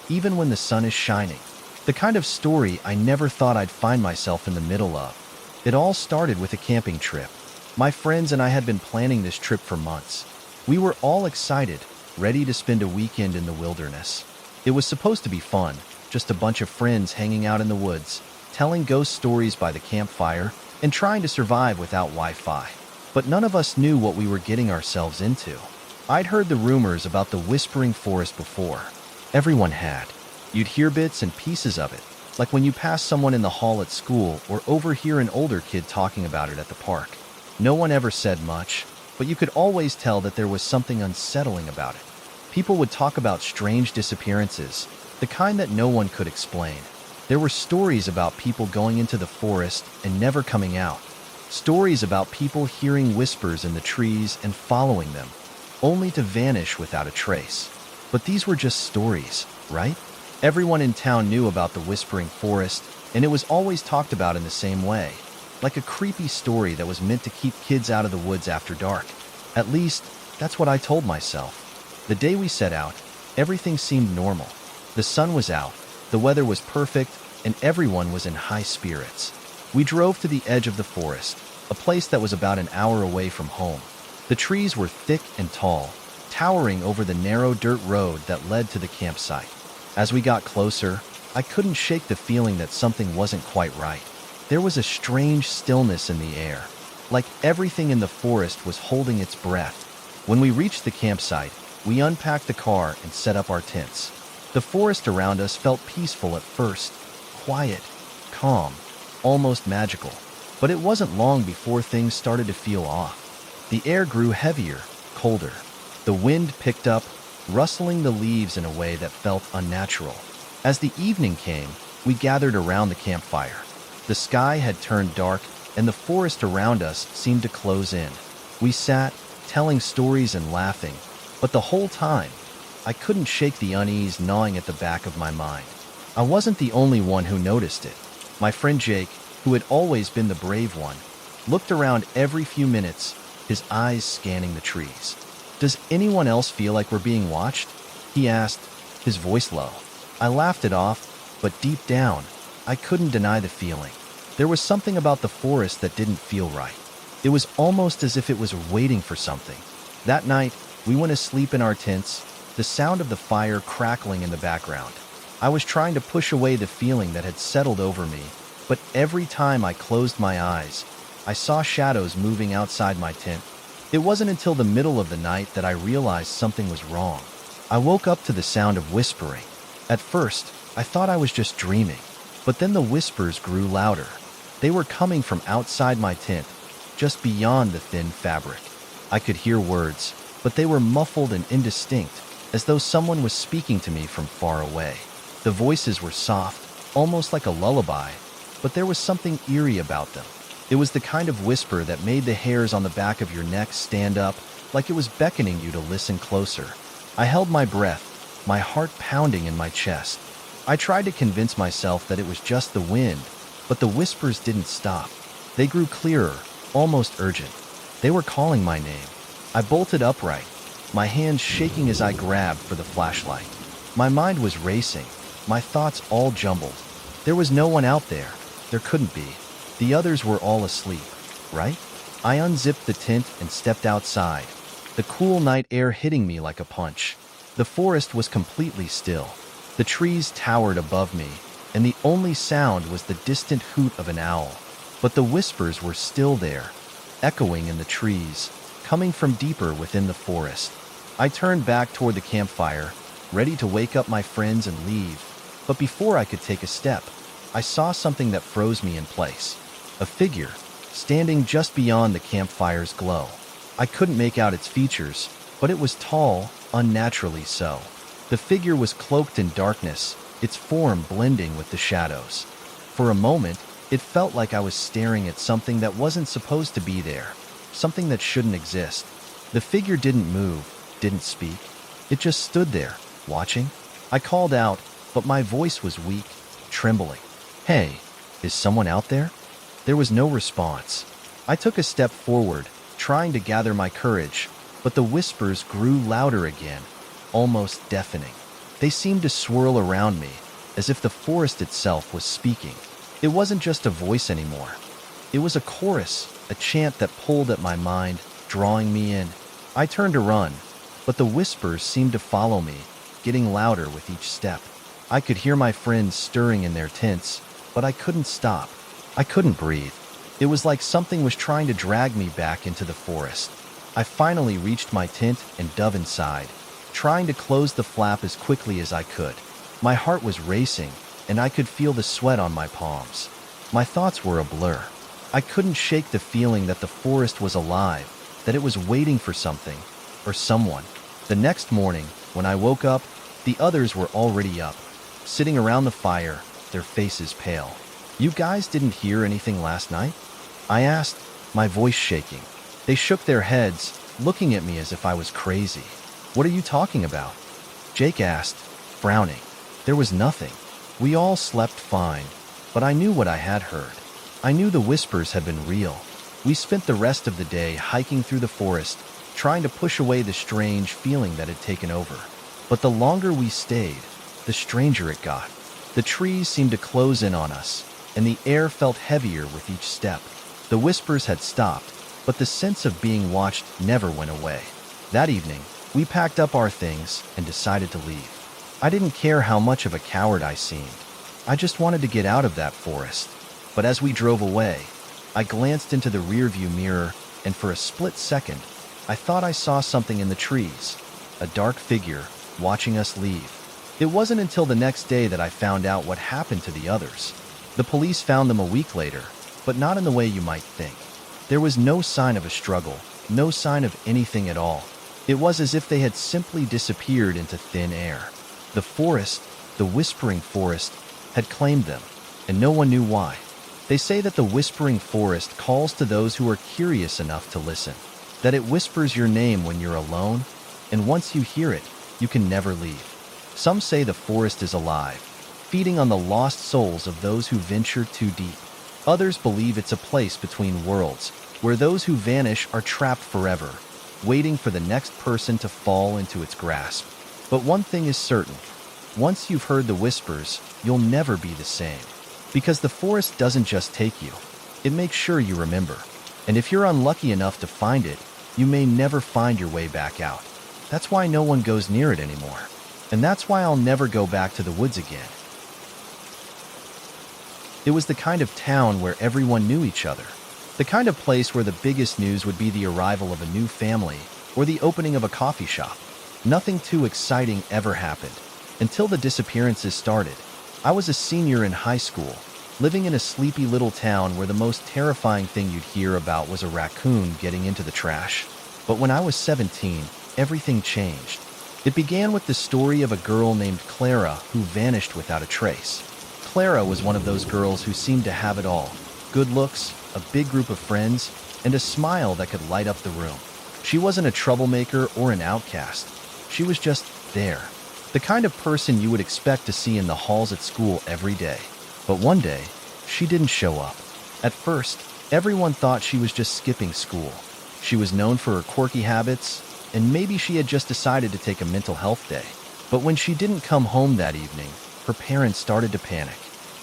even when the sun is shining. The kind of story I never thought I'd find myself in the middle of. It all started with a camping trip. My friends and I had been planning this trip for months. We were all excited, ready to spend a weekend in the wilderness. It was supposed to be fun, just a bunch of friends hanging out in the woods, telling ghost stories by the campfire, and trying to survive without Wi-Fi. But none of us knew what we were getting ourselves into. I'd heard the rumors about the whispering forest before. Everyone had. You'd hear bits and pieces of it, like when you pass someone in the hall at school or overhear an older kid talking about it at the park. No one ever said much, but you could always tell that there was something unsettling about it. People would talk about strange disappearances, the kind that no one could explain. There were stories about people going into the forest and never coming out. Stories about people hearing whispers in the trees and following them, only to vanish without a trace. But these were just stories, right? Everyone in town knew about the whispering forest, and it was always talked about in the same way. Like a creepy story that was meant to keep kids out of the woods after dark. At least, that's what I told myself. The day we set out, everything seemed normal. The sun was out, the weather was perfect, and everyone was in high spirits. We drove to the edge of the forest, a place that was about an hour away from home. The trees were thick and tall, towering over the narrow dirt road that led to the campsite. As we got closer, I couldn't shake the feeling that something wasn't quite right. There was a strange stillness in the air, like everything in the forest was holding its breath. When we reached the campsite, we unpacked the car and set up our tents. The forest around us felt peaceful at first, quiet, calm, almost magical. But it wasn't long before things started to feel off. The air grew heavier, colder. The wind picked up, rustling the leaves in a way that felt unnatural. As the evening came, we gathered around the campfire. The sky had turned dark, and the forest around us seemed to close in. We sat, telling stories and laughing, but the whole time, I couldn't shake the unease gnawing at the back of my mind. I wasn't the only one who noticed it. My friend Jake, who had always been the brave one, looked around every few minutes, his eyes scanning the trees. "Does anyone else feel like we're being watched?" he asked, his voice low. I laughed it off, but deep down, I couldn't deny the feeling. There was something about the forest that didn't feel right. It was almost as if it was waiting for something. That night, we went to sleep in our tents, the sound of the fire crackling in the background. I was trying to push away the feeling that had settled over me, but every time I closed my eyes, I saw shadows moving outside my tent. It wasn't until the middle of the night that I realized something was wrong. I woke up to the sound of whispering. At first, I thought I was just dreaming, but then the whispers grew louder. They were coming from outside my tent, just beyond the thin fabric. I could hear words, but they were muffled and indistinct, as though someone was speaking to me from far away. The voices were soft, almost like a lullaby, but there was something eerie about them. It was the kind of whisper that made the hairs on the back of your neck stand up, like it was beckoning you to listen closer. I held my breath, my heart pounding in my chest. I tried to convince myself that it was just the wind, But the whispers didn't stop. They grew clearer, almost urgent. They were calling my name. I bolted upright, my hands shaking as I grabbed for the flashlight. My mind was racing, my thoughts all jumbled. There was no one out there. There couldn't be. The others were all asleep, right? I unzipped the tent and stepped outside, the cool night air hitting me like a punch. The forest was completely still. The trees towered above me, and the only sound was the distant hoot of an owl. But the whispers were still there, echoing in the trees, coming from deeper within the forest. I turned back toward the campfire, ready to wake up my friends and leave. But before I could take a step, I saw something that froze me in place. A figure, standing just beyond the campfire's glow. I couldn't make out its features, but it was tall, unnaturally so. The figure was cloaked in darkness, its form blending with the shadows. For a moment, it felt like I was staring at something that wasn't supposed to be there, something that shouldn't exist. The figure didn't move, didn't speak. It just stood there, watching. I called out, but my voice was weak, trembling. "Hey, is someone out there?" There was no response. I took a step forward, trying to gather my courage, but the whispers grew louder again, almost deafening. They seemed to swirl around me, as if the forest itself was speaking. It wasn't just a voice anymore. It was a chorus, a chant that pulled at my mind, drawing me in. I turned to run, but the whispers seemed to follow me, getting louder with each step. I could hear my friends stirring in their tents, but I couldn't stop. I couldn't breathe. It was like something was trying to drag me back into the forest. I finally reached my tent and dove inside, trying to close the flap as quickly as I could. My heart was racing, and I could feel the sweat on my palms. My thoughts were a blur. I couldn't shake the feeling that the forest was alive, that it was waiting for something, or someone. The next morning, when I woke up, the others were already up, sitting around the fire, their faces pale. "You guys didn't hear anything last night?" I asked, my voice shaking. They shook their heads, looking at me as if I was crazy. "What are you talking about?" Jake asked, frowning. There was nothing. We all slept fine, but I knew what I had heard. I knew the whispers had been real. We spent the rest of the day hiking through the forest, trying to push away the strange feeling that had taken over. But the longer we stayed, the stranger it got. The trees seemed to close in on us, and the air felt heavier with each step. The whispers had stopped, but the sense of being watched never went away. That evening, we packed up our things and decided to leave. I didn't care how much of a coward I seemed. I just wanted to get out of that forest. But as we drove away, I glanced into the rearview mirror, and for a split second, I thought I saw something in the trees, a dark figure watching us leave. It wasn't until the next day that I found out what happened to the others. The police found them a week later, but not in the way you might think. There was no sign of a struggle, no sign of anything at all. It was as if they had simply disappeared into thin air. The forest, the whispering forest, had claimed them, and no one knew why. They say that the whispering forest calls to those who are curious enough to listen, that it whispers your name when you're alone, and once you hear it, you can never leave. Some say the forest is alive, feeding on the lost souls of those who venture too deep. Others believe it's a place between worlds, where those who vanish are trapped forever, waiting for the next person to fall into its grasp. But one thing is certain. Once you've heard the whispers, you'll never be the same. Because the forest doesn't just take you, it makes sure you remember. And if you're unlucky enough to find it, you may never find your way back out. That's why no one goes near it anymore. And that's why I'll never go back to the woods again. It was the kind of town where everyone knew each other. The kind of place where the biggest news would be the arrival of a new family or the opening of a coffee shop. Nothing too exciting ever happened until the disappearances started. I was a senior in high school, living in a sleepy little town where the most terrifying thing you'd hear about was a raccoon getting into the trash. But when I was 17, everything changed. It began with the story of a girl named Clara who vanished without a trace. Clara was one of those girls who seemed to have it all: good looks, a big group of friends, and a smile that could light up the room. She wasn't a troublemaker or an outcast. She was just there. The kind of person you would expect to see in the halls at school every day. But one day, She didn't show up. At first, everyone thought she was just skipping school. She was known for her quirky habits, and maybe she had just decided to take a mental health day. But when she didn't come home that evening, her parents started to panic.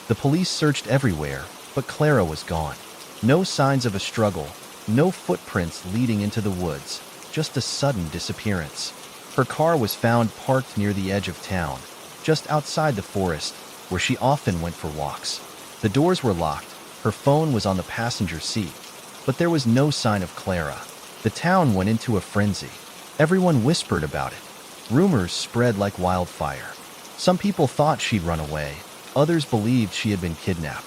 The police searched everywhere, but Clara was gone. No signs of a struggle, no footprints leading into the woods, just a sudden disappearance. Her car was found parked near the edge of town, just outside the forest, where she often went for walks. The doors were locked, her phone was on the passenger seat, but there was no sign of Clara. The town went into a frenzy. Everyone whispered about it. Rumors spread like wildfire. Some people thought she'd run away, others believed she had been kidnapped.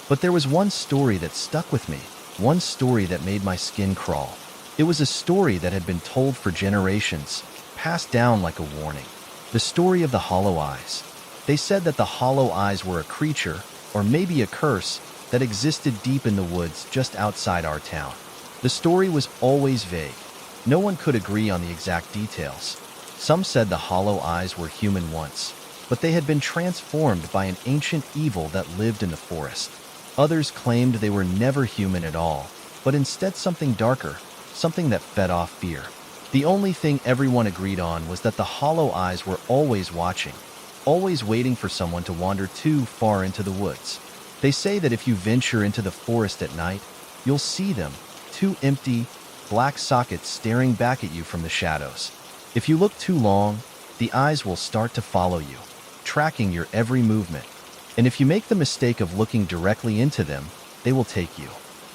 But there was one story that stuck with me, one story that made my skin crawl. It was a story that had been told for generations, passed down like a warning. The story of the hollow eyes. They said that the hollow eyes were a creature, or maybe a curse, that existed deep in the woods just outside our town. The story was always vague. No one could agree on the exact details. Some said the hollow eyes were human once, but they had been transformed by an ancient evil that lived in the forest. Others claimed they were never human at all, but instead something darker, something that fed off fear. The only thing everyone agreed on was that the hollow eyes were always watching, always waiting for someone to wander too far into the woods. They say that if you venture into the forest at night, you'll see them, two empty, black sockets staring back at you from the shadows. If you look too long, the eyes will start to follow you, tracking your every movement. And if you make the mistake of looking directly into them, they will take you.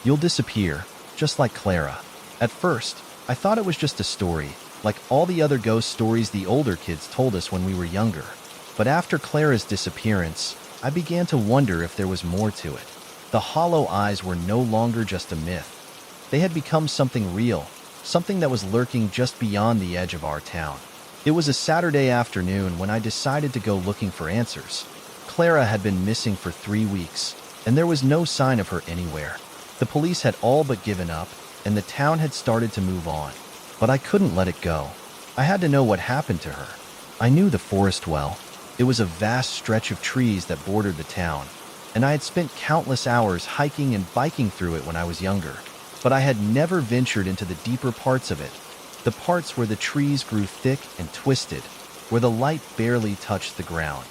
You'll disappear, just like Clara. At first, I thought it was just a story, like all the other ghost stories the older kids told us when we were younger. But after Clara's disappearance, I began to wonder if there was more to it. The hollow eyes were no longer just a myth. They had become something real, something that was lurking just beyond the edge of our town. It was a Saturday afternoon when I decided to go looking for answers. Clara had been missing for 3 weeks, and there was no sign of her anywhere. The police had all but given up, and the town had started to move on. But I couldn't let it go. I had to know what happened to her. I knew the forest well. It was a vast stretch of trees that bordered the town, and I had spent countless hours hiking and biking through it when I was younger. But I had never ventured into the deeper parts of it, the parts where the trees grew thick and twisted, where the light barely touched the ground.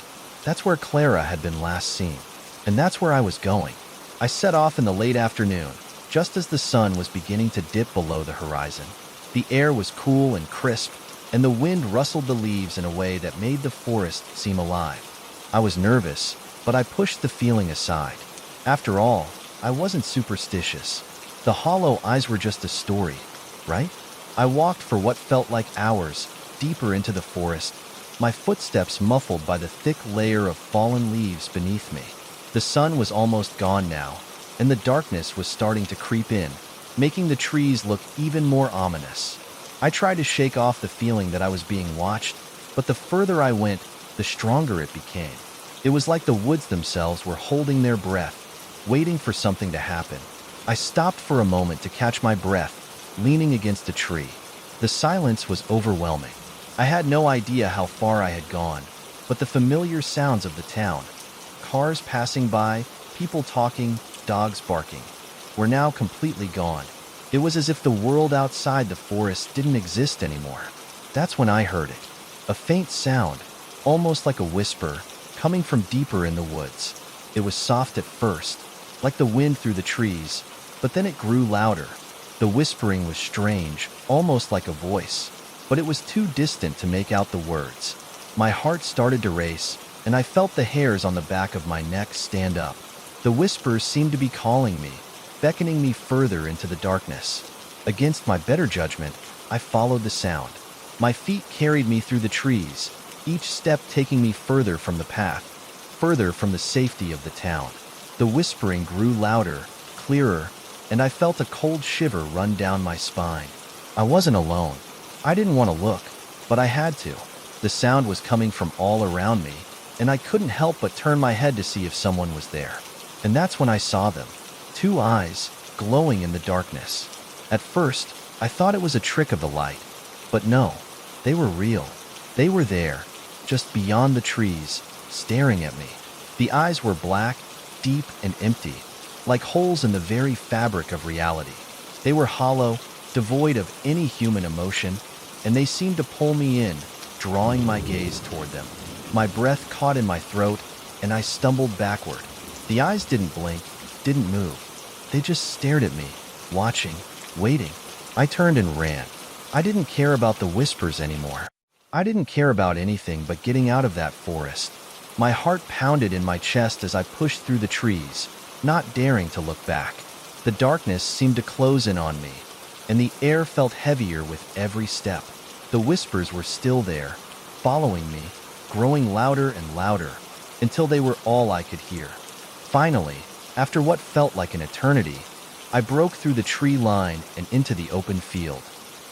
That's where Clara had been last seen, and that's where I was going. I set off in the late afternoon, just as the sun was beginning to dip below the horizon. The air was cool and crisp, and the wind rustled the leaves in a way that made the forest seem alive. I was nervous, but I pushed the feeling aside. After all, I wasn't superstitious. The hollow eyes were just a story, right? I walked for what felt like hours, deeper into the forest, my footsteps muffled by the thick layer of fallen leaves beneath me. The sun was almost gone now, and the darkness was starting to creep in, making the trees look even more ominous. I tried to shake off the feeling that I was being watched, but the further I went, the stronger it became. It was like the woods themselves were holding their breath, waiting for something to happen. I stopped for a moment to catch my breath, leaning against a tree. The silence was overwhelming. I had no idea how far I had gone, but the familiar sounds of the town, cars passing by, people talking, dogs barking, were now completely gone. It was as if the world outside the forest didn't exist anymore. That's when I heard it. A faint sound, almost like a whisper, coming from deeper in the woods. It was soft at first, like the wind through the trees, but then it grew louder. The whispering was strange, almost like a voice, but it was too distant to make out the words. My heart started to race, and I felt the hairs on the back of my neck stand up. The whispers seemed to be calling me, beckoning me further into the darkness. Against my better judgment, I followed the sound. My feet carried me through the trees, each step taking me further from the path, further from the safety of the town. The whispering grew louder, clearer, and I felt a cold shiver run down my spine. I wasn't alone. I didn't want to look, but I had to. The sound was coming from all around me, and I couldn't help but turn my head to see if someone was there. And that's when I saw them. 2 eyes, glowing in the darkness. At first, I thought it was a trick of the light. But no, they were real. They were there, just beyond the trees, staring at me. The eyes were black, deep and empty, like holes in the very fabric of reality. They were hollow, devoid of any human emotion, and they seemed to pull me in, drawing my gaze toward them. My breath caught in my throat, and I stumbled backward. The eyes didn't blink, didn't move. They just stared at me, watching, waiting. I turned and ran. I didn't care about the whispers anymore. I didn't care about anything but getting out of that forest. My heart pounded in my chest as I pushed through the trees, not daring to look back. The darkness seemed to close in on me, and the air felt heavier with every step. The whispers were still there, following me, growing louder and louder, until they were all I could hear. Finally, after what felt like an eternity, I broke through the tree line and into the open field.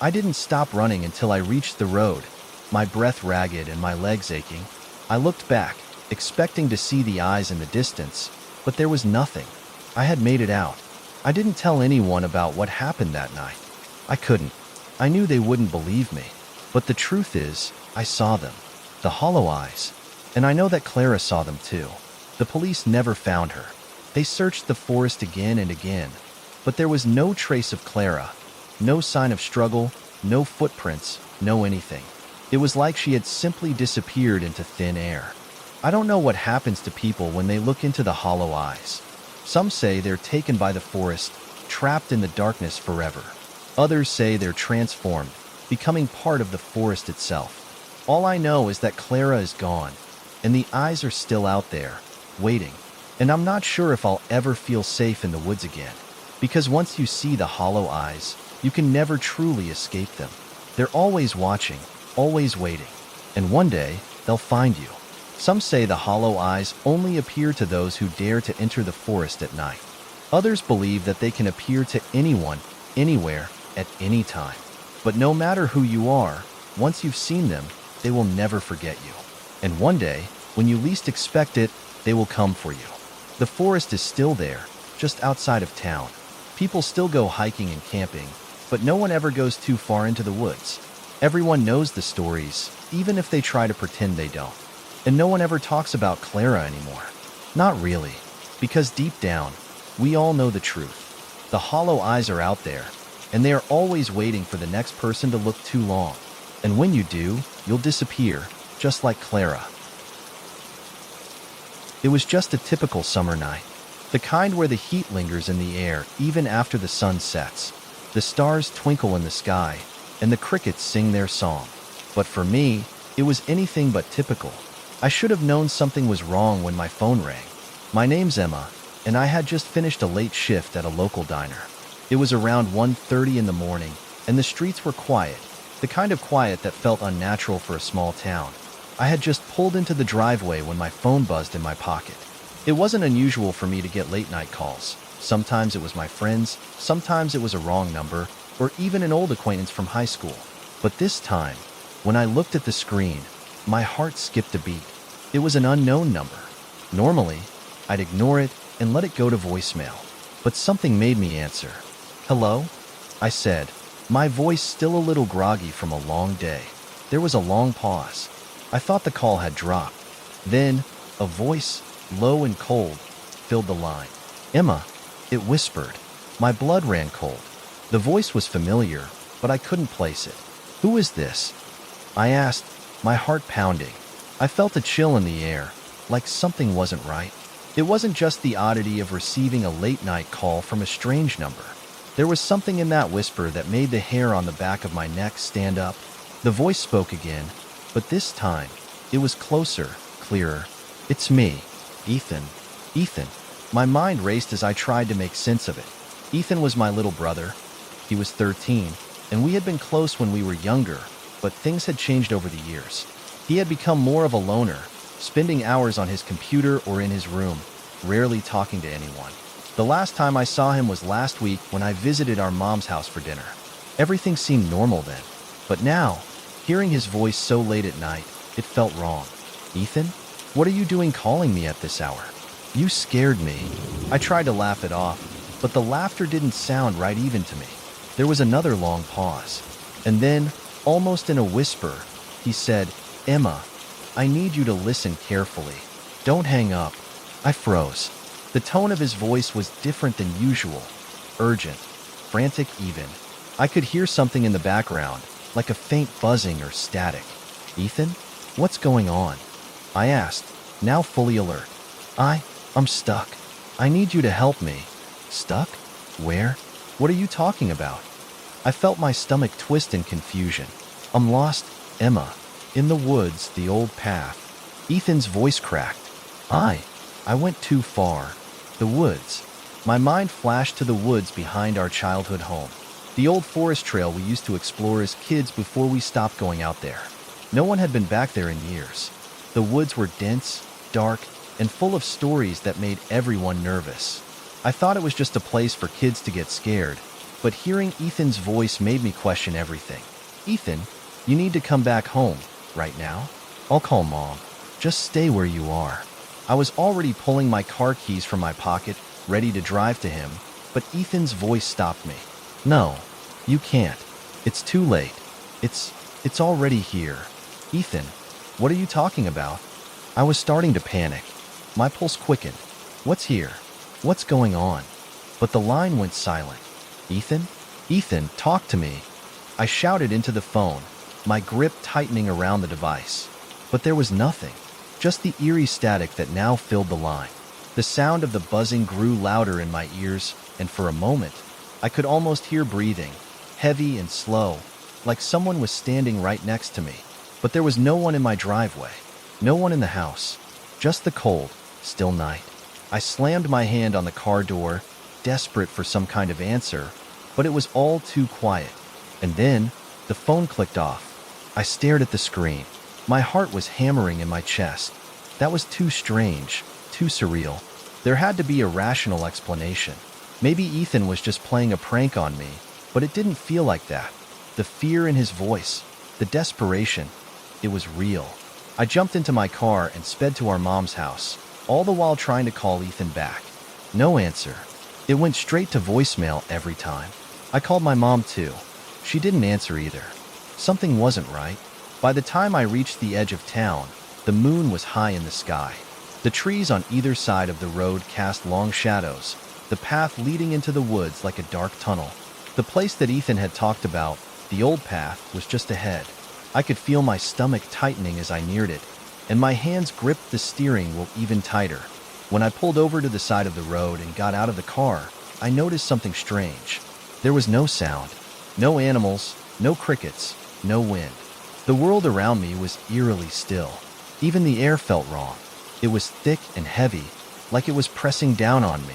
I didn't stop running until I reached the road, my breath ragged and my legs aching. I looked back, expecting to see the eyes in the distance, but there was nothing. I had made it out. I didn't tell anyone about what happened that night. I couldn't. I knew they wouldn't believe me. But the truth is, I saw them. The hollow eyes. And I know that Clara saw them too. The police never found her. They searched the forest again and again, but there was no trace of Clara. No sign of struggle, no footprints, no anything. It was like she had simply disappeared into thin air. I don't know what happens to people when they look into the hollow eyes. Some say they're taken by the forest, trapped in the darkness forever. Others say they're transformed, becoming part of the forest itself. All I know is that Clara is gone, and the eyes are still out there, waiting. And I'm not sure if I'll ever feel safe in the woods again. Because once you see the hollow eyes, you can never truly escape them. They're always watching, always waiting. And one day, they'll find you. Some say the hollow eyes only appear to those who dare to enter the forest at night. Others believe that they can appear to anyone, anywhere, at any time. But no matter who you are, once you've seen them, they will never forget you. And one day, when you least expect it, they will come for you. The forest is still there, just outside of town. People still go hiking and camping, but no one ever goes too far into the woods. Everyone knows the stories, even if they try to pretend they don't. And no one ever talks about Clara anymore. Not really, because deep down, we all know the truth. The hollow eyes are out there, and they are always waiting for the next person to look too long. And when you do, you'll disappear, just like Clara. It was just a typical summer night. The kind where the heat lingers in the air even after the sun sets. The stars twinkle in the sky, and the crickets sing their song. But for me, it was anything but typical. I should have known something was wrong when my phone rang. My name's Emma, and I had just finished a late shift at a local diner. It was around 1:30 in the morning, and the streets were quiet, the kind of quiet that felt unnatural for a small town. I had just pulled into the driveway when my phone buzzed in my pocket. It wasn't unusual for me to get late-night calls. Sometimes it was my friends, sometimes it was a wrong number, or even an old acquaintance from high school. But this time, when I looked at the screen, my heart skipped a beat. It was an unknown number. Normally, I'd ignore it and let it go to voicemail. But something made me answer. "Hello?" I said, my voice still a little groggy from a long day. There was a long pause. I thought the call had dropped. Then, a voice, low and cold, filled the line. "Emma," it whispered. My blood ran cold. The voice was familiar, but I couldn't place it. "Who is this?" I asked, my heart pounding. I felt a chill in the air, like something wasn't right. It wasn't just the oddity of receiving a late-night call from a strange number. There was something in that whisper that made the hair on the back of my neck stand up. The voice spoke again, but this time, it was closer, clearer. "It's me, Ethan." Ethan. My mind raced as I tried to make sense of it. Ethan was my little brother. He was 13, and we had been close when we were younger, but things had changed over the years. He had become more of a loner, spending hours on his computer or in his room, rarely talking to anyone. The last time I saw him was last week when I visited our mom's house for dinner. Everything seemed normal then, but now, hearing his voice so late at night, it felt wrong. "Ethan, what are you doing calling me at this hour? You scared me." I tried to laugh it off, but the laughter didn't sound right even to me. There was another long pause, and then, almost in a whisper, he said, "Emma, I need you to listen carefully. Don't hang up." I froze. The tone of his voice was different than usual, urgent, frantic even. I could hear something in the background, like a faint buzzing or static. "Ethan, what's going on?" I asked, now fully alert. I'm stuck. I need you to help me." "Stuck? Where? What are you talking about?" I felt my stomach twist in confusion. "I'm lost, Emma. In the woods, the old path." Ethan's voice cracked. I went too far. The woods. My mind flashed to the woods behind our childhood home. The old forest trail we used to explore as kids before we stopped going out there. No one had been back there in years. The woods were dense, dark, and full of stories that made everyone nervous. I thought it was just a place for kids to get scared, but hearing Ethan's voice made me question everything. "Ethan, you need to come back home, right now. I'll call Mom. Just stay where you are." I was already pulling my car keys from my pocket, ready to drive to him, but Ethan's voice stopped me. "No, you can't. It's too late. It's already here." "Ethan, what are you talking about?" I was starting to panic. My pulse quickened. "What's here? What's going on?" But the line went silent. "Ethan? Ethan, talk to me." I shouted into the phone, my grip tightening around the device. But there was nothing, just the eerie static that now filled the line. The sound of the buzzing grew louder in my ears, and for a moment, I could almost hear breathing, heavy and slow, like someone was standing right next to me. But there was no one in my driveway, no one in the house, just the cold, still night. I slammed my hand on the car door, desperate for some kind of answer, but it was all too quiet. And then, the phone clicked off. I stared at the screen. My heart was hammering in my chest. That was too strange, too surreal. There had to be a rational explanation. Maybe Ethan was just playing a prank on me, but it didn't feel like that. The fear in his voice, the desperation, it was real. I jumped into my car and sped to our mom's house, all the while trying to call Ethan back. No answer. It went straight to voicemail every time. I called my mom too. She didn't answer either. Something wasn't right. By the time I reached the edge of town, the moon was high in the sky. The trees on either side of the road cast long shadows, the path leading into the woods like a dark tunnel. The place that Ethan had talked about, the old path, was just ahead. I could feel my stomach tightening as I neared it, and my hands gripped the steering wheel even tighter. When I pulled over to the side of the road and got out of the car, I noticed something strange. There was no sound, no animals, no crickets, no wind. The world around me was eerily still. Even the air felt wrong. It was thick and heavy, like it was pressing down on me.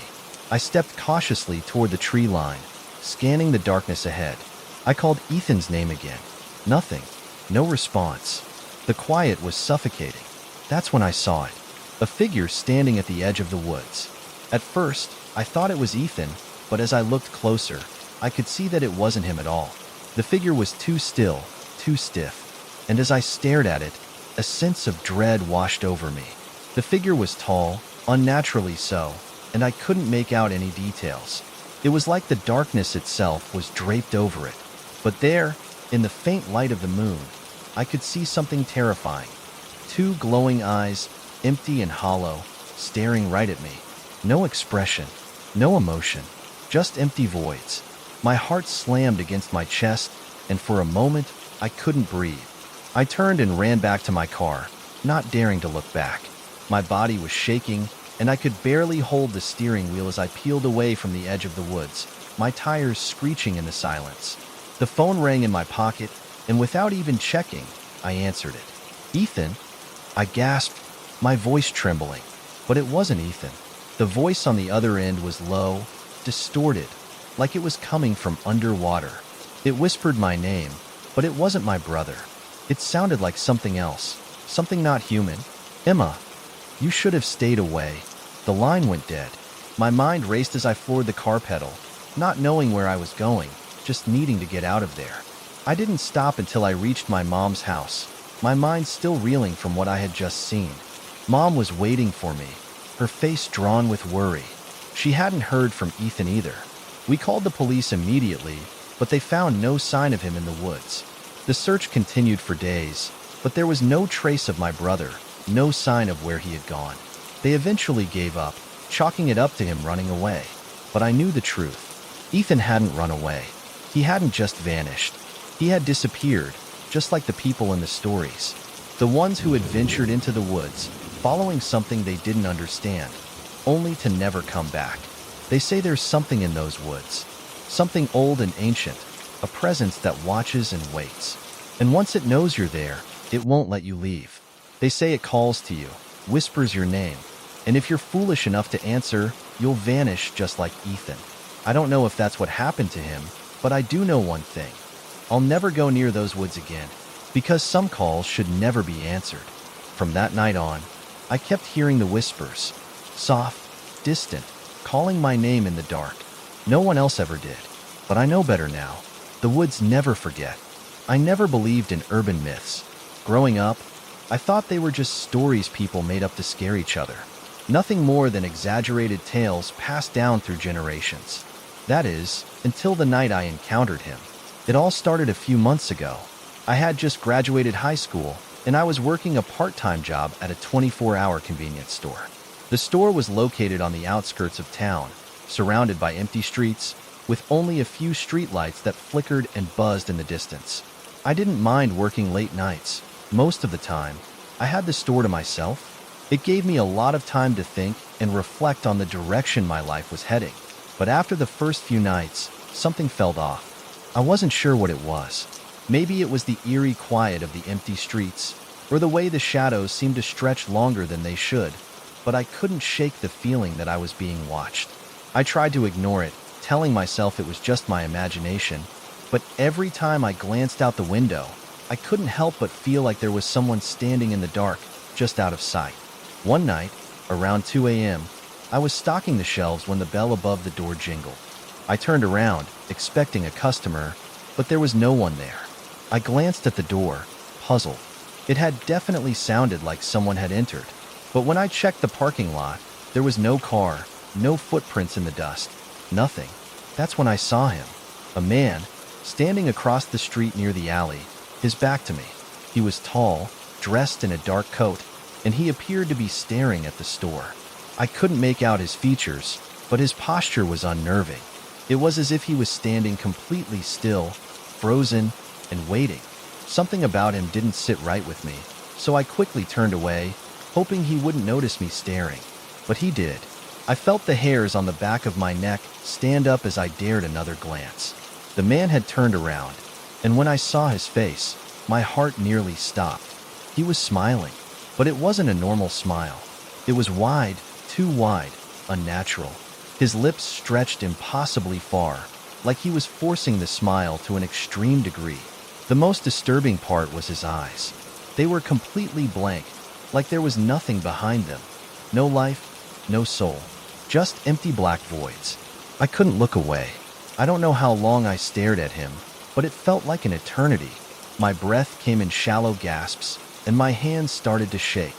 I stepped cautiously toward the tree line, scanning the darkness ahead. I called Ethan's name again. Nothing. No response. The quiet was suffocating. That's when I saw it. A figure standing at the edge of the woods. At first, I thought it was Ethan, but as I looked closer, I could see that it wasn't him at all. The figure was too still, too stiff, and as I stared at it, a sense of dread washed over me. The figure was tall, unnaturally so, and I couldn't make out any details. It was like the darkness itself was draped over it. But there, in the faint light of the moon, I could see something terrifying. Two glowing eyes, empty and hollow, staring right at me. No expression, no emotion, just empty voids. My heart slammed against my chest, and for a moment, I couldn't breathe. I turned and ran back to my car, not daring to look back. My body was shaking, and I could barely hold the steering wheel as I peeled away from the edge of the woods, my tires screeching in the silence. The phone rang in my pocket, and without even checking, I answered it. "Ethan?" I gasped, my voice trembling. But it wasn't Ethan. The voice on the other end was low, distorted, like it was coming from underwater. It whispered my name, but it wasn't my brother. It sounded like something else, something not human. "Emma, you should have stayed away." The line went dead. My mind raced as I floored the car pedal, not knowing where I was going, just needing to get out of there. I didn't stop until I reached my mom's house, my mind still reeling from what I had just seen. Mom was waiting for me, her face drawn with worry. She hadn't heard from Ethan either. We called the police immediately, but they found no sign of him in the woods. The search continued for days, but there was no trace of my brother, no sign of where he had gone. They eventually gave up, chalking it up to him running away. But I knew the truth. Ethan hadn't run away. He hadn't just vanished. He had disappeared, just like the people in the stories. The ones who had ventured into the woods, following something they didn't understand, only to never come back. They say there's something in those woods. Something old and ancient, a presence that watches and waits. And once it knows you're there, it won't let you leave. They say it calls to you, whispers your name, and if you're foolish enough to answer, you'll vanish just like Ethan. I don't know if that's what happened to him, but I do know one thing. I'll never go near those woods again, because some calls should never be answered. From that night on, I kept hearing the whispers, soft, distant, calling my name in the dark. No one else ever did, but I know better now. The woods never forget. I never believed in urban myths. Growing up, I thought they were just stories people made up to scare each other. Nothing more than exaggerated tales passed down through generations. That is, until the night I encountered him. It all started a few months ago. I had just graduated high school, and I was working a part-time job at a 24-hour convenience store. The store was located on the outskirts of town, surrounded by empty streets, with only a few streetlights that flickered and buzzed in the distance. I didn't mind working late nights. Most of the time, I had the store to myself. It gave me a lot of time to think and reflect on the direction my life was heading. But after the first few nights, something felt off. I wasn't sure what it was. Maybe it was the eerie quiet of the empty streets, or the way the shadows seemed to stretch longer than they should, but I couldn't shake the feeling that I was being watched. I tried to ignore it, telling myself it was just my imagination, but every time I glanced out the window, I couldn't help but feel like there was someone standing in the dark, just out of sight. One night, around 2 a.m., I was stocking the shelves when the bell above the door jingled. I turned around, expecting a customer, but there was no one there. I glanced at the door, puzzled. It had definitely sounded like someone had entered, but when I checked the parking lot, there was no car, no footprints in the dust, nothing. That's when I saw him. A man, standing across the street near the alley, his back to me. He was tall, dressed in a dark coat, and he appeared to be staring at the store. I couldn't make out his features, but his posture was unnerving. It was as if he was standing completely still, frozen, and waiting. Something about him didn't sit right with me, so I quickly turned away, hoping he wouldn't notice me staring. But he did. I felt the hairs on the back of my neck stand up as I dared another glance. The man had turned around, and when I saw his face, my heart nearly stopped. He was smiling, but it wasn't a normal smile. It was wide, too wide, unnatural. His lips stretched impossibly far, like he was forcing the smile to an extreme degree. The most disturbing part was his eyes. They were completely blank, like there was nothing behind them. No life, no soul, just empty black voids. I couldn't look away. I don't know how long I stared at him, but it felt like an eternity. My breath came in shallow gasps, and my hands started to shake.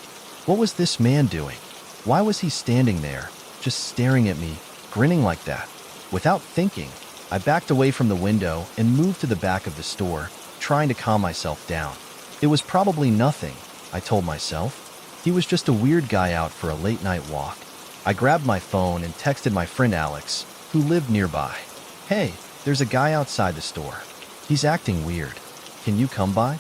What was this man doing? Why was he standing there, just staring at me, grinning like that? Without thinking, I backed away from the window and moved to the back of the store, trying to calm myself down. It was probably nothing, I told myself. He was just a weird guy out for a late-night walk. I grabbed my phone and texted my friend Alex, who lived nearby. "Hey, there's a guy outside the store. He's acting weird. Can you come by?"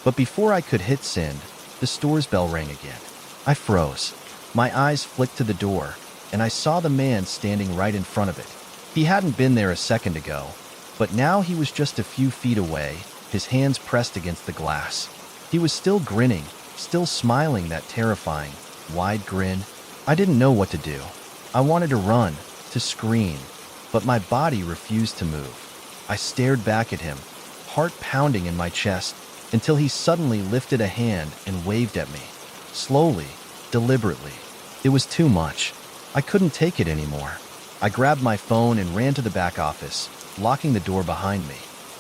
But before I could hit send, the store's bell rang again. I froze. My eyes flicked to the door, and I saw the man standing right in front of it. He hadn't been there a second ago, but now he was just a few feet away, his hands pressed against the glass. He was still grinning, still smiling that terrifying, wide grin. I didn't know what to do. I wanted to run, to scream, but my body refused to move. I stared back at him, heart pounding in my chest, until he suddenly lifted a hand and waved at me. Slowly, deliberately. It was too much. I couldn't take it anymore. I grabbed my phone and ran to the back office, locking the door behind me.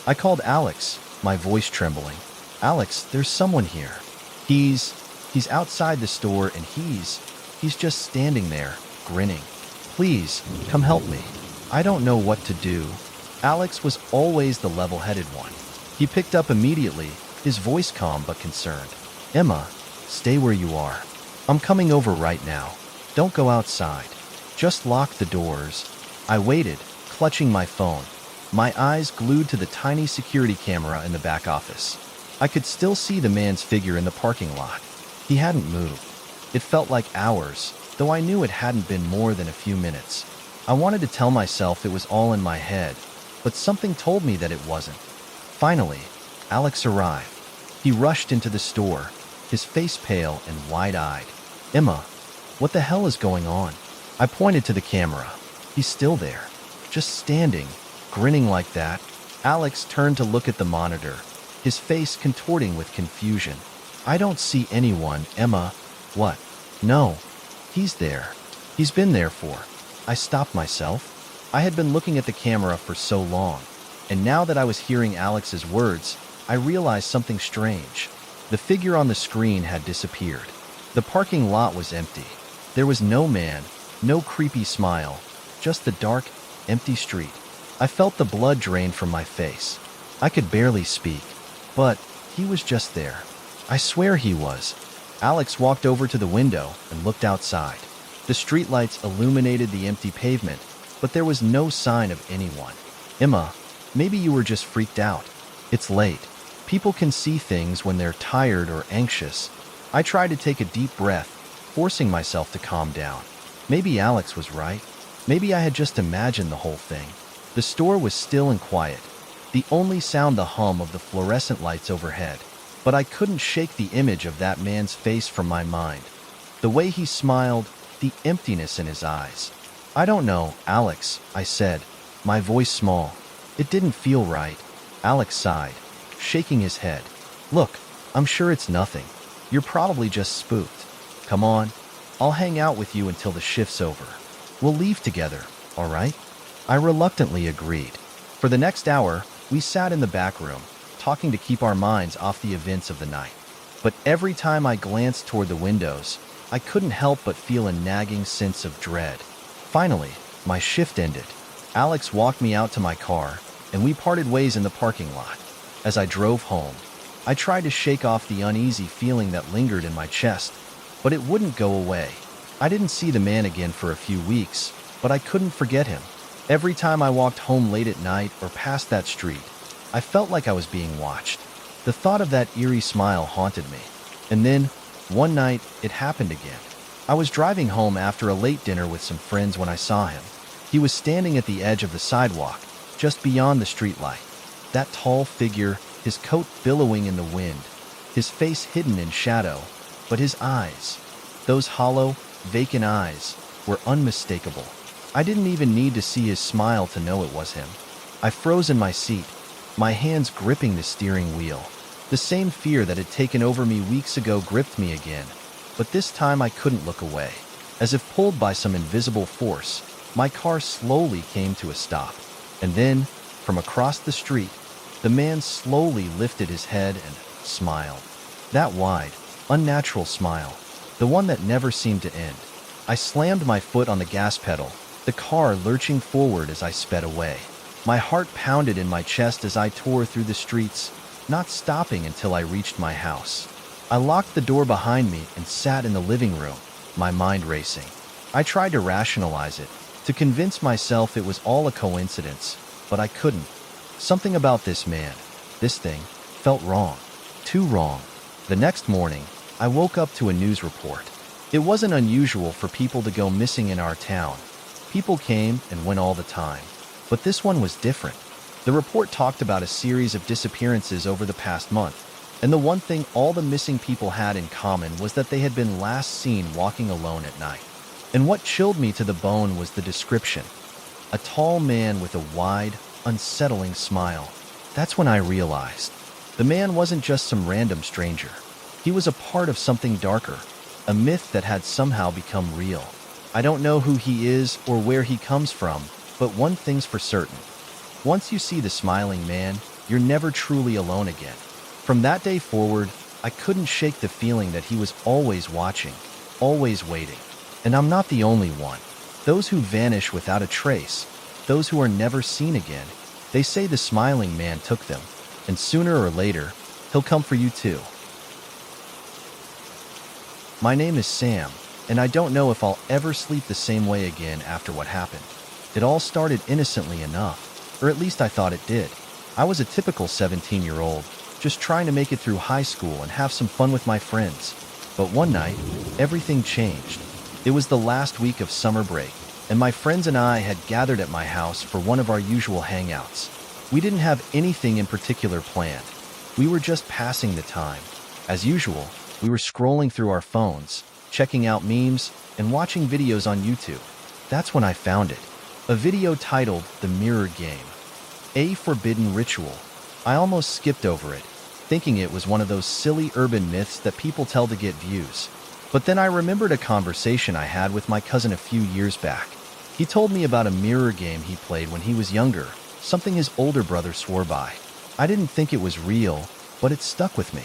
I called Alex, my voice trembling. "Alex, there's someone here. He's outside the store and he's just standing there, grinning. Please, come help me. I don't know what to do." Alex was always the level-headed one. He picked up immediately, his voice calm but concerned. "Emma, stay where you are. I'm coming over right now. Don't go outside." Just lock the doors. I waited, clutching my phone, my eyes glued to the tiny security camera in the back office. I could still see the man's figure in the parking lot. He hadn't moved. It felt like hours, though I knew it hadn't been more than a few minutes. I wanted to tell myself it was all in my head, but something told me that it wasn't. Finally, Alex arrived. He rushed into the store, his face pale and wide-eyed. "Emma, what the hell is going on?" I pointed to the camera. "He's still there, just standing, grinning like that." Alex turned to look at the monitor, his face contorting with confusion. "I don't see anyone, Emma." "What?" "No, he's there. He's been there for." I stopped myself. I had been looking at the camera for so long, and now that I was hearing Alex's words, I realized something strange. The figure on the screen had disappeared. The parking lot was empty. There was no man, no creepy smile, just the dark, empty street. I felt the blood drain from my face. I could barely speak, but he was just there. I swear he was. Alex walked over to the window and looked outside. The streetlights illuminated the empty pavement, but there was no sign of anyone. "Emma, maybe you were just freaked out. It's late. People can see things when they're tired or anxious." I tried to take a deep breath, forcing myself to calm down. Maybe Alex was right. Maybe I had just imagined the whole thing. The store was still and quiet. The only sound the hum of the fluorescent lights overhead. But I couldn't shake the image of that man's face from my mind. The way he smiled, the emptiness in his eyes. "I don't know, Alex," I said, my voice small. It didn't feel right. Alex sighed, shaking his head. "Look, I'm sure it's nothing. You're probably just spooked. Come on, I'll hang out with you until the shift's over. We'll leave together, all right?" I reluctantly agreed. For the next hour, we sat in the back room, talking to keep our minds off the events of the night. But every time I glanced toward the windows, I couldn't help but feel a nagging sense of dread. Finally, my shift ended. Alex walked me out to my car, and we parted ways in the parking lot. As I drove home, I tried to shake off the uneasy feeling that lingered in my chest, but it wouldn't go away. I didn't see the man again for a few weeks, but I couldn't forget him. Every time I walked home late at night or past that street, I felt like I was being watched. The thought of that eerie smile haunted me. And then, one night, it happened again. I was driving home after a late dinner with some friends when I saw him. He was standing at the edge of the sidewalk, just beyond the streetlight. That tall figure, his coat billowing in the wind, his face hidden in shadow, but his eyes, those hollow, vacant eyes, were unmistakable. I didn't even need to see his smile to know it was him. I froze in my seat, my hands gripping the steering wheel. The same fear that had taken over me weeks ago gripped me again, but this time I couldn't look away. As if pulled by some invisible force, my car slowly came to a stop. And then, from across the street, the man slowly lifted his head and smiled. That wide, unnatural smile, the one that never seemed to end. I slammed my foot on the gas pedal, the car lurching forward as I sped away. My heart pounded in my chest as I tore through the streets, not stopping until I reached my house. I locked the door behind me and sat in the living room, my mind racing. I tried to rationalize it, to convince myself it was all a coincidence, but I couldn't. Something about this man, this thing, felt wrong. Too wrong. The next morning, I woke up to a news report. It wasn't unusual for people to go missing in our town. People came and went all the time. But this one was different. The report talked about a series of disappearances over the past month, and the one thing all the missing people had in common was that they had been last seen walking alone at night. And what chilled me to the bone was the description. A tall man with a wide, unsettling smile. That's when I realized. The man wasn't just some random stranger. He was a part of something darker, a myth that had somehow become real. I don't know who he is or where he comes from, but one thing's for certain. Once you see the smiling man, you're never truly alone again. From that day forward, I couldn't shake the feeling that he was always watching, always waiting. And I'm not the only one. Those who vanish without a trace, those who are never seen again, they say the smiling man took them, and sooner or later, he'll come for you too. My name is Sam, and I don't know if I'll ever sleep the same way again after what happened. It all started innocently enough, or at least I thought it did. I was a typical 17-year-old, just trying to make it through high school and have some fun with my friends. But one night, everything changed. It was the last week of summer break, and my friends and I had gathered at my house for one of our usual hangouts. We didn't have anything in particular planned. We were just passing the time. As usual, we were scrolling through our phones, checking out memes, and watching videos on YouTube. That's when I found it. A video titled The Mirror Game. A Forbidden Ritual. I almost skipped over it, thinking it was one of those silly urban myths that people tell to get views. But then I remembered a conversation I had with my cousin a few years back. He told me about a mirror game he played when he was younger, something his older brother swore by. I didn't think it was real, but it stuck with me.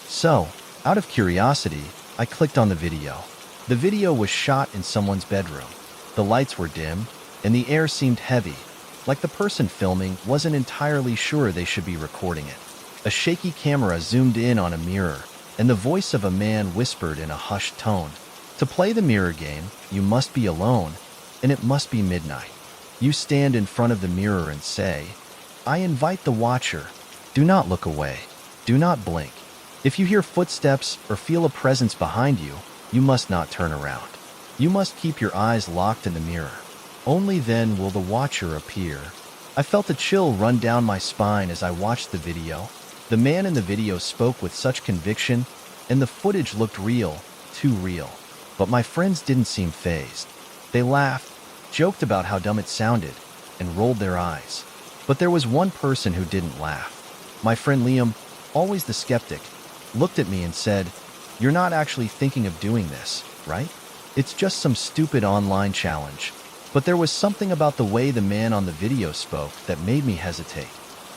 So, out of curiosity, I clicked on the video. The video was shot in someone's bedroom. The lights were dim, and the air seemed heavy, like the person filming wasn't entirely sure they should be recording it. A shaky camera zoomed in on a mirror, and the voice of a man whispered in a hushed tone. To play the mirror game, you must be alone, and it must be midnight. You stand in front of the mirror and say, "I invite the watcher. Do not look away. Do not blink. If you hear footsteps or feel a presence behind you, you must not turn around. You must keep your eyes locked in the mirror. Only then will the watcher appear." I felt a chill run down my spine as I watched the video. The man in the video spoke with such conviction, and the footage looked real, too real. But my friends didn't seem fazed. They laughed, joked about how dumb it sounded, and rolled their eyes. But there was one person who didn't laugh. My friend Liam, always the skeptic, looked at me and said, "You're not actually thinking of doing this, right? It's just some stupid online challenge." But there was something about the way the man on the video spoke that made me hesitate.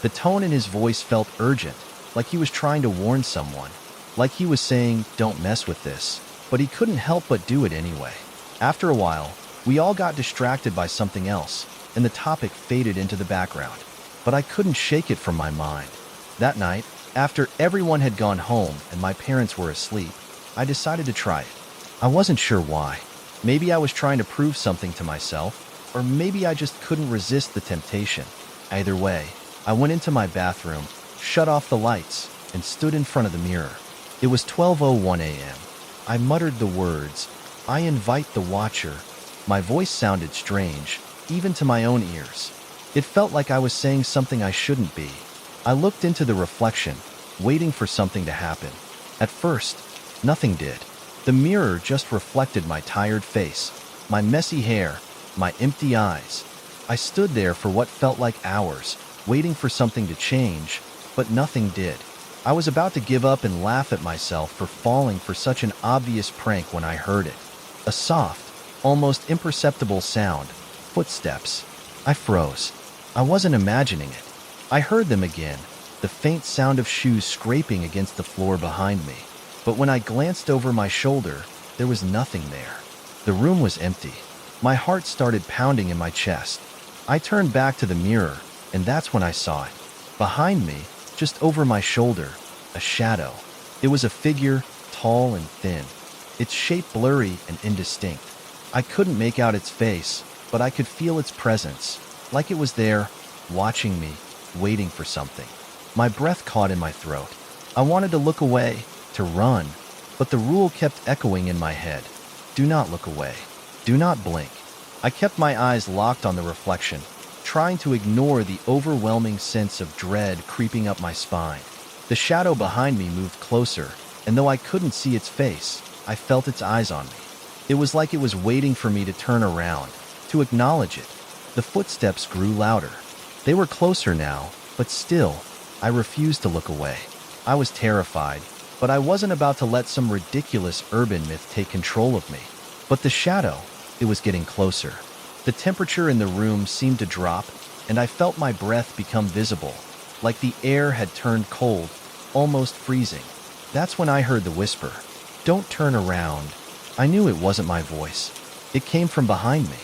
The tone in his voice felt urgent, like he was trying to warn someone, like he was saying, "Don't mess with this," but he couldn't help but do it anyway. After a while, we all got distracted by something else, and the topic faded into the background. But I couldn't shake it from my mind. That night, after everyone had gone home and my parents were asleep, I decided to try it. I wasn't sure why. Maybe I was trying to prove something to myself, or maybe I just couldn't resist the temptation. Either way, I went into my bathroom, shut off the lights, and stood in front of the mirror. It was 12:01 a.m. I muttered the words, "I invite the watcher." My voice sounded strange, even to my own ears. It felt like I was saying something I shouldn't be. I looked into the reflection, waiting for something to happen. At first, nothing did. The mirror just reflected my tired face, my messy hair, my empty eyes. I stood there for what felt like hours, waiting for something to change, but nothing did. I was about to give up and laugh at myself for falling for such an obvious prank when I heard it. A soft, almost imperceptible sound. Footsteps. I froze. I wasn't imagining it. I heard them again, the faint sound of shoes scraping against the floor behind me. But when I glanced over my shoulder, there was nothing there. The room was empty. My heart started pounding in my chest. I turned back to the mirror, and that's when I saw it. Behind me, just over my shoulder, a shadow. It was a figure, tall and thin, its shape blurry and indistinct. I couldn't make out its face, but I could feel its presence, like it was there, watching me, waiting for something. My breath caught in my throat. I wanted to look away, to run, but the rule kept echoing in my head. Do not look away. Do not blink. I kept my eyes locked on the reflection, trying to ignore the overwhelming sense of dread creeping up my spine. The shadow behind me moved closer, and though I couldn't see its face, I felt its eyes on me. It was like it was waiting for me to turn around, to acknowledge it. The footsteps grew louder. They were closer now, but still, I refused to look away. I was terrified, but I wasn't about to let some ridiculous urban myth take control of me. But the shadow, it was getting closer. The temperature in the room seemed to drop, and I felt my breath become visible, like the air had turned cold, almost freezing. That's when I heard the whisper, "Don't turn around." I knew it wasn't my voice. It came from behind me.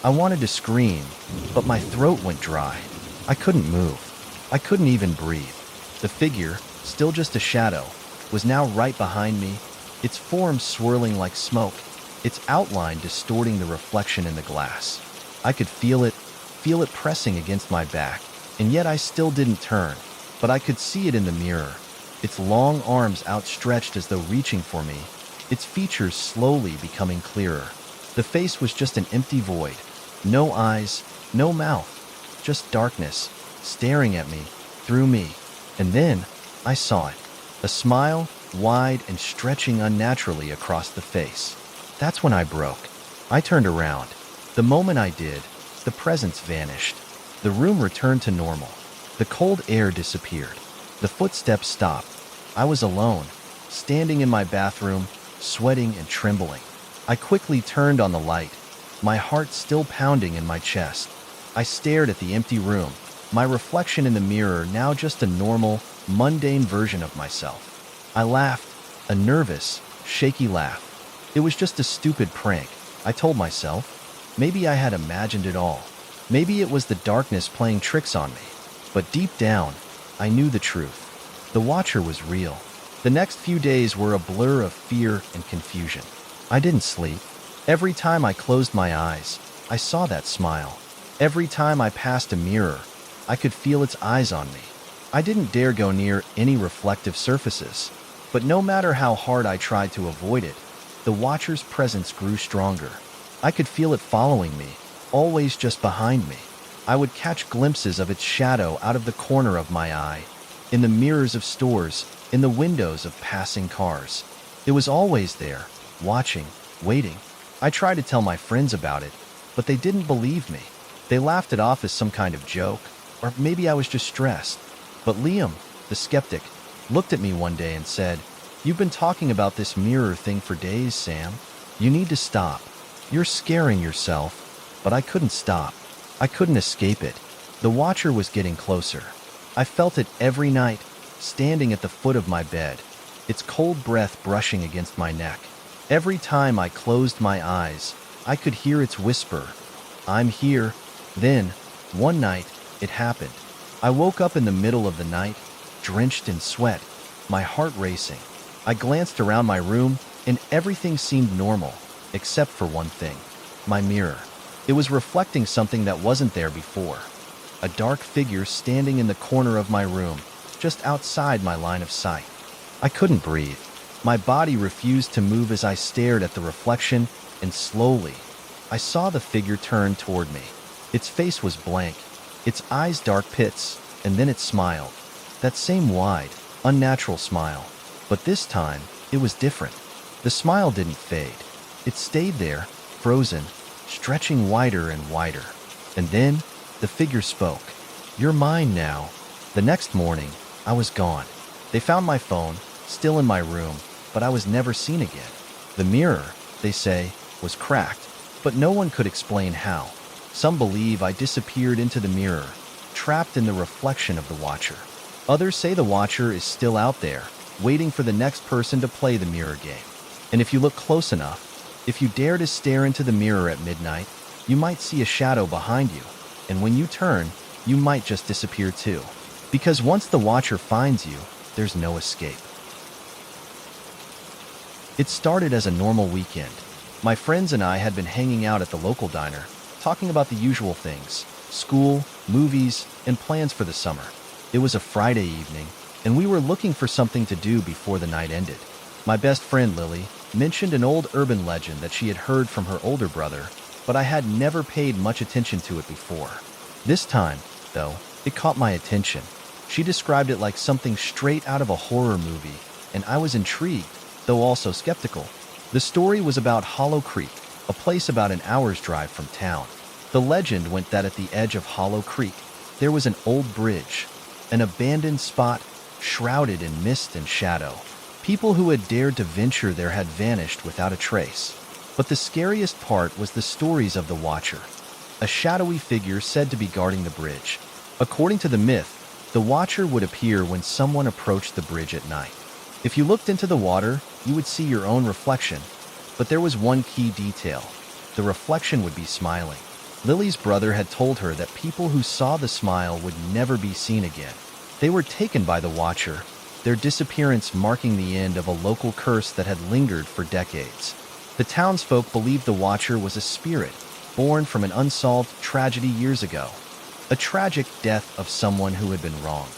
I wanted to scream, but my throat went dry. I couldn't move. I couldn't even breathe. The figure, still just a shadow, was now right behind me, its form swirling like smoke. its outline distorting the reflection in the glass. I could feel it pressing against my back, and yet I still didn't turn, but I could see it in the mirror, its long arms outstretched as though reaching for me, its features slowly becoming clearer. The face was just an empty void. No eyes, no mouth, just darkness, staring at me, through me. And then, I saw it. A smile, wide and stretching unnaturally across the face. That's when I broke. I turned around. The moment I did, the presence vanished. The room returned to normal. The cold air disappeared. The footsteps stopped. I was alone, standing in my bathroom, sweating and trembling. I quickly turned on the light, my heart still pounding in my chest. I stared at the empty room, my reflection in the mirror now just a normal, mundane version of myself. I laughed, a nervous, shaky laugh. It was just a stupid prank, I told myself. Maybe I had imagined it all. Maybe it was the darkness playing tricks on me. But deep down, I knew the truth. The Watcher was real. The next few days were a blur of fear and confusion. I didn't sleep. Every time I closed my eyes, I saw that smile. Every time I passed a mirror, I could feel its eyes on me. I didn't dare go near any reflective surfaces, but no matter how hard I tried to avoid it, the Watcher's presence grew stronger. I could feel it following me, always just behind me. I would catch glimpses of its shadow out of the corner of my eye, in the mirrors of stores, in the windows of passing cars. It was always there, watching, waiting. I tried to tell my friends about it, but they didn't believe me. They laughed it off as some kind of joke, or maybe I was just stressed. But Liam, the skeptic, looked at me one day and said, "You've been talking about this mirror thing for days, Sam. You need to stop. You're scaring yourself." But I couldn't stop. I couldn't escape it. The Watcher was getting closer. I felt it every night, standing at the foot of my bed, its cold breath brushing against my neck. Every time I closed my eyes, I could hear its whisper, "I'm here." Then, one night, it happened. I woke up in the middle of the night, drenched in sweat, my heart racing. I glanced around my room, and everything seemed normal, except for one thing: my mirror. It was reflecting something that wasn't there before. A dark figure standing in the corner of my room, just outside my line of sight. I couldn't breathe. My body refused to move as I stared at the reflection, and slowly, I saw the figure turn toward me. Its face was blank, its eyes dark pits, and then it smiled. That same wide, unnatural smile. But this time, it was different. The smile didn't fade. It stayed there, frozen, stretching wider and wider. And then, the figure spoke. "You're mine now." The next morning, I was gone. They found my phone, still in my room, but I was never seen again. The mirror, they say, was cracked, but no one could explain how. Some believe I disappeared into the mirror, trapped in the reflection of the Watcher. Others say the Watcher is still out there, waiting for the next person to play the mirror game. And if you look close enough, if you dare to stare into the mirror at midnight, you might see a shadow behind you. And when you turn, you might just disappear too. Because once the Watcher finds you, there's no escape. It started as a normal weekend. My friends and I had been hanging out at the local diner, talking about the usual things: school, movies, and plans for the summer. It was a Friday evening, and we were looking for something to do before the night ended. My best friend, Lily, mentioned an old urban legend that she had heard from her older brother, but I had never paid much attention to it before. This time, though, it caught my attention. She described it like something straight out of a horror movie, and I was intrigued, though also skeptical. The story was about Hollow Creek, a place about an hour's drive from town. The legend went that at the edge of Hollow Creek, there was an old bridge, an abandoned spot shrouded in mist and shadow. People who had dared to venture there had vanished without a trace. But the scariest part was the stories of the Watcher, a shadowy figure said to be guarding the bridge. According to the myth, the Watcher would appear when someone approached the bridge at night. If you looked into the water, you would see your own reflection. But there was one key detail: the reflection would be smiling. Lily's brother had told her that people who saw the smile would never be seen again. They were taken by the Watcher, their disappearance marking the end of a local curse that had lingered for decades. The townsfolk believed the Watcher was a spirit, born from an unsolved tragedy years ago. A tragic death of someone who had been wronged.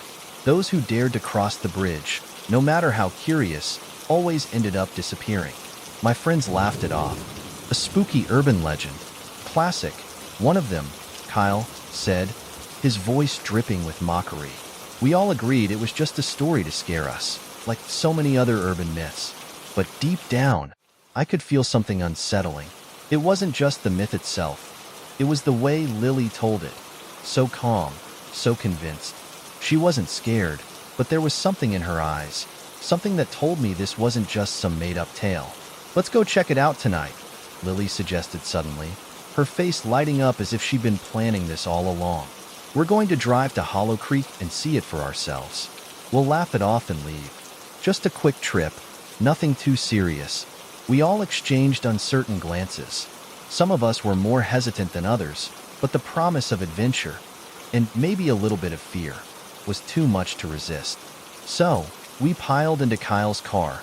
Those who dared to cross the bridge, no matter how curious, always ended up disappearing. My friends laughed it off. A spooky urban legend. Classic. One of them, Kyle, said, his voice dripping with mockery. We all agreed it was just a story to scare us, like so many other urban myths. But deep down, I could feel something unsettling. It wasn't just the myth itself. It was the way Lily told it. So calm, so convinced. She wasn't scared, but there was something in her eyes. Something that told me this wasn't just some made-up tale. Let's go check it out tonight, Lily suggested suddenly, her face lighting up as if she'd been planning this all along. We're going to drive to Hollow Creek and see it for ourselves. We'll laugh it off and leave. Just a quick trip, nothing too serious. We all exchanged uncertain glances. Some of us were more hesitant than others, but the promise of adventure, and maybe a little bit of fear, was too much to resist. So, we piled into Kyle's car,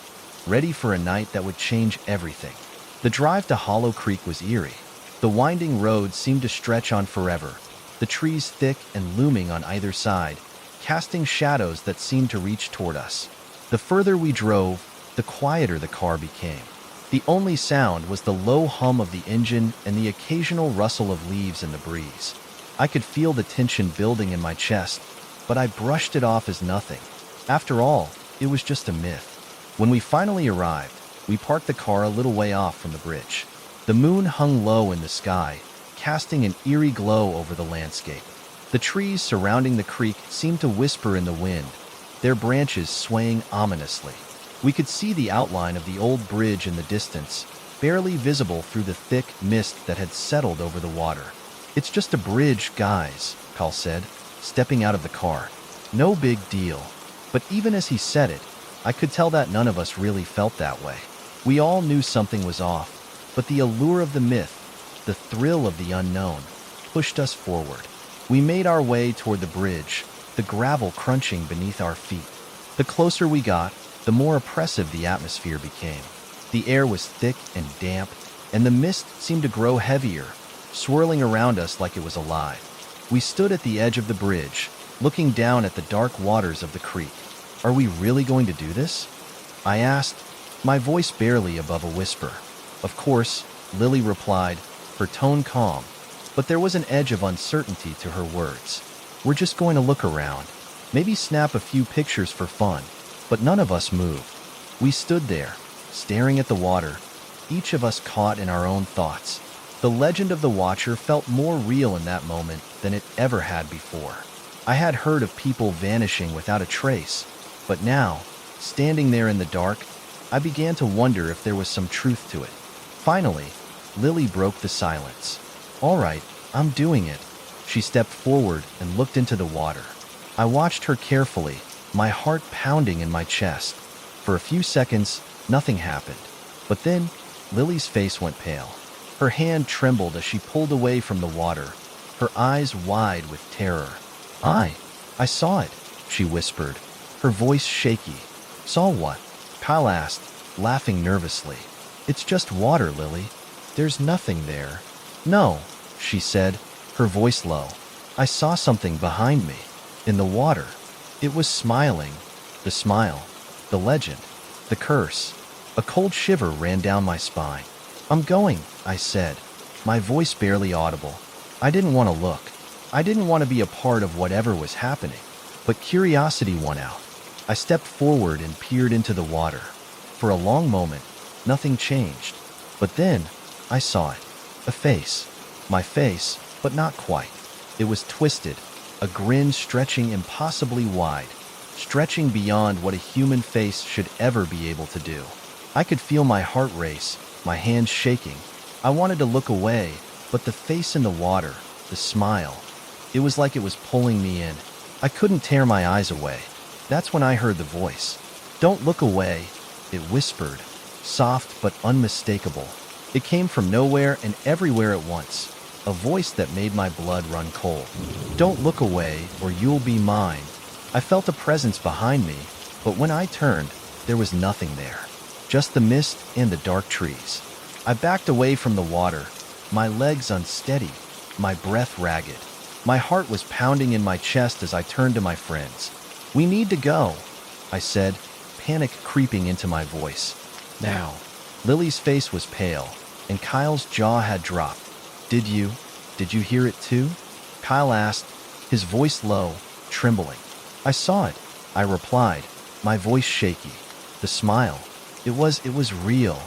ready for a night that would change everything. The drive to Hollow Creek was eerie. The winding road seemed to stretch on forever, the trees thick and looming on either side, casting shadows that seemed to reach toward us. The further we drove, the quieter the car became. The only sound was the low hum of the engine and the occasional rustle of leaves in the breeze. I could feel the tension building in my chest, but I brushed it off as nothing. After all, it was just a myth. When we finally arrived, we parked the car a little way off from the bridge. The moon hung low in the sky, casting an eerie glow over the landscape. The trees surrounding the creek seemed to whisper in the wind, their branches swaying ominously. We could see the outline of the old bridge in the distance, barely visible through the thick mist that had settled over the water. It's just a bridge, guys, Kyle said, stepping out of the car. No big deal. But even as he said it, I could tell that none of us really felt that way. We all knew something was off, but the allure of the myth, the thrill of the unknown, pushed us forward. We made our way toward the bridge, the gravel crunching beneath our feet. The closer we got, the more oppressive the atmosphere became. The air was thick and damp, and the mist seemed to grow heavier, swirling around us like it was alive. We stood at the edge of the bridge, looking down at the dark waters of the creek. Are we really going to do this? I asked, my voice barely above a whisper. Of course, Lily replied, her tone calm, but there was an edge of uncertainty to her words. We're just going to look around, maybe snap a few pictures for fun. But none of us moved. We stood there, staring at the water, each of us caught in our own thoughts. The legend of the Watcher felt more real in that moment than it ever had before. I had heard of people vanishing without a trace, but now, standing there in the dark, I began to wonder if there was some truth to it. Finally, Lily broke the silence. All right, I'm doing it. She stepped forward and looked into the water. I watched her carefully, my heart pounding in my chest. For a few seconds, nothing happened. But then, Lily's face went pale. Her hand trembled as she pulled away from the water, her eyes wide with terror. I saw it, she whispered, her voice shaky. Saw what? Kyle asked, laughing nervously. It's just water, Lily. There's nothing there. No, she said, her voice low. I saw something behind me, in the water. It was smiling. The smile, the legend, the curse. A cold shiver ran down my spine. I'm going, I said, my voice barely audible. I didn't want to look. I didn't want to be a part of whatever was happening. But curiosity won out. I stepped forward and peered into the water. For a long moment, nothing changed. But then, I saw it. A face. My face, but not quite. It was twisted, a grin stretching impossibly wide, stretching beyond what a human face should ever be able to do. I could feel my heart race, my hands shaking. I wanted to look away, but the face in the water, the smile, it was like it was pulling me in. I couldn't tear my eyes away. That's when I heard the voice. Don't look away, it whispered, soft but unmistakable. It came from nowhere and everywhere at once, a voice that made my blood run cold. Don't look away or you'll be mine. I felt a presence behind me, but when I turned, there was nothing there. Just the mist and the dark trees. I backed away from the water, my legs unsteady, my breath ragged. My heart was pounding in my chest as I turned to my friends. "We need to go," I said, panic creeping into my voice. "Now." Lily's face was pale, and Kyle's jaw had dropped. Did you hear it too?" Kyle asked, his voice low, trembling. "I saw it," I replied, my voice shaky. The smile. It was real.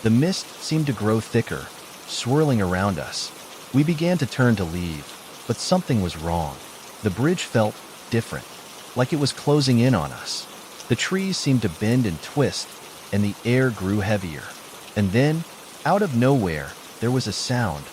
The mist seemed to grow thicker, swirling around us. We began to turn to leave, but something was wrong. The bridge felt different, like it was closing in on us. The trees seemed to bend and twist, and the air grew heavier. And then, out of nowhere, there was a sound.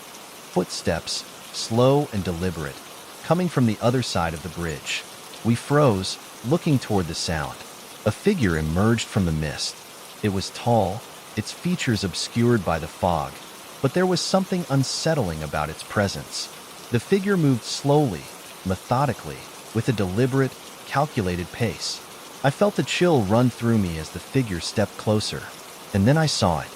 Footsteps, slow and deliberate, coming from the other side of the bridge. We froze, looking toward the sound. A figure emerged from the mist. It was tall, its features obscured by the fog, but there was something unsettling about its presence. The figure moved slowly, methodically, with a deliberate, calculated pace. I felt a chill run through me as the figure stepped closer. And then I saw it.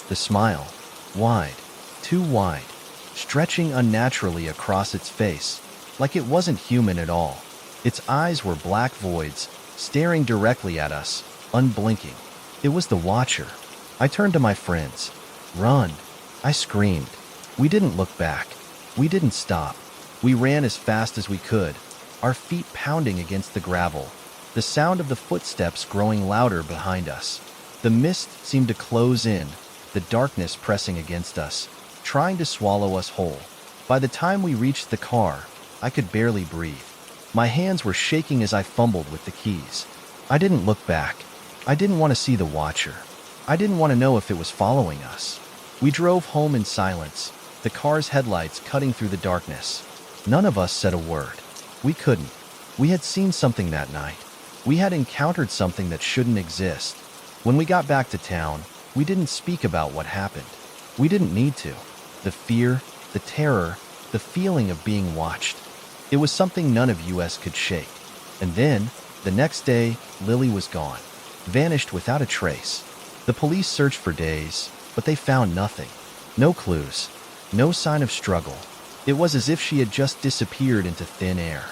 The smile. Wide. Too wide. Stretching unnaturally across its face, like it wasn't human at all. Its eyes were black voids, staring directly at us, unblinking. It was the Watcher. I turned to my friends. "Run!" I screamed. We didn't look back. We didn't stop. We ran as fast as we could, our feet pounding against the gravel, the sound of the footsteps growing louder behind us. The mist seemed to close in, the darkness pressing against us, trying to swallow us whole. By the time we reached the car, I could barely breathe. My hands were shaking as I fumbled with the keys. I didn't look back. I didn't want to see the Watcher. I didn't want to know if it was following us. We drove home in silence, the car's headlights cutting through the darkness. None of us said a word. We couldn't. We had seen something that night. We had encountered something that shouldn't exist. When we got back to town, we didn't speak about what happened. We didn't need to. The fear, the terror, the feeling of being watched. It was something none of us could shake. And then, the next day, Lily was gone. Vanished without a trace. The police searched for days, but they found nothing. No clues. No sign of struggle. It was as if she had just disappeared into thin air.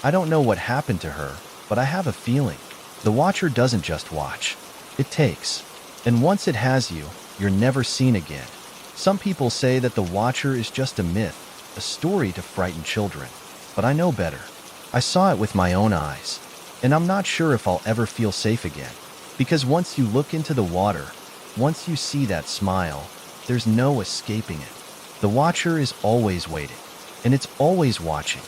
I don't know what happened to her, but I have a feeling. The Watcher doesn't just watch. It takes. And once it has you, you're never seen again. Some people say that the Watcher is just a myth, a story to frighten children. But I know better. I saw it with my own eyes. And I'm not sure if I'll ever feel safe again. Because once you look into the water, once you see that smile, there's no escaping it. The Watcher is always waiting, and it's always watching.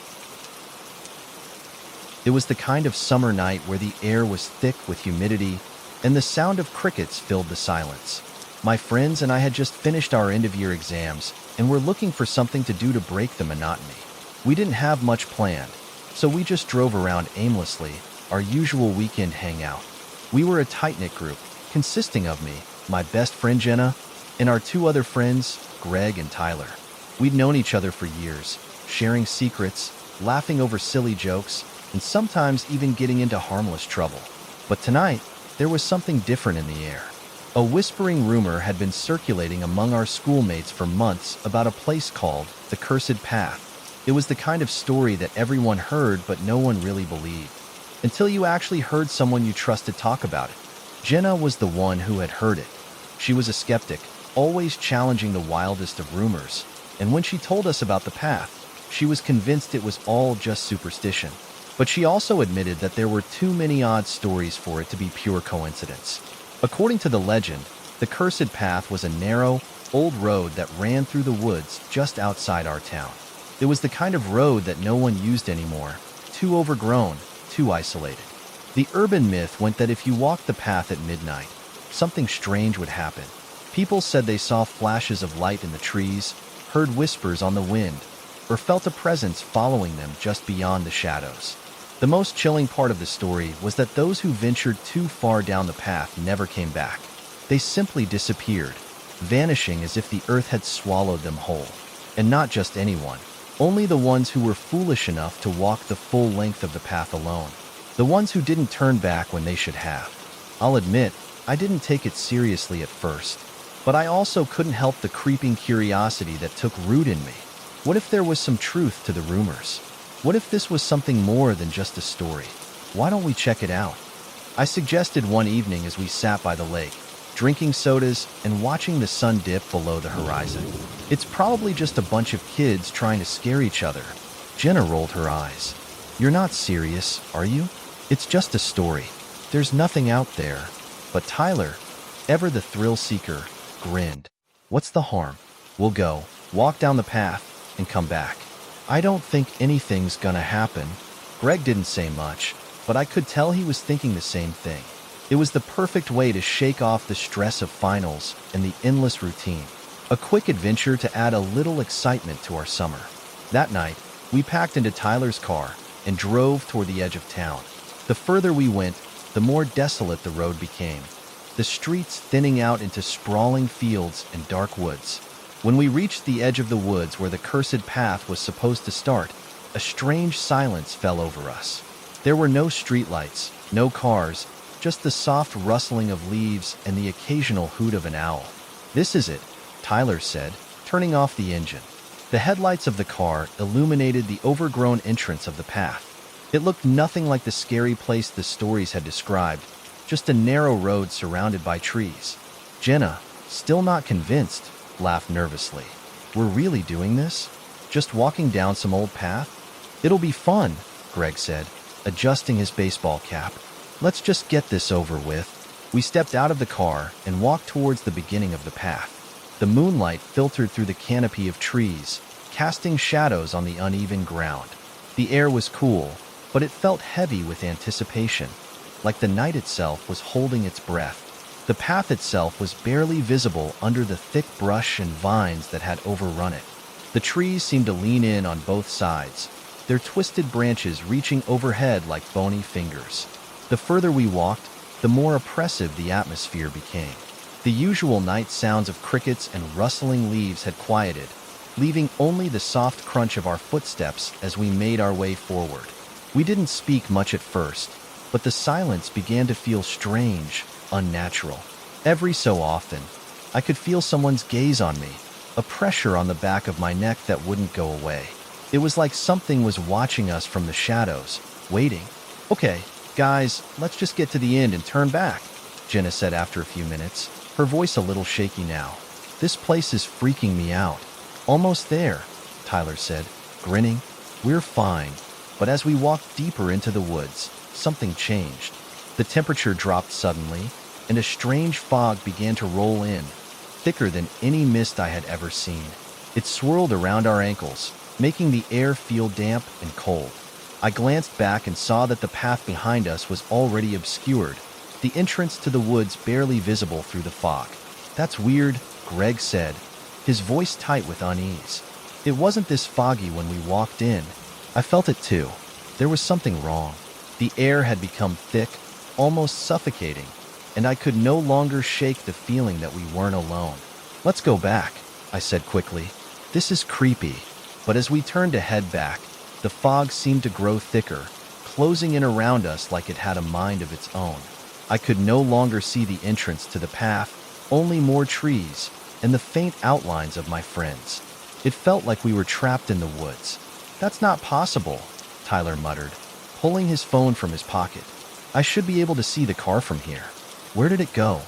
It was the kind of summer night where the air was thick with humidity, and the sound of crickets filled the silence. My friends and I had just finished our end-of-year exams, and were looking for something to do to break the monotony. We didn't have much planned, so we just drove around aimlessly, our usual weekend hangout. We were a tight-knit group, consisting of me, my best friend Jenna, and our two other friends, Greg and Tyler. We'd known each other for years, sharing secrets, laughing over silly jokes, and sometimes even getting into harmless trouble. But tonight, there was something different in the air. A whispering rumor had been circulating among our schoolmates for months about a place called the Cursed Path. It was the kind of story that everyone heard but no one really believed, until you actually heard someone you trusted talk about it. Jenna was the one who had heard it. She was a skeptic, always challenging the wildest of rumors, and when she told us about the path, she was convinced it was all just superstition. But she also admitted that there were too many odd stories for it to be pure coincidence. According to the legend, the Cursed Path was a narrow, old road that ran through the woods just outside our town. It was the kind of road that no one used anymore, too overgrown, too isolated. The urban myth went that if you walked the path at midnight, something strange would happen. People said they saw flashes of light in the trees, heard whispers on the wind, or felt a presence following them just beyond the shadows. The most chilling part of the story was that those who ventured too far down the path never came back. They simply disappeared, vanishing as if the earth had swallowed them whole. And not just anyone, only the ones who were foolish enough to walk the full length of the path alone. The ones who didn't turn back when they should have. I'll admit, I didn't take it seriously at first. But I also couldn't help the creeping curiosity that took root in me. What if there was some truth to the rumors? What if this was something more than just a story? Why don't we check it out? I suggested one evening as we sat by the lake, drinking sodas and watching the sun dip below the horizon. It's probably just a bunch of kids trying to scare each other. Jenna rolled her eyes. You're not serious, are you? It's just a story. There's nothing out there. But Tyler, ever the thrill seeker, grinned. What's the harm? We'll go, walk down the path, and come back. I don't think anything's gonna happen. Greg didn't say much, but I could tell he was thinking the same thing. It was the perfect way to shake off the stress of finals and the endless routine. A quick adventure to add a little excitement to our summer. That night, we packed into Tyler's car and drove toward the edge of town. The further we went, the more desolate the road became, the streets thinning out into sprawling fields and dark woods. When we reached the edge of the woods where the cursed path was supposed to start, a strange silence fell over us. There were no streetlights, no cars, just the soft rustling of leaves and the occasional hoot of an owl. This is it, Tyler said, turning off the engine. The headlights of the car illuminated the overgrown entrance of the path. It looked nothing like the scary place the stories had described, just a narrow road surrounded by trees. Jenna, still not convinced, laughed nervously. We're really doing this? Just walking down some old path? It'll be fun, Greg said, adjusting his baseball cap. Let's just get this over with. We stepped out of the car and walked towards the beginning of the path. The moonlight filtered through the canopy of trees, casting shadows on the uneven ground. The air was cool, but it felt heavy with anticipation, like the night itself was holding its breath. The path itself was barely visible under the thick brush and vines that had overrun it. The trees seemed to lean in on both sides, their twisted branches reaching overhead like bony fingers. The further we walked, the more oppressive the atmosphere became. The usual night sounds of crickets and rustling leaves had quieted, leaving only the soft crunch of our footsteps as we made our way forward. We didn't speak much at first, but the silence began to feel strange, unnatural. Every so often, I could feel someone's gaze on me, a pressure on the back of my neck that wouldn't go away. It was like something was watching us from the shadows, waiting. Okay, guys, let's just get to the end and turn back, Jenna said after a few minutes, her voice a little shaky now. This place is freaking me out. Almost there, Tyler said, grinning. We're fine. But as we walked deeper into the woods, something changed. The temperature dropped suddenly, and a strange fog began to roll in, thicker than any mist I had ever seen. It swirled around our ankles, making the air feel damp and cold. I glanced back and saw that the path behind us was already obscured, the entrance to the woods barely visible through the fog. That's weird, Greg said, his voice tight with unease. It wasn't this foggy when we walked in. I felt it too. There was something wrong. The air had become thick, almost suffocating, and I could no longer shake the feeling that we weren't alone. Let's go back, I said quickly. This is creepy. But as we turned to head back, the fog seemed to grow thicker, closing in around us like it had a mind of its own. I could no longer see the entrance to the path, only more trees and the faint outlines of my friends. It felt like we were trapped in the woods. That's not possible, Tyler muttered, pulling his phone from his pocket. I should be able to see the car from here. Where did it go?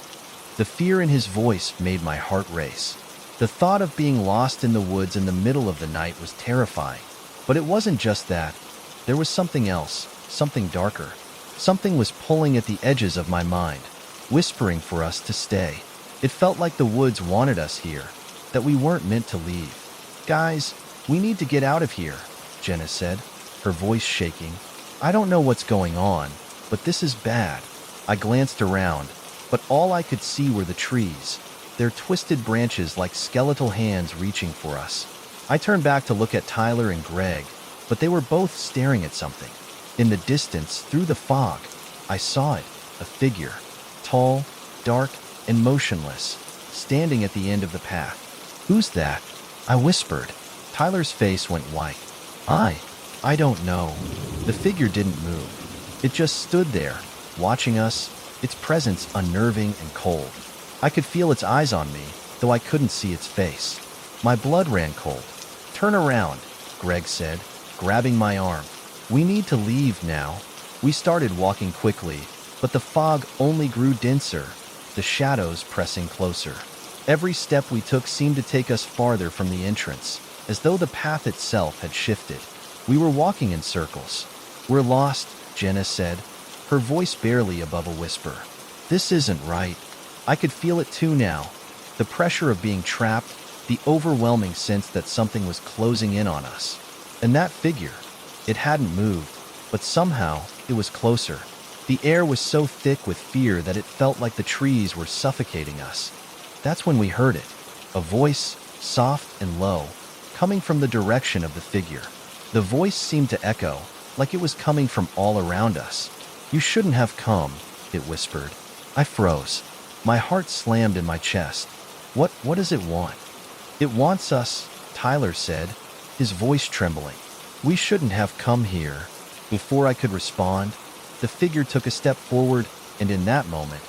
The fear in his voice made my heart race. The thought of being lost in the woods in the middle of the night was terrifying. But it wasn't just that. There was something else, something darker. Something was pulling at the edges of my mind, whispering for us to stay. It felt like the woods wanted us here, that we weren't meant to leave. Guys, we need to get out of here, Jenna said, her voice shaking. I don't know what's going on, but this is bad. I glanced around, but all I could see were the trees, their twisted branches like skeletal hands reaching for us. I turned back to look at Tyler and Greg, but they were both staring at something. In the distance, through the fog, I saw it, a figure, tall, dark, and motionless, standing at the end of the path. Who's that? I whispered. Tyler's face went white. I don't know. The figure didn't move. It just stood there, watching us, its presence unnerving and cold. I could feel its eyes on me, though I couldn't see its face. My blood ran cold. "Turn around," Greg said, grabbing my arm. "We need to leave now." We started walking quickly, but the fog only grew denser, the shadows pressing closer. Every step we took seemed to take us farther from the entrance, as though the path itself had shifted. We were walking in circles. "We're lost," Jenna said, her voice barely above a whisper. "This isn't right." I could feel it too now. The pressure of being trapped, the overwhelming sense that something was closing in on us. And that figure, it hadn't moved, but somehow it was closer. The air was so thick with fear that it felt like the trees were suffocating us. That's when we heard it, a voice, soft and low, coming from the direction of the figure. The voice seemed to echo, like it was coming from all around us. "You shouldn't have come," it whispered. I froze. My heart slammed in my chest. What does it want?" "It wants us," Tyler said, his voice trembling. "We shouldn't have come here." Before I could respond, the figure took a step forward, and in that moment,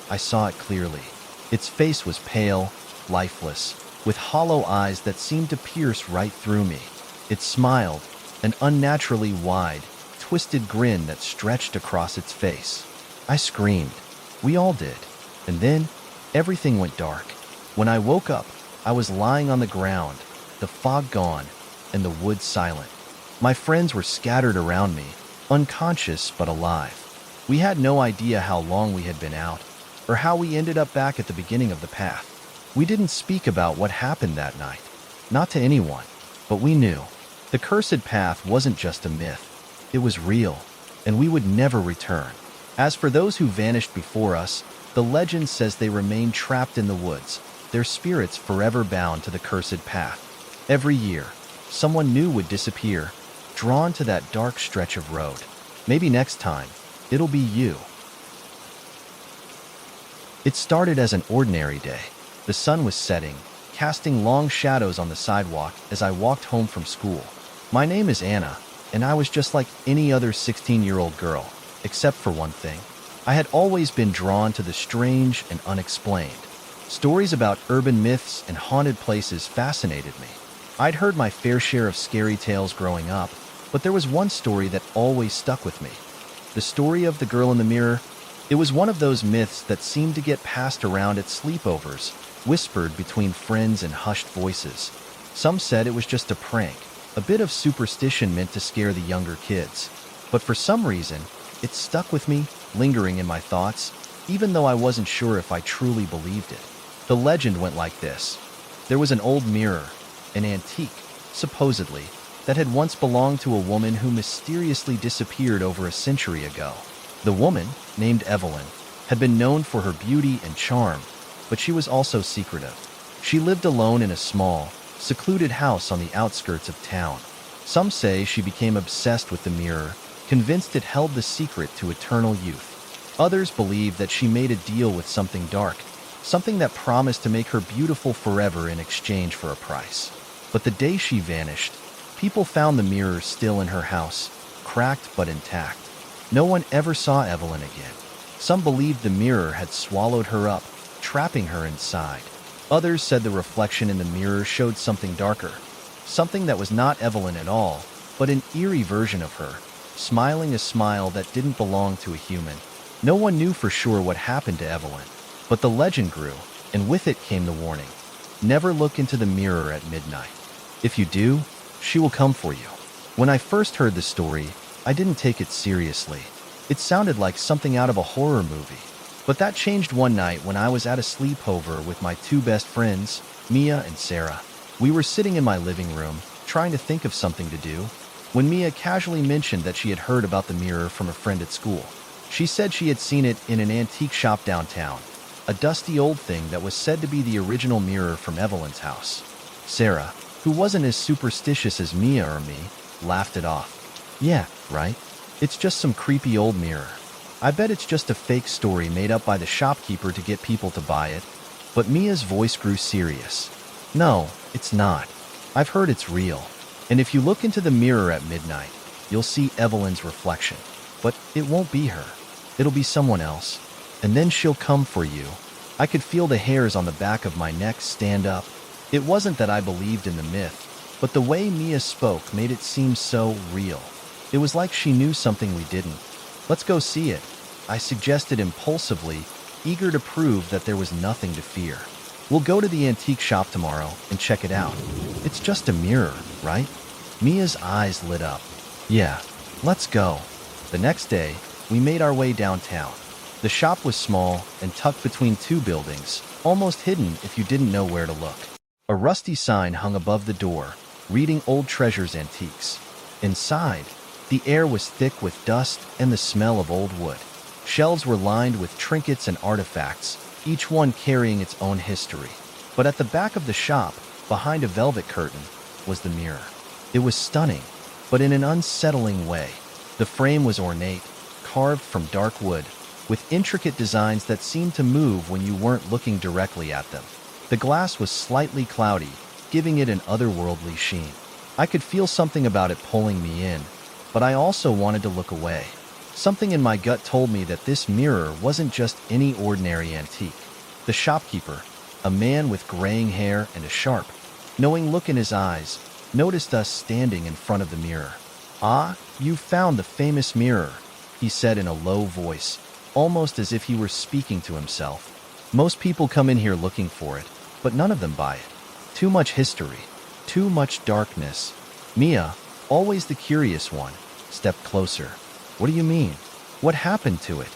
I saw it clearly. Its face was pale, lifeless, with hollow eyes that seemed to pierce right through me. It smiled, an unnaturally wide, twisted grin that stretched across its face. I screamed. We all did. And then, everything went dark. When I woke up, I was lying on the ground, the fog gone, and the woods silent. My friends were scattered around me, unconscious but alive. We had no idea how long we had been out, or how we ended up back at the beginning of the path. We didn't speak about what happened that night, not to anyone, but we knew. The cursed path wasn't just a myth. It was real, and we would never return. As for those who vanished before us, the legend says they remained trapped in the woods, their spirits forever bound to the cursed path. Every year, someone new would disappear, drawn to that dark stretch of road. Maybe next time, it'll be you. It started as an ordinary day. The sun was setting, casting long shadows on the sidewalk as I walked home from school. My name is Anna, and I was just like any other 16-year-old girl, except for one thing. I had always been drawn to the strange and unexplained. Stories about urban myths and haunted places fascinated me. I'd heard my fair share of scary tales growing up, but there was one story that always stuck with me. The story of the girl in the mirror. It was one of those myths that seemed to get passed around at sleepovers, whispered between friends in hushed voices. Some said it was just a prank, a bit of superstition meant to scare the younger kids. But for some reason, it stuck with me, lingering in my thoughts, even though I wasn't sure if I truly believed it. The legend went like this. There was an old mirror, an antique, supposedly, that had once belonged to a woman who mysteriously disappeared over a century ago. The woman, named Evelyn, had been known for her beauty and charm, but she was also secretive. She lived alone in a small, secluded house on the outskirts of town. Some say she became obsessed with the mirror, convinced it held the secret to eternal youth. Others believe that she made a deal with something dark, something that promised to make her beautiful forever in exchange for a price. But the day she vanished, people found the mirror still in her house, cracked but intact. No one ever saw Evelyn again. Some believed the mirror had swallowed her up, trapping her inside. Others said the reflection in the mirror showed something darker, something that was not Evelyn at all, but an eerie version of her, smiling a smile that didn't belong to a human. No one knew for sure what happened to Evelyn, but the legend grew, and with it came the warning. Never look into the mirror at midnight. If you do, she will come for you. When I first heard the story, I didn't take it seriously. It sounded like something out of a horror movie. But that changed one night when I was at a sleepover with my two best friends, Mia and Sarah. We were sitting in my living room, trying to think of something to do, when Mia casually mentioned that she had heard about the mirror from a friend at school. She said she had seen it in an antique shop downtown, a dusty old thing that was said to be the original mirror from Evelyn's house. Sarah, who wasn't as superstitious as Mia or me, laughed it off. "Yeah, right? It's just some creepy old mirror. I bet it's just a fake story made up by the shopkeeper to get people to buy it." But Mia's voice grew serious. "No, it's not. I've heard it's real. And if you look into the mirror at midnight, you'll see Evelyn's reflection. But it won't be her. It'll be someone else. And then she'll come for you." I could feel the hairs on the back of my neck stand up. It wasn't that I believed in the myth, but the way Mia spoke made it seem so real. It was like she knew something we didn't. "Let's go see it," I suggested impulsively, eager to prove that there was nothing to fear. "We'll go to the antique shop tomorrow and check it out. It's just a mirror, right?" Mia's eyes lit up. "Yeah, let's go." The next day, we made our way downtown. The shop was small and tucked between two buildings, almost hidden if you didn't know where to look. A rusty sign hung above the door, reading "Old Treasures Antiques." Inside, the air was thick with dust and the smell of old wood. Shelves were lined with trinkets and artifacts, each one carrying its own history. But at the back of the shop, behind a velvet curtain, was the mirror. It was stunning, but in an unsettling way. The frame was ornate, carved from dark wood, with intricate designs that seemed to move when you weren't looking directly at them. The glass was slightly cloudy, giving it an otherworldly sheen. I could feel something about it pulling me in, but I also wanted to look away. Something in my gut told me that this mirror wasn't just any ordinary antique. The shopkeeper, a man with graying hair and a sharp, knowing look in his eyes, noticed us standing in front of the mirror. "Ah, you found the famous mirror," he said in a low voice, almost as if he were speaking to himself. "Most people come in here looking for it, but none of them buy it. Too much history, too much darkness." Mia, always the curious one, stepped closer. "What do you mean? What happened to it?"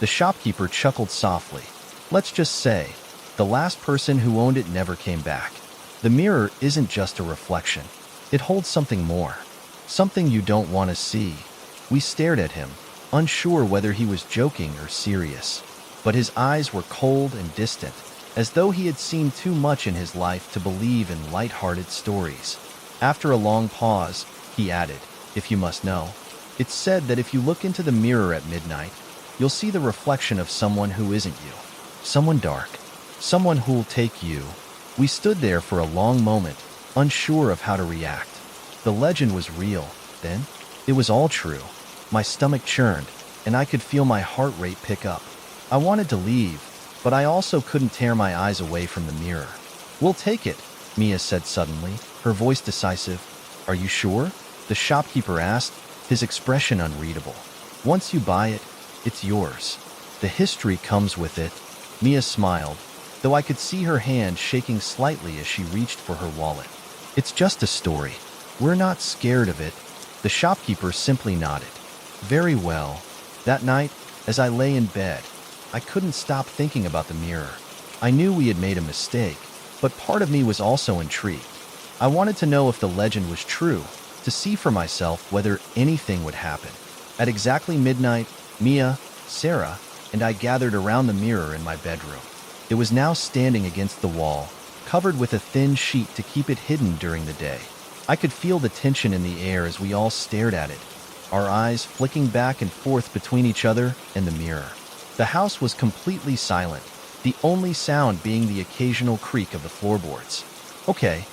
The shopkeeper chuckled softly. "Let's just say, the last person who owned it never came back. The mirror isn't just a reflection. It holds something more. Something you don't want to see." We stared at him, unsure whether he was joking or serious. But his eyes were cold and distant, as though he had seen too much in his life to believe in light-hearted stories. After a long pause, he added, "If you must know, it's said that if you look into the mirror at midnight, you'll see the reflection of someone who isn't you. Someone dark. Someone who'll take you." We stood there for a long moment, unsure of how to react. The legend was real, then. It was all true. My stomach churned, and I could feel my heart rate pick up. I wanted to leave, but I also couldn't tear my eyes away from the mirror. "We'll take it," Mia said suddenly, her voice decisive. "Are you sure?" the shopkeeper asked, his expression unreadable. "Once you buy it, it's yours. The history comes with it." Mia smiled, though I could see her hand shaking slightly as she reached for her wallet. "It's just a story. We're not scared of it." The shopkeeper simply nodded. "Very well." That night, as I lay in bed, I couldn't stop thinking about the mirror. I knew we had made a mistake, but part of me was also intrigued. I wanted to know if the legend was true, to see for myself whether anything would happen. At exactly midnight, Mia, Sarah, and I gathered around the mirror in my bedroom. It was now standing against the wall, covered with a thin sheet to keep it hidden during the day. I could feel the tension in the air as we all stared at it, our eyes flicking back and forth between each other and the mirror. The house was completely silent, the only sound being the occasional creak of the floorboards. "Okay,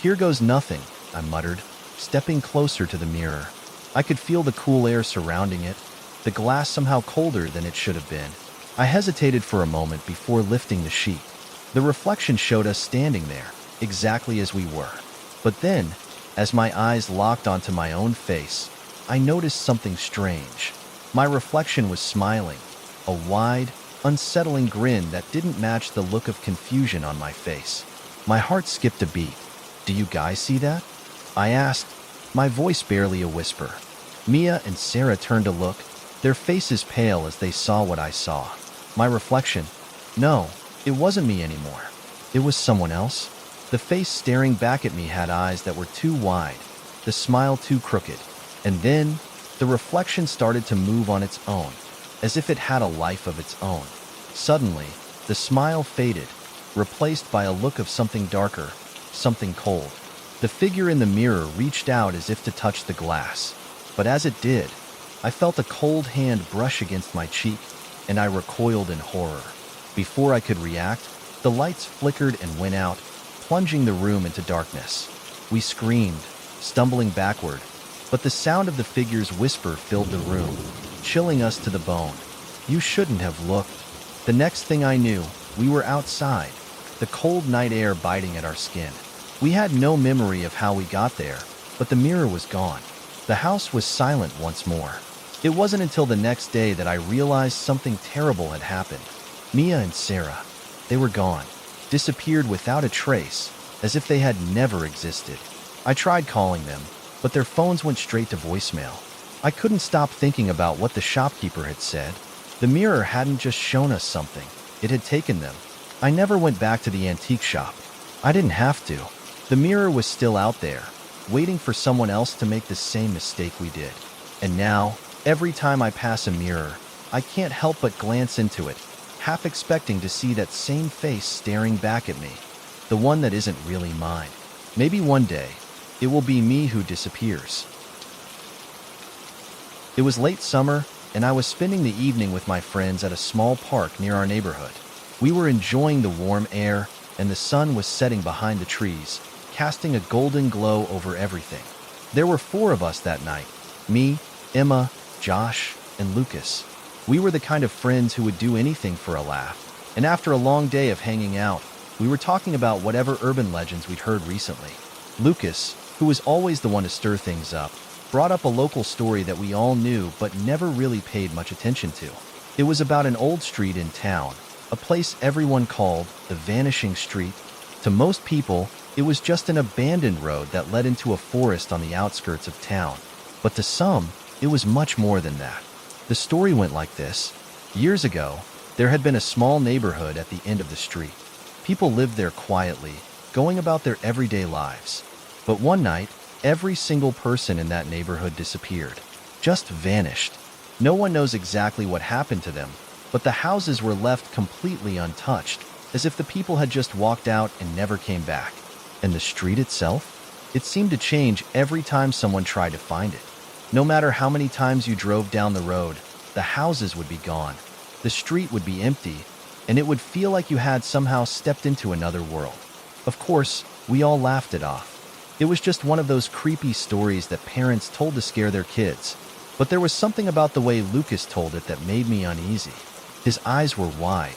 here goes nothing," I muttered, stepping closer to the mirror. I could feel the cool air surrounding it, the glass somehow colder than it should have been. I hesitated for a moment before lifting the sheet. The reflection showed us standing there, exactly as we were. But then, as my eyes locked onto my own face, I noticed something strange. My reflection was smiling, a wide, unsettling grin that didn't match the look of confusion on my face. My heart skipped a beat. "Do you guys see that?" I asked, my voice barely a whisper. Mia and Sarah turned to look, their faces pale as they saw what I saw. My reflection? No, it wasn't me anymore. It was someone else. The face staring back at me had eyes that were too wide, the smile too crooked. And then, the reflection started to move on its own, as if it had a life of its own. Suddenly, the smile faded, replaced by a look of something darker, something cold. The figure in the mirror reached out as if to touch the glass. But as it did, I felt a cold hand brush against my cheek, and I recoiled in horror. Before I could react, the lights flickered and went out, plunging the room into darkness. We screamed, stumbling backward, but the sound of the figure's whisper filled the room, chilling us to the bone. "You shouldn't have looked." The next thing I knew, We were outside, the cold night air biting at our skin. We had no memory of how we got there, but the mirror was gone. The house was silent once more. It wasn't until the next day that I realized something terrible had happened. Mia and Sarah, they were gone, disappeared without a trace, as if they had never existed. I tried calling them, but their phones went straight to voicemail. I couldn't stop thinking about what the shopkeeper had said. The mirror hadn't just shown us something, it had taken them. I never went back to the antique shop. I didn't have to. The mirror was still out there, waiting for someone else to make the same mistake we did. And now, every time I pass a mirror, I can't help but glance into it, half expecting to see that same face staring back at me, the one that isn't really mine. Maybe one day, it will be me who disappears. It was late summer, and I was spending the evening with my friends at a small park near our neighborhood. We were enjoying the warm air, and the sun was setting behind the trees, casting a golden glow over everything. There were 4 of us that night: me, Emma, Josh, and Lucas. We were the kind of friends who would do anything for a laugh, and after a long day of hanging out, we were talking about whatever urban legends we'd heard recently. Lucas, who was always the one to stir things up, brought up a local story that we all knew but never really paid much attention to. It was about an old street in town, a place everyone called the Vanishing Street. To most people, it was just an abandoned road that led into a forest on the outskirts of town. But to some, it was much more than that. The story went like this. Years ago, there had been a small neighborhood at the end of the street. People lived there quietly, going about their everyday lives. But one night, every single person in that neighborhood disappeared, just vanished. No one knows exactly what happened to them, but the houses were left completely untouched, as if the people had just walked out and never came back. And the street itself? It seemed to change every time someone tried to find it. No matter how many times you drove down the road, the houses would be gone. The street would be empty, and it would feel like you had somehow stepped into another world. Of course, we all laughed it off. It was just one of those creepy stories that parents told to scare their kids. But there was something about the way Lucas told it that made me uneasy. His eyes were wide,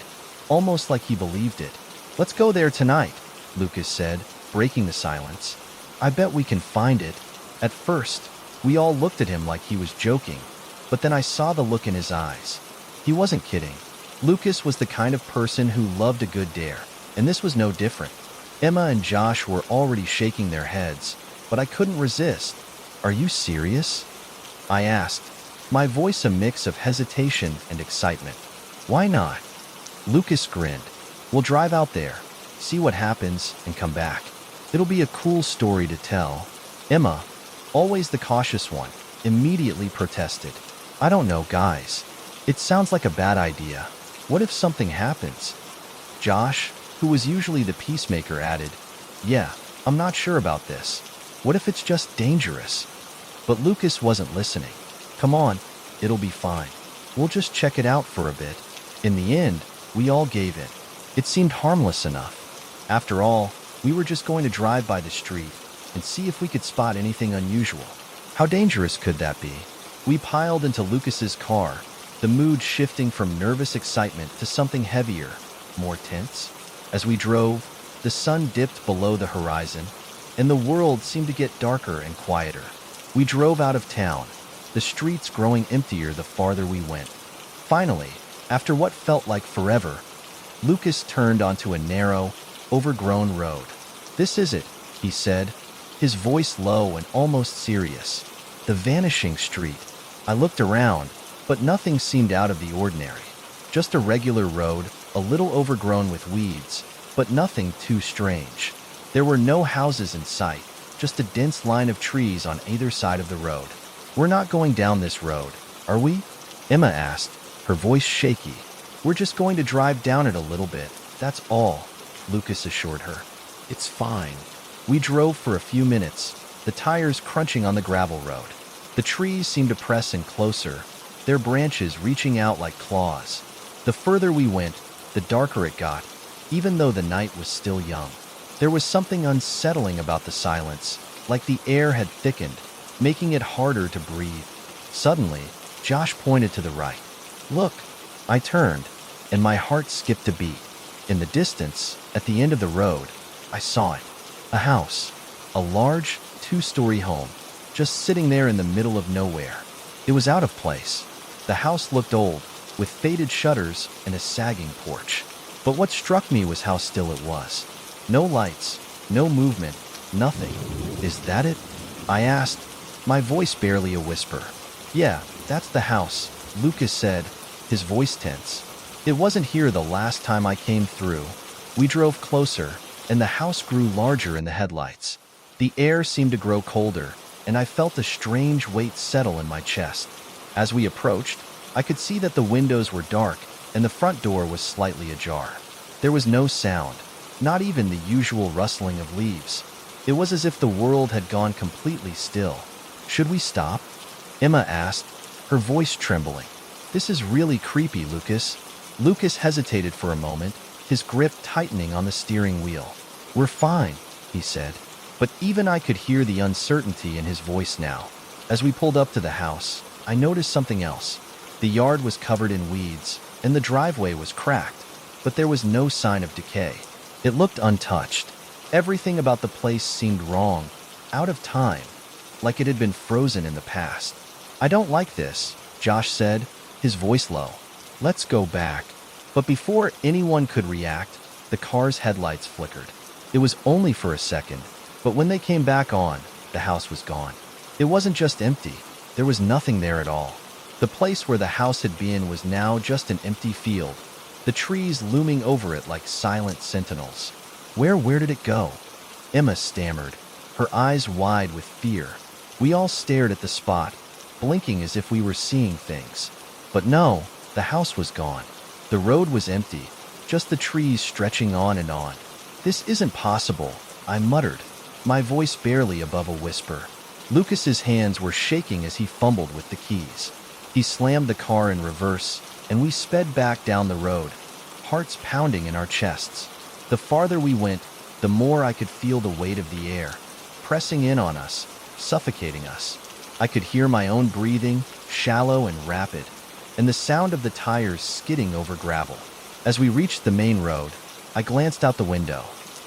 almost like he believed it. "Let's go there tonight," Lucas said, breaking the silence. "I bet we can find it." At first, we all looked at him like he was joking, but then I saw the look in his eyes. He wasn't kidding. Lucas was the kind of person who loved a good dare, and this was no different. Emma and Josh were already shaking their heads, but I couldn't resist. "Are you serious?" I asked, my voice a mix of hesitation and excitement. "Why not?" Lucas grinned. "We'll drive out there, see what happens, and come back. It'll be a cool story to tell." Emma, always the cautious one, immediately protested. "I don't know, guys. It sounds like a bad idea. What if something happens?" Josh, who was usually the peacemaker, added, "Yeah, I'm not sure about this. What if it's just dangerous?" But Lucas wasn't listening. "Come on, it'll be fine. We'll just check it out for a bit." In the end, we all gave in. It seemed harmless enough. After all, we were just going to drive by the street and see if we could spot anything unusual. How dangerous could that be? We piled into Lucas's car, the mood shifting from nervous excitement to something heavier, more tense. As we drove, the sun dipped below the horizon, and the world seemed to get darker and quieter. We drove out of town, the streets growing emptier the farther we went. Finally, after what felt like forever, Lucas turned onto a narrow, overgrown road. "This is it," he said, his voice low and almost serious. "The Vanishing Street." I looked around, but nothing seemed out of the ordinary. Just a regular road, a little overgrown with weeds, but nothing too strange. There were no houses in sight, just a dense line of trees on either side of the road. "We're not going down this road, are we?" Emma asked, her voice shaky. "We're just going to drive down it a little bit, that's all," Lucas assured her. "It's fine." We drove for a few minutes, the tires crunching on the gravel road. The trees seemed to press in closer, their branches reaching out like claws. The further we went, the darker it got, even though the night was still young. There was something unsettling about the silence, like the air had thickened, making it harder to breathe. Suddenly, Josh pointed to the right. "Look!" I turned, and my heart skipped a beat. In the distance, at the end of the road, I saw it. A house. A large, two-story home, just sitting there in the middle of nowhere. It was out of place. The house looked old, with faded shutters and a sagging porch. But what struck me was how still it was. No lights, no movement, nothing. Is that it? I asked, my voice barely a whisper. Yeah, that's the house, Lucas said, his voice tense. It wasn't here the last time I came through. We drove closer, and the house grew larger in the headlights. The air seemed to grow colder, and I felt a strange weight settle in my chest. As we approached, I could see that the windows were dark, and the front door was slightly ajar. There was no sound, not even the usual rustling of leaves. It was as if the world had gone completely still. Should we stop? Emma asked, her voice trembling. This is really creepy, Lucas. Lucas hesitated for a moment, his grip tightening on the steering wheel. We're fine, he said. But even I could hear the uncertainty in his voice now. As we pulled up to the house, I noticed something else. The yard was covered in weeds, and the driveway was cracked, but there was no sign of decay. It looked untouched. Everything about the place seemed wrong, out of time, like it had been frozen in the past. I don't like this, Josh said, his voice low. Let's go back. But before anyone could react, the car's headlights flickered. It was only for a second, but when they came back on, the house was gone. It wasn't just empty. There was nothing there at all. The place where the house had been was now just an empty field, the trees looming over it like silent sentinels. Where did it go? Emma stammered, her eyes wide with fear. We all stared at the spot, blinking as if we were seeing things. But no, the house was gone. The road was empty, just the trees stretching on and on. This isn't possible, I muttered, my voice barely above a whisper. Lucas's hands were shaking as he fumbled with the keys. He slammed the car in reverse, and we sped back down the road, hearts pounding in our chests. The farther we went, the more I could feel the weight of the air, pressing in on us, suffocating us. I could hear my own breathing, shallow and rapid, and the sound of the tires skidding over gravel. As we reached the main road, I glanced out the window,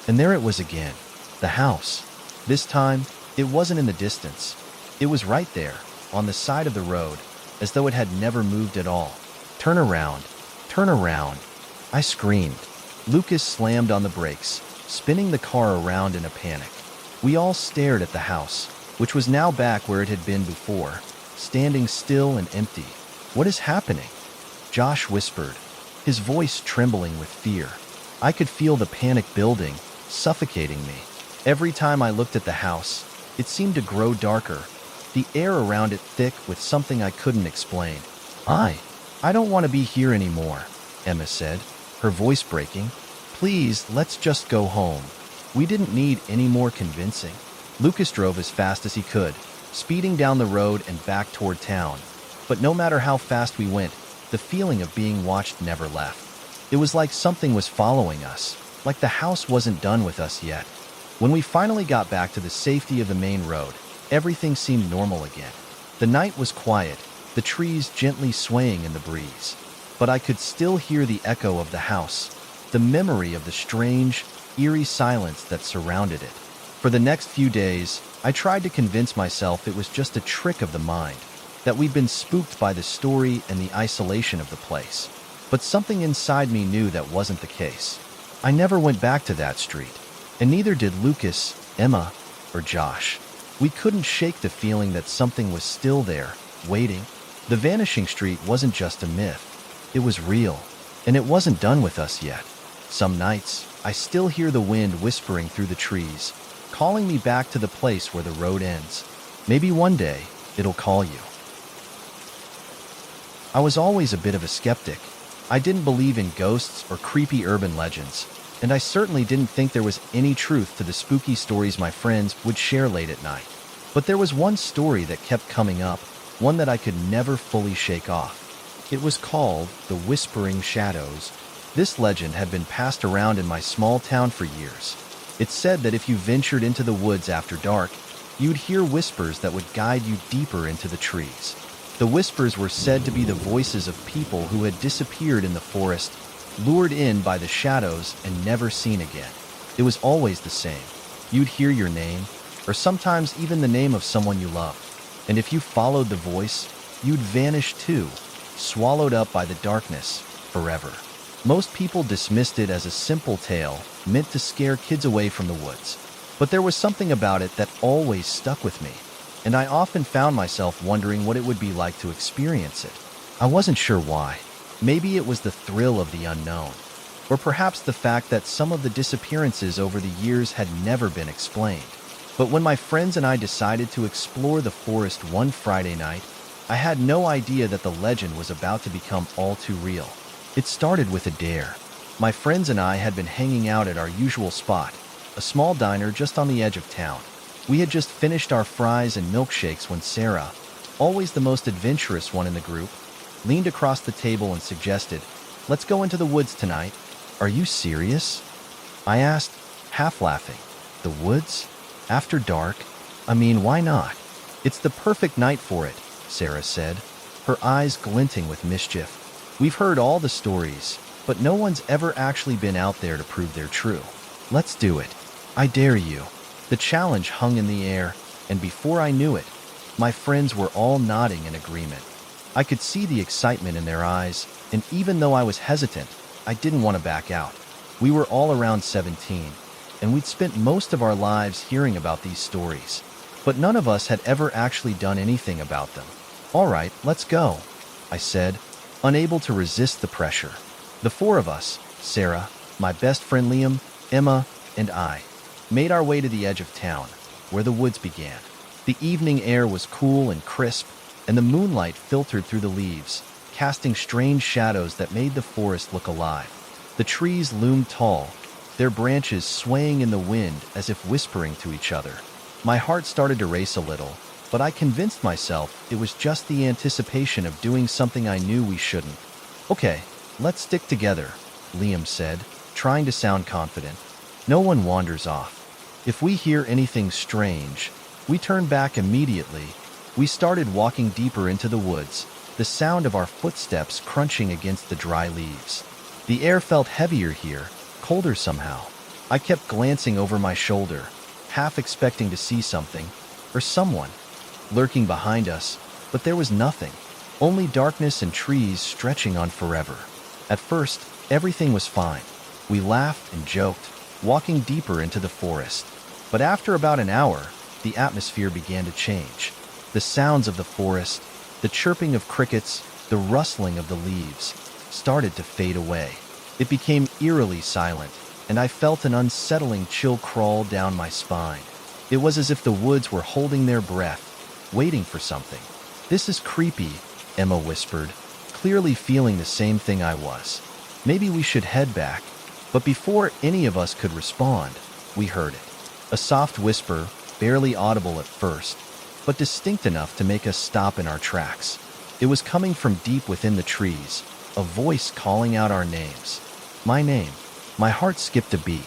and there it was again, the house. This time, it wasn't in the distance. It was right there, on the side of the road, as though it had never moved at all. Turn around, I screamed. Lucas slammed on the brakes, spinning the car around in a panic. We all stared at the house, which was now back where it had been before, standing still and empty. What is happening? Josh whispered, his voice trembling with fear. I could feel the panic building, suffocating me. Every time I looked at the house, it seemed to grow darker, the air around it thick with something I couldn't explain. I don't want to be here anymore, Emma said, her voice breaking. Please, let's just go home. We didn't need any more convincing. Lucas drove as fast as he could, speeding down the road and back toward town. But no matter how fast we went, the feeling of being watched never left. It was like something was following us, like the house wasn't done with us yet. When we finally got back to the safety of the main road, everything seemed normal again. The night was quiet, the trees gently swaying in the breeze. But I could still hear the echo of the house, the memory of the strange, eerie silence that surrounded it. For the next few days, I tried to convince myself it was just a trick of the mind, that we'd been spooked by the story and the isolation of the place. But something inside me knew that wasn't the case. I never went back to that street, and neither did Lucas, Emma, or Josh. We couldn't shake the feeling that something was still there, waiting. The vanishing street wasn't just a myth. It was real, and it wasn't done with us yet. Some nights, I still hear the wind whispering through the trees, calling me back to the place where the road ends. Maybe one day, it'll call you. I was always a bit of a skeptic. I didn't believe in ghosts or creepy urban legends, and I certainly didn't think there was any truth to the spooky stories my friends would share late at night. But there was one story that kept coming up, one that I could never fully shake off. It was called the Whispering Shadows. This legend had been passed around in my small town for years. It said that if you ventured into the woods after dark, you'd hear whispers that would guide you deeper into the trees. The whispers were said to be the voices of people who had disappeared in the forest, lured in by the shadows and never seen again. It was always the same. You'd hear your name, or sometimes even the name of someone you loved. And if you followed the voice, you'd vanish too, swallowed up by the darkness, forever. Most people dismissed it as a simple tale, meant to scare kids away from the woods. But there was something about it that always stuck with me, and I often found myself wondering what it would be like to experience it. I wasn't sure why. Maybe it was the thrill of the unknown, or perhaps the fact that some of the disappearances over the years had never been explained. But when my friends and I decided to explore the forest one Friday night, I had no idea that the legend was about to become all too real. It started with a dare. My friends and I had been hanging out at our usual spot, a small diner just on the edge of town. We had just finished our fries and milkshakes when Sarah, always the most adventurous one in the group, leaned across the table and suggested, "Let's go into the woods tonight." "Are you serious?" I asked, half laughing. "The woods? After dark? I mean, why not?" "It's the perfect night for it," Sarah said, her eyes glinting with mischief. "We've heard all the stories, but no one's ever actually been out there to prove they're true. Let's do it. I dare you." The challenge hung in the air, and before I knew it, my friends were all nodding in agreement. I could see the excitement in their eyes, and even though I was hesitant, I didn't want to back out. We were all around 17, and we'd spent most of our lives hearing about these stories, but none of us had ever actually done anything about them. "All right, let's go," I said, unable to resist the pressure. The four of us, Sarah, my best friend Liam, Emma, and I, made our way to the edge of town, where the woods began. The evening air was cool and crisp, and the moonlight filtered through the leaves, casting strange shadows that made the forest look alive. The trees loomed tall, their branches swaying in the wind as if whispering to each other. My heart started to race a little, but I convinced myself it was just the anticipation of doing something I knew we shouldn't. "Okay, let's stick together," Liam said, trying to sound confident. "No one wanders off. If we hear anything strange, we turn back immediately." We started walking deeper into the woods, the sound of our footsteps crunching against the dry leaves. The air felt heavier here, colder somehow. I kept glancing over my shoulder, half expecting to see something, or someone, lurking behind us, but there was nothing, only darkness and trees stretching on forever. At first, everything was fine. We laughed and joked, walking deeper into the forest. But after about an hour, the atmosphere began to change. The sounds of the forest, the chirping of crickets, the rustling of the leaves, started to fade away. It became eerily silent, and I felt an unsettling chill crawl down my spine. It was as if the woods were holding their breath, waiting for something. "This is creepy," Emma whispered, clearly feeling the same thing I was. "Maybe we should head back." But before any of us could respond, we heard it. A soft whisper, barely audible at first, but distinct enough to make us stop in our tracks. It was coming from deep within the trees, a voice calling out our names. My name. My heart skipped a beat.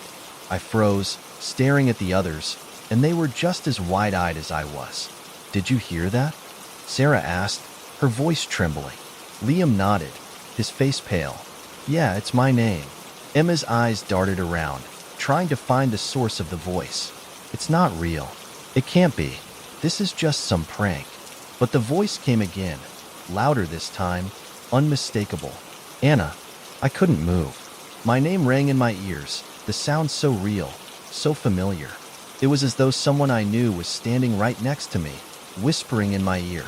I froze, staring at the others, and they were just as wide-eyed as I was. "Did you hear that?" Sarah asked, her voice trembling. Liam nodded, his face pale. "Yeah, it's my name." Emma's eyes darted around, trying to find the source of the voice. "It's not real. It can't be. This is just some prank." But the voice came again, louder this time, unmistakable. "Anna." I couldn't move. My name rang in my ears, the sound so real, so familiar. It was as though someone I knew was standing right next to me, whispering in my ear.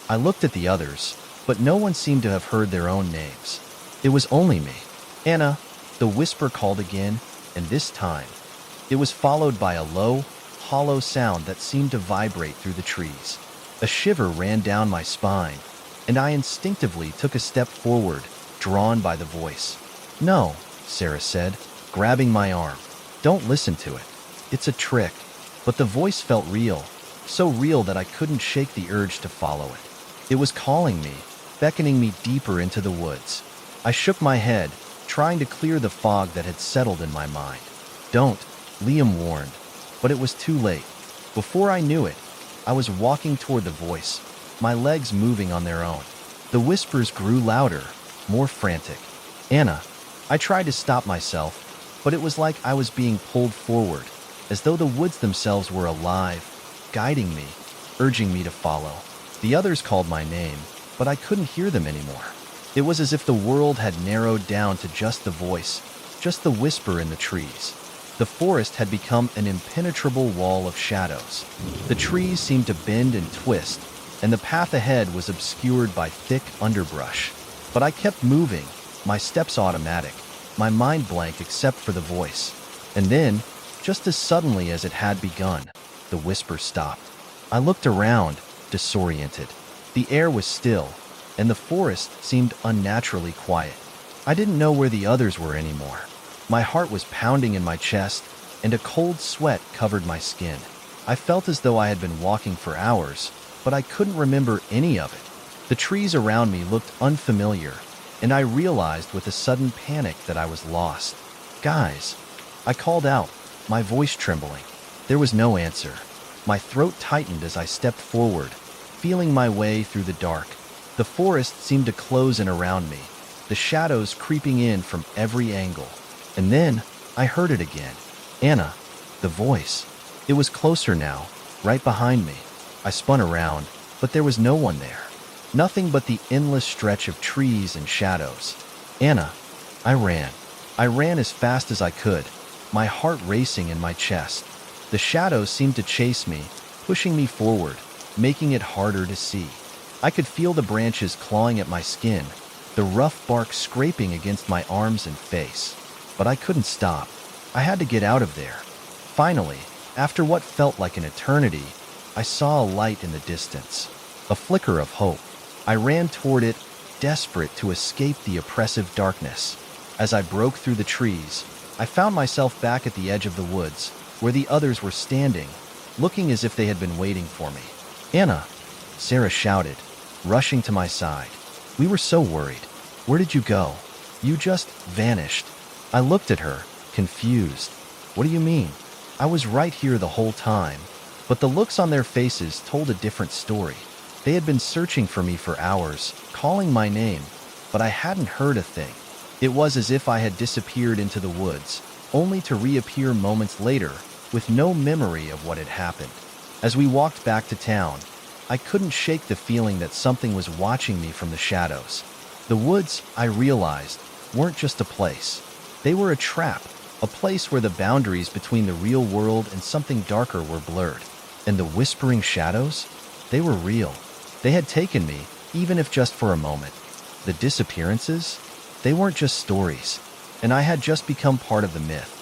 I looked at the others, but no one seemed to have heard their own names. It was only me. "Anna," the whisper called again, and this time, it was followed by a low, hollow sound that seemed to vibrate through the trees. A shiver ran down my spine, and I instinctively took a step forward, drawn by the voice. "No," Sarah said, grabbing my arm. "Don't listen to it. It's a trick." But the voice felt real, so real that I couldn't shake the urge to follow it. It was calling me, beckoning me deeper into the woods. I shook my head, trying to clear the fog that had settled in my mind. "Don't," Liam warned, but it was too late. Before I knew it, I was walking toward the voice, my legs moving on their own. The whispers grew louder, more frantic. "Anna." I tried to stop myself, but it was like I was being pulled forward, as though the woods themselves were alive, guiding me, urging me to follow. The others called my name, but I couldn't hear them anymore. It was as if the world had narrowed down to just the voice, just the whisper in the trees. The forest had become an impenetrable wall of shadows. The trees seemed to bend and twist, and the path ahead was obscured by thick underbrush. But I kept moving, my steps automatic, my mind blank except for the voice. And then, just as suddenly as it had begun, the whisper stopped. I looked around, disoriented. The air was still, and the forest seemed unnaturally quiet. I didn't know where the others were anymore. My heart was pounding in my chest, and a cold sweat covered my skin. I felt as though I had been walking for hours, but I couldn't remember any of it. The trees around me looked unfamiliar, and I realized with a sudden panic that I was lost. "Guys," I called out, my voice trembling. There was no answer. My throat tightened as I stepped forward, feeling my way through the dark. The forest seemed to close in around me, the shadows creeping in from every angle. And then I heard it again. Anna, the voice. It was closer now, right behind me. I spun around, but there was no one there. Nothing but the endless stretch of trees and shadows. "Anna." I ran. I ran as fast as I could, my heart racing in my chest. The shadows seemed to chase me, pushing me forward, making it harder to see. I could feel the branches clawing at my skin, the rough bark scraping against my arms and face. But I couldn't stop. I had to get out of there. Finally, after what felt like an eternity, I saw a light in the distance, a flicker of hope. I ran toward it, desperate to escape the oppressive darkness. As I broke through the trees, I found myself back at the edge of the woods, where the others were standing, looking as if they had been waiting for me. "Anna," Sarah shouted, rushing to my side. "We were so worried. Where did you go? You just vanished." I looked at her, confused. "What do you mean? I was right here the whole time." But the looks on their faces told a different story. They had been searching for me for hours, calling my name, but I hadn't heard a thing. It was as if I had disappeared into the woods, only to reappear moments later with no memory of what had happened. As we walked back to town, I couldn't shake the feeling that something was watching me from the shadows. The woods, I realized, weren't just a place. They were a trap, a place where the boundaries between the real world and something darker were blurred. And the whispering shadows? They were real. They had taken me, even if just for a moment. The disappearances? They weren't just stories, and I had just become part of the myth.